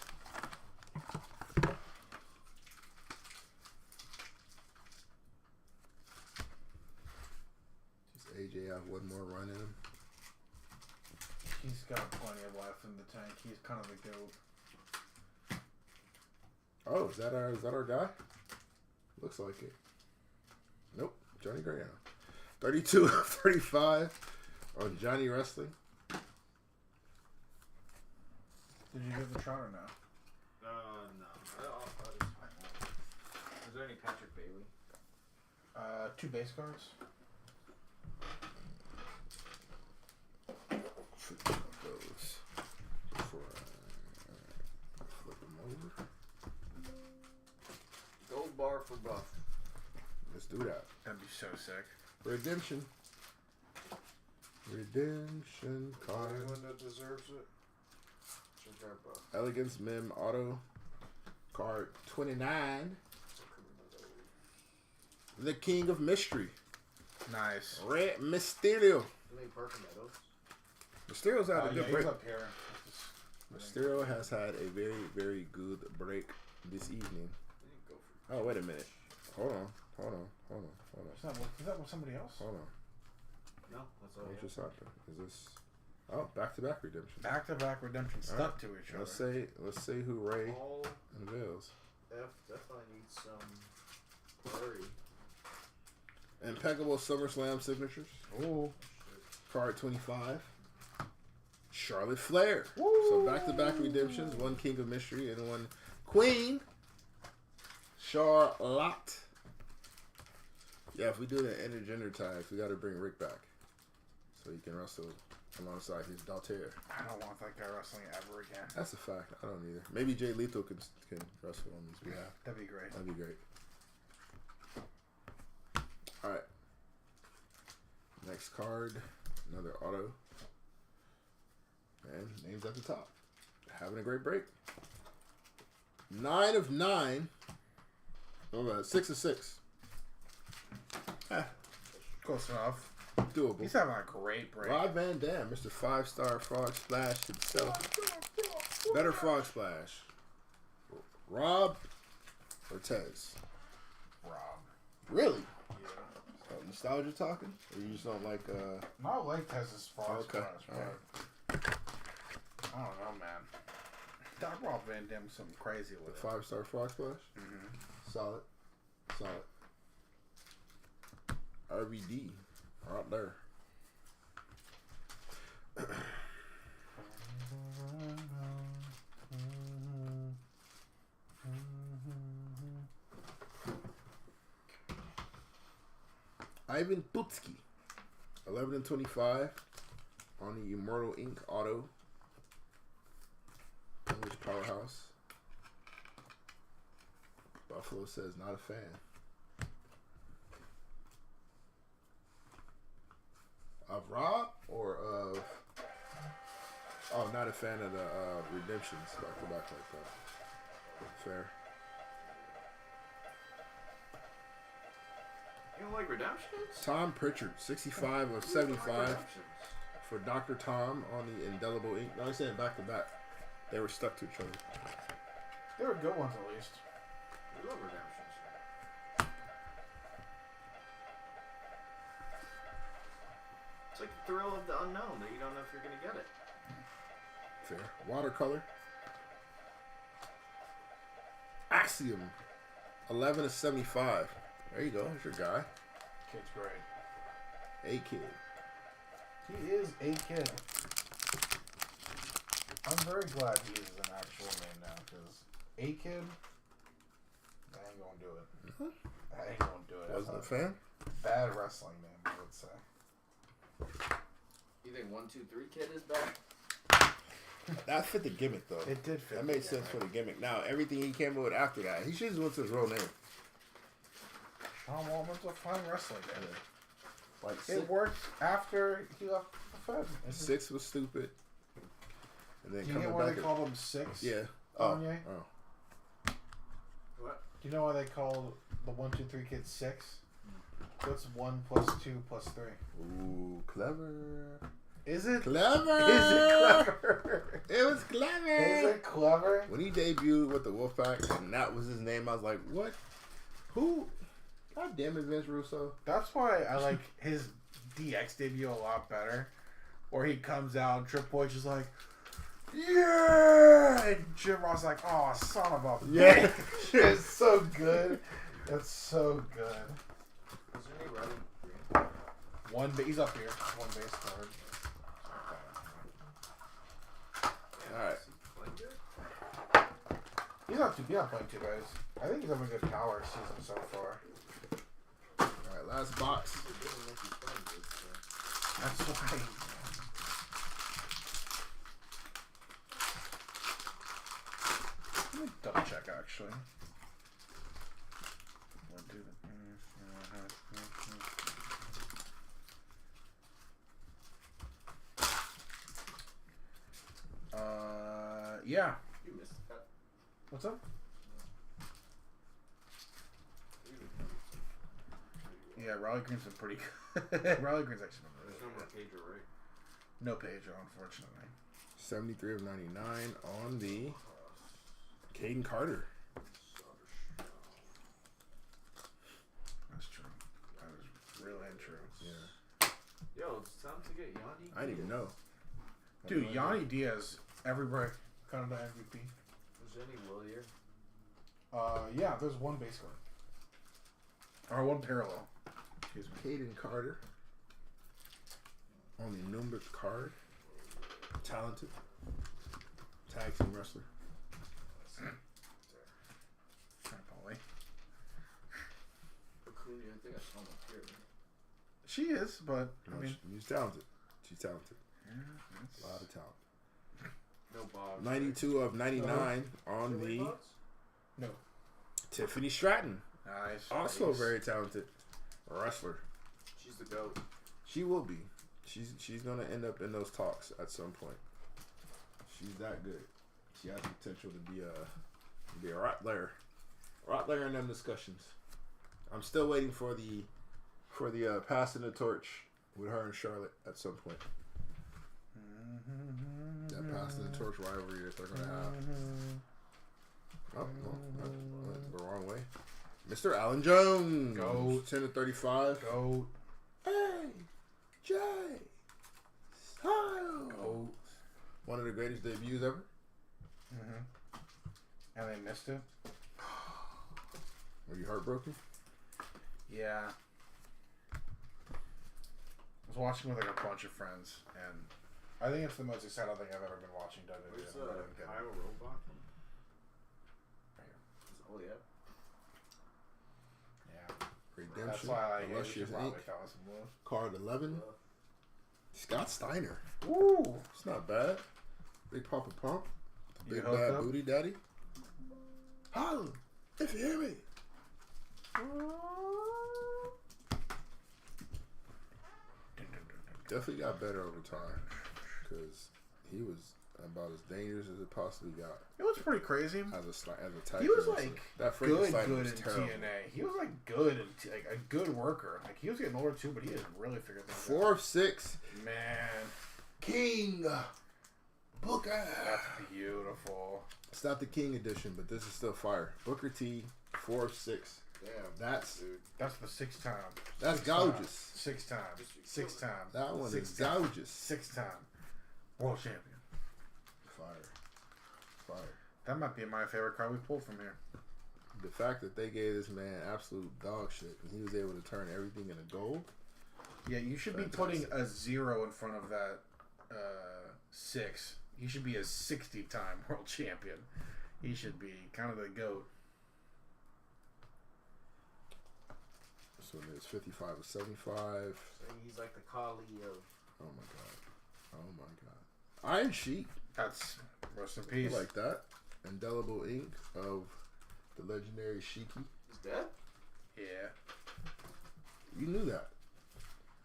Does AJ have one more run in him? He's got plenty of life in the tank. He's kind of the GOAT. Oh, is that our guy? Looks like it. Nope, Johnny Gargano. 32 of 35 on Johnny Wrestling. Did you give the shot or no? No. Is there any Patrick Bailey? 2 base cards. Those before I flip them over. Gold bar for buff. Let's do that. That'd be so sick. Redemption card. Anyone that deserves it. Check out buff. Elegance Mem Auto card 29. The King of Mystery. Nice. Red Mysterio. Any Parker Meadows? Mysterio's had a good break. He's up here. Mysterio has had a very, very good break this evening. Oh, wait a minute. Hold on. Is that with somebody else? Hold on. No, that's all. What just happened? Is this? Oh, back-to-back redemption. Back-to-back redemption stuck to each other. Let's say who Ray Paul unveils. F definitely needs some blurry. Impeccable SummerSlam signatures. Ooh. Card 25. Charlotte Flair. Woo! So back-to-back redemptions. One King of Mystery and one Queen. Charlotte. Yeah, if we do the intergender tags, we got to bring Rick back. So he can wrestle alongside his daughter. I don't want that guy wrestling ever again. That's a fact. I don't either. Maybe Jay Lethal can wrestle on his behalf. That'd be great. That'd be great. Alright. Next card. Another auto. And names at the top. Having a great break. 9 of 9. Oh, 6 of 6. Close enough. Doable. He's having a great break. Rob Van Dam, Mr. 5-star Frog Splash himself. Better Frog Splash. Rob or Tez? Rob. Really? Yeah. Oh, nostalgia talking? Or you just don't like No, I like Tez's Frog okay. Splash, but I don't know, man. Doc Rob Van Dam something crazy the with 5-star Frog Splash? Mm-hmm. Solid. RVD. Right there. Ivan Putski. 11 and 25 on the Immortal Inc. auto. English powerhouse. Buffalo says not a fan. Of Rob or of... Oh, not a fan of the redemptions back to back like that. Fair. You don't like redemptions? Tom Pritchard, 65 of 75 for Dr. Tom on the Indelible Ink. No, I'm saying back to back. They were stuck to each other. They were good ones at least. I love redemptions. It's like the thrill of the unknown that you don't know if you're gonna get it. Fair. Watercolor. Axiom. 11/75. There you go. There's your guy. Kid's great. A kid. He is a kid. I'm very glad he uses an actual name now, because a kid, that ain't gonna do it. Mm-hmm. That ain't gonna do it. Wasn't a fan? Bad wrestling name, I would say. You think 1, 2, 3 Kid is bad? That fit the gimmick, though. It did fit. That made sense for the gimmick. Now, everything he came up with after that, he should have went to his real name. Sean Waltman's a fine wrestling name. Like It worked after he left the Fed. 6 was stupid. And then Do you get why they called him 6? Yeah. Kanye? Oh. What? Do you know why they called the 1, 2, 3 Kid 6? What's 1 plus 2 plus 3? Ooh, clever. Is it? Clever. Is it clever? It was clever. Is it clever? When he debuted with the Wolfpack and that was his name, I was like, what? Who? God damn it, Vince Russo. That's why I like his DX debut a lot better. Where he comes out and Triple H is like, yeah! And Jim Ross is like, oh, son of a Yeah. bitch. It's so good. It's so good. Is there any running? He's up here. One base card. Alright. He's not playing too bad. I think he's having a good power season so far. Alright, last box. That's why. Let me double check actually. Yeah. You missed that. What's up? Yeah, Raleigh Green's been pretty good. Raleigh Green's actually been really There's no more good. Pedro, right? No Pedro, unfortunately. 73/99 on the Caden Carter. That's true. That was real and true. Yeah. Yo, it's time to get Yanni. I didn't even know. Dude, Yanni Diaz, every break, kind of the MVP. Is there any Willier? Yeah, there's one base card. Or one parallel. Excuse me. Caden Carter on the numbered card. Talented. Tag team wrestler. Polly. Acuna, I think I saw him up here. She is, but No, I mean, she's talented. She's talented. yeah, A lot of talent. No Bob. 92/99 on the no. Tiffany Stratton. Nice. Also nice. very talented wrestler. She's the GOAT. She will be. She's gonna end up in those talks at some point. She's that good. She has the potential to be a Rottler in them discussions. I'm still waiting for the passing the torch with her and Charlotte at some point. That passing the torch rivalry that they're gonna have. Oh, no, that's the wrong way. Mr. Alan Jones. Go. 10/35. Go. AJ Styles. Go. One of the greatest debuts ever. And they missed it? Were you heartbroken? Yeah. I was watching with like a bunch of friends, and I think it's the most exciting thing I've ever been watching WWE. Where's the Kyle Robot? Oh, yeah. Yeah. Redemption. That's why I Illustrious probably Inc. found some moves. Card 11. Scott Steiner. Woo! It's not bad. Big Papa Pump. You Big hooked Bad up? Booty Daddy. Holla if you hear me. Definitely got better over time because he was about as dangerous as it possibly got It was pretty crazy. as a type. He was wrestler. like that good Frankenstein in was terrible. TNA. He was like good and like a good worker. Like he was getting older too, but he didn't really figure things 4 of 6. out. Man, King Booker. that's beautiful. It's not the King edition, but this is still fire. Booker T, 4 of 6. Damn, that's the 6 time. That's gorgeous. 6 times. 6 times. That one Six is times. gorgeous. 6 time. World champion. Fire. That might be my favorite card we pulled from here. The fact that they gave this man absolute dog shit and he was able to turn everything into gold. Yeah, you should be putting a 0 in front of that 6. He should be a 60-time world champion. He should be kind of the GOAT. So there's 55 or 75. So he's like the Kali of. Oh my god. Iron Sheik. That's rest in I peace. like that. Indelible ink of the legendary Shiki. He's dead? Yeah. You knew that.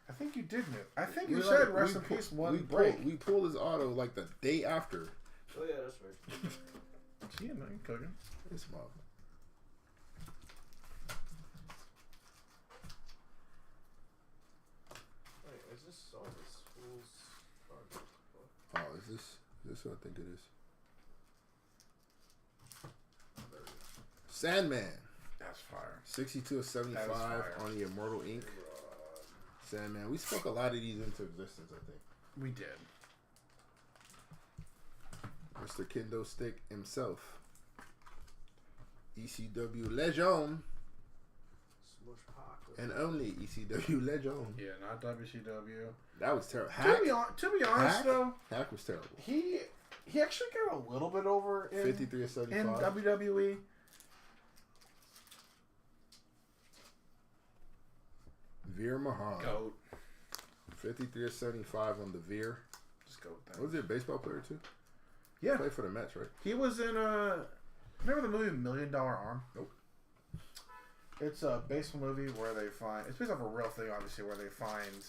I think you did know. I think you said rest in peace one break. We pulled his auto like the day after. Oh yeah, that's right. See, you know, you cooking. This mother. Wait, is this all this fool's card? Oh, is this what I think it is? Sandman. That's fire. 62 of 75 on the Immortal Ink. Sandman. We spoke a lot of these into existence, I think. We did. Mr. Kendo Stick himself. ECW Legend. Smush Pac. And only ECW Legend. Yeah, not WCW. That was terrible. To be honest, though, Hack was terrible. he actually got a little bit over in 53 of 75. in WWE. Veer Mahan. GOAT. 53 of 75 on the Veer. Just GOAT. Then. Was he a baseball player too? Yeah. Played for the Mets, right? He was in remember the movie $1 Million Arm? Nope. It's a baseball movie where they find, it's based off a real thing, obviously, where they find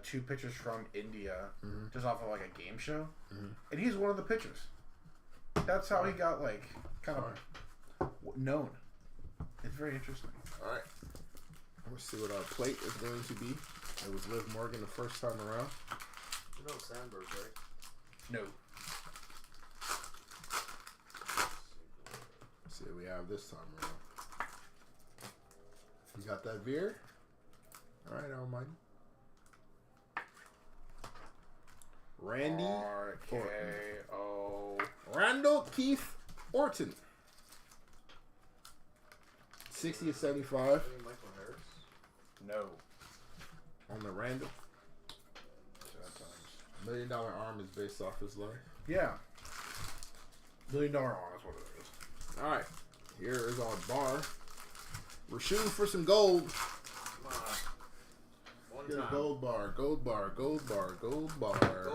2 pitchers from India just off of like a game show, and he's one of the pitchers. That's how he got like kind of known. It's very interesting. All right. Let's see what our plate is going to be. It was Liv Morgan the first time around. You know Sandberg, right? No. Let's see what we have this time around. You got that Veer? All right, Almighty. Randy RKO. Randall Keith Orton. 60 of 75 Michael Harris? No. on the Randall. $1 Million Arm is based off his life. Yeah. $1 Million Arm is what it is. All right, here is our bar. We're shooting for some gold. Come on. One Get a time. gold bar, gold bar, gold bar, gold bar.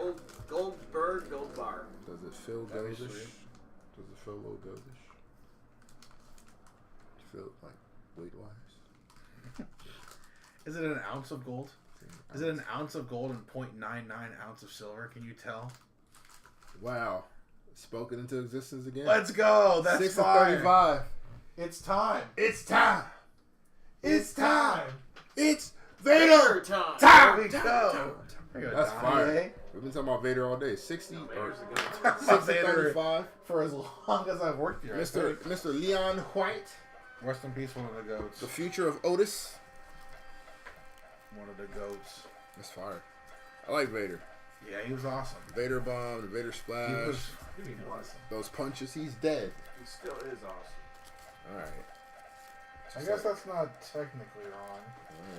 Gold bird, gold bar. Does it feel That'd be goldish? sweet. Does it feel a little goldish? Feel like weight-wise? Is it an ounce of gold? Is it an ounce of gold and 0.99 ounce of silver? Can you tell? Wow. Spoken into existence again. Let's go. That's 6 fire. of 35. It's time. It's time. It's time. It's Vader time. There we go. That's fire. We've been talking about Vader all day. 60 or 6 of Vader 35. for as long as I've worked here. Mr. Leon White. Rest in peace, one of the goats. The future of Otis. One of the goats. That's fire. I like Vader. Yeah, he was awesome. Vader bomb, the Vader splash. He was awesome. Those punches, he's dead. He still is awesome. All right. I guess that's not technically wrong.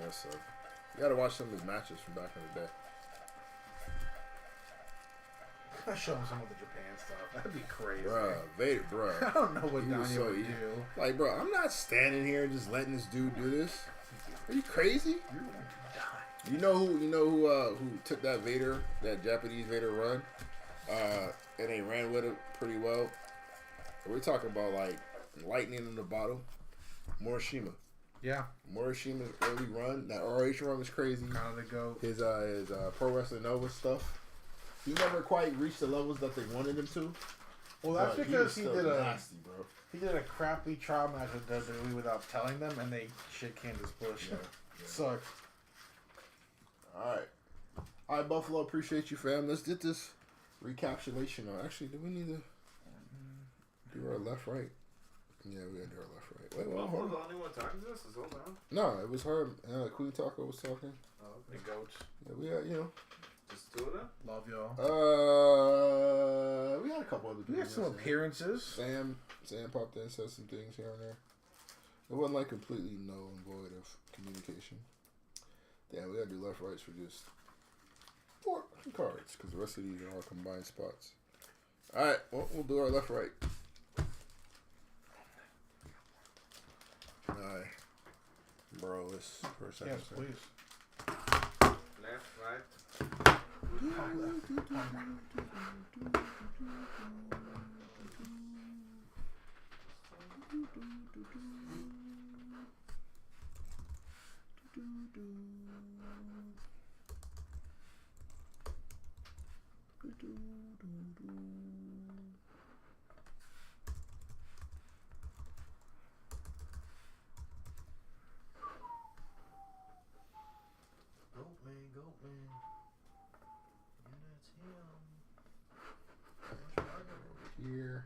Yeah, so you gotta watch some of his matches from back in the day. I show him some of the Japan stuff. That'd be crazy. Bruh, Vader, bruh. I don't know what He was Daniel so would easy. do. Like, bro, I'm not standing here just letting this dude do this. Are you crazy? You're going to die. You know who took that Vader, that Japanese Vader run, and they ran with it pretty well. We're talking about like lightning in the bottle. Morishima. Yeah. Morishima's early run, that RH run was crazy. Kind of the goat. His Pro Wrestling Nova stuff. He never quite reached the levels that they wanted him to. Well, that's but because he was did still a nasty, bro. he did a crappy trial match with WWE without telling them, and they shit canned his push. Yeah. Sucked. All right, Buffalo. Appreciate you, fam. Let's get this recapitulation on. Actually, do we need to do our left right? Yeah, we gotta do our left right. Wait, Well, hold the on. only one talking to us is hold on. No, it was her. Queen Taco was talking. Oh, The okay. goats. Yeah, we had, Just two of them? Love y'all. we had a couple other people. We had some appearances. Sam popped in, said some things here and there. It wasn't like completely null and void of communication. Damn, we gotta do left rights for just 4 cards because the rest of these are all combined spots. All right, well, we'll do our left right. All right, borrow this for a second. Yes, please. Left, right. Goat man. Yeah, that's him. Here.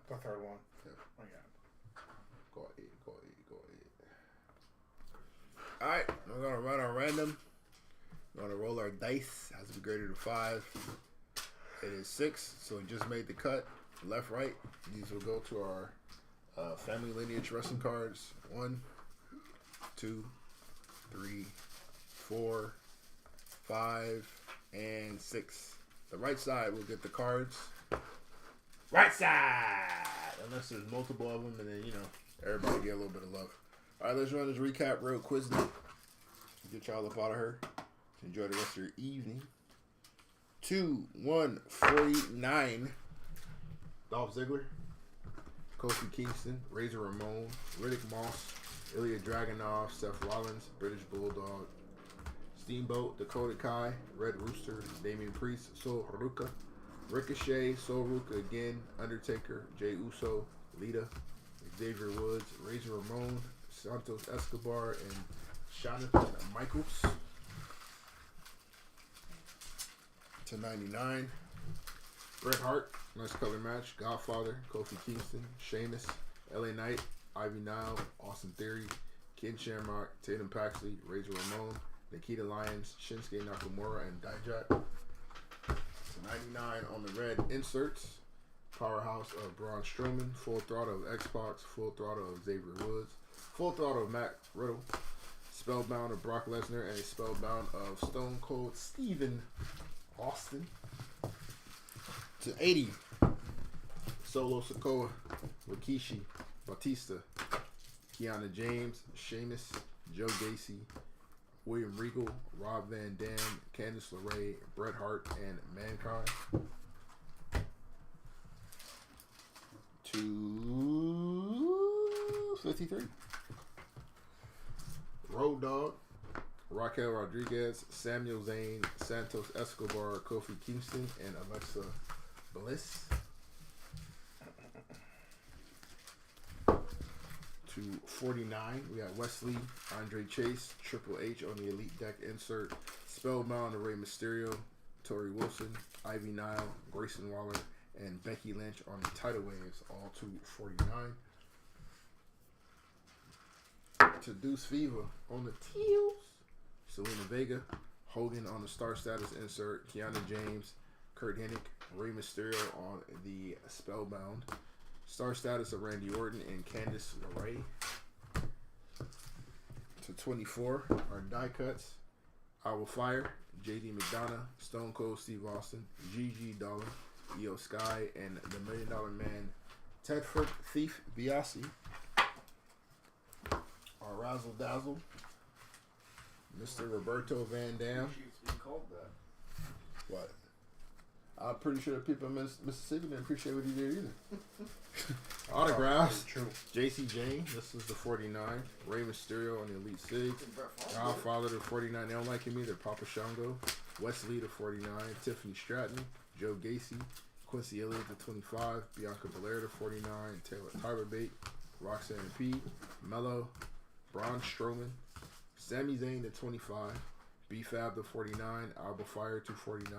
The third one. Yep. Oh, yeah. Go 8. All right, we're gonna run on random. We're gonna roll our dice. Has to be greater than 5. It is 6, so we just made the cut. Left, right. These will go to our family lineage wrestling cards. 1, 2, 3, 4, 5, and 6. The right side will get the cards. Right side! Unless there's multiple of them, and then, everybody get a little bit of love. All right, let's run this recap real quickly. Get y'all up out of her. Enjoy the rest of your evening. 2/1/49. Dolph Ziggler, Kofi Kingston, Razor Ramon, Riddick Moss, Ilya Dragunov, Seth Rollins, British Bulldog, Steamboat, Dakota Kai, Red Rooster, Damian Priest, Sol Ruka, Ricochet, Sol Ruka again, Undertaker, Jey Uso, Lita, Xavier Woods, Razor Ramon, Santos Escobar, and Jonathan Michaels. To 99. Bret Hart, nice color match. Godfather, Kofi Kingston, Sheamus, LA Knight, Ivy Nile, Austin Theory, Ken Shamrock, Tatum Paxley, Razor Ramon, Nikita Lyons, Shinsuke Nakamura, and Dijak. To 99 on the red inserts. Powerhouse of Braun Strowman, Full Throttle of X-Pac, Full Throttle of Xavier Woods, Full Throttle of Matt Riddle, Spellbound of Brock Lesnar, and Spellbound of Stone Cold Steven Austin. To 80, Solo Sikoa, Rikishi, Batista, Kiana James, Sheamus, Joe Gacy, William Regal, Rob Van Dam, Candice LeRae, Bret Hart, and Mankind. To 53, Road Dogg, Raquel Rodriguez, Samuel Zayn, Santos Escobar, Kofi Kingston, and Alexa Bliss. To 49, we got Wesley, Andre Chase, Triple H on the Elite Deck insert, Spellbound of Rey Mysterio, Tori Wilson, Ivy Nile, Grayson Waller, and Becky Lynch on the title waves, all to 49. To Deuce Fever on the teals, Selena Vega, Hogan on the Star Status insert, Kiana James, Kurt Hennig, Rey Mysterio on the Spellbound, Star Status of Randy Orton and Candice LeRae. To 24, our die cuts, Our Fire, JD McDonough, Stone Cold Steve Austin, Gigi Dollar, Io Sky, and the $1 Million Man Tedford Thief Biasi. Our Razzle Dazzle, Mr. Roberto Van Dam. You called that. What? I'm pretty sure the people in Mississippi didn't appreciate what he did either. Autographs. True. JC Jane, this is the 49. Rey Mysterio on the Elite Six. Godfather to 49. They don't like him either. Papa Shango. Wesley to 49. Tiffany Stratton. Joe Gacy. Quincy Elliott to 25. Bianca Belair to 49. Tyler Bate. Roxanne P. Mello. Braun Strowman. Sami Zayn to 25. B-Fab to 49, Alba Fire to 49,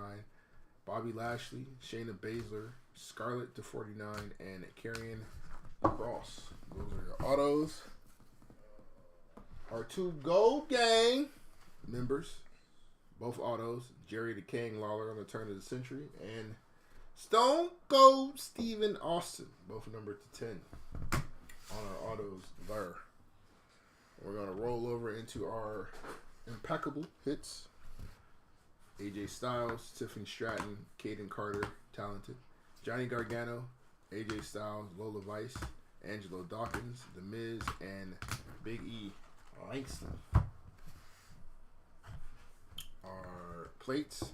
Bobby Lashley, Shayna Baszler, Scarlett to 49, and Karrion Kross. Those are your autos. Our 2 Gold Gang members, both autos, Jerry the King Lawler on the turn of the century, and Stone Cold Steven Austin, both numbered to 10 on our autos there. We're going to roll over into our Impeccable hits. AJ Styles, Tiffany Stratton, Caden Carter, talented. Johnny Gargano, AJ Styles, Lola Vice, Angelo Dawkins, The Miz, and Big E Langston. Our plates,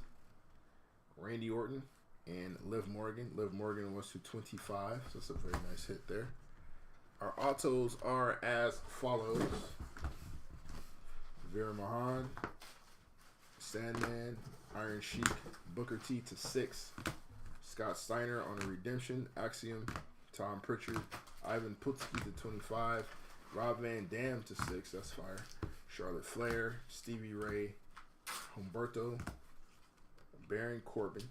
Randy Orton and Liv Morgan. Liv Morgan was to 25, so that's a very nice hit there. Our autos are as follows. Vera Mahan, Sandman, Iron Sheik, Booker T to 6, Scott Steiner on a redemption, Axiom, Tom Pritchard, Ivan Putski to 25, Rob Van Dam to 6, that's fire, Charlotte Flair, Stevie Ray, Humberto, Baron Corbin,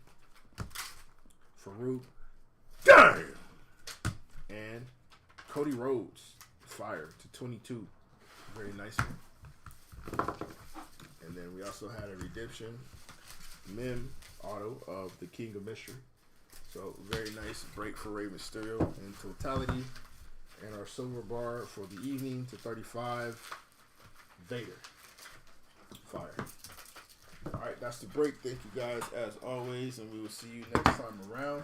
Farouk, damn, and Cody Rhodes, fire to 22, very nice one. And then we also had a redemption Mim auto of the King of Mystery. So very nice break for Rey Mysterio in totality. And our silver bar for the evening to 35, Vader. Fire. Alright, that's the break. Thank you guys as always, and we will see you next time around.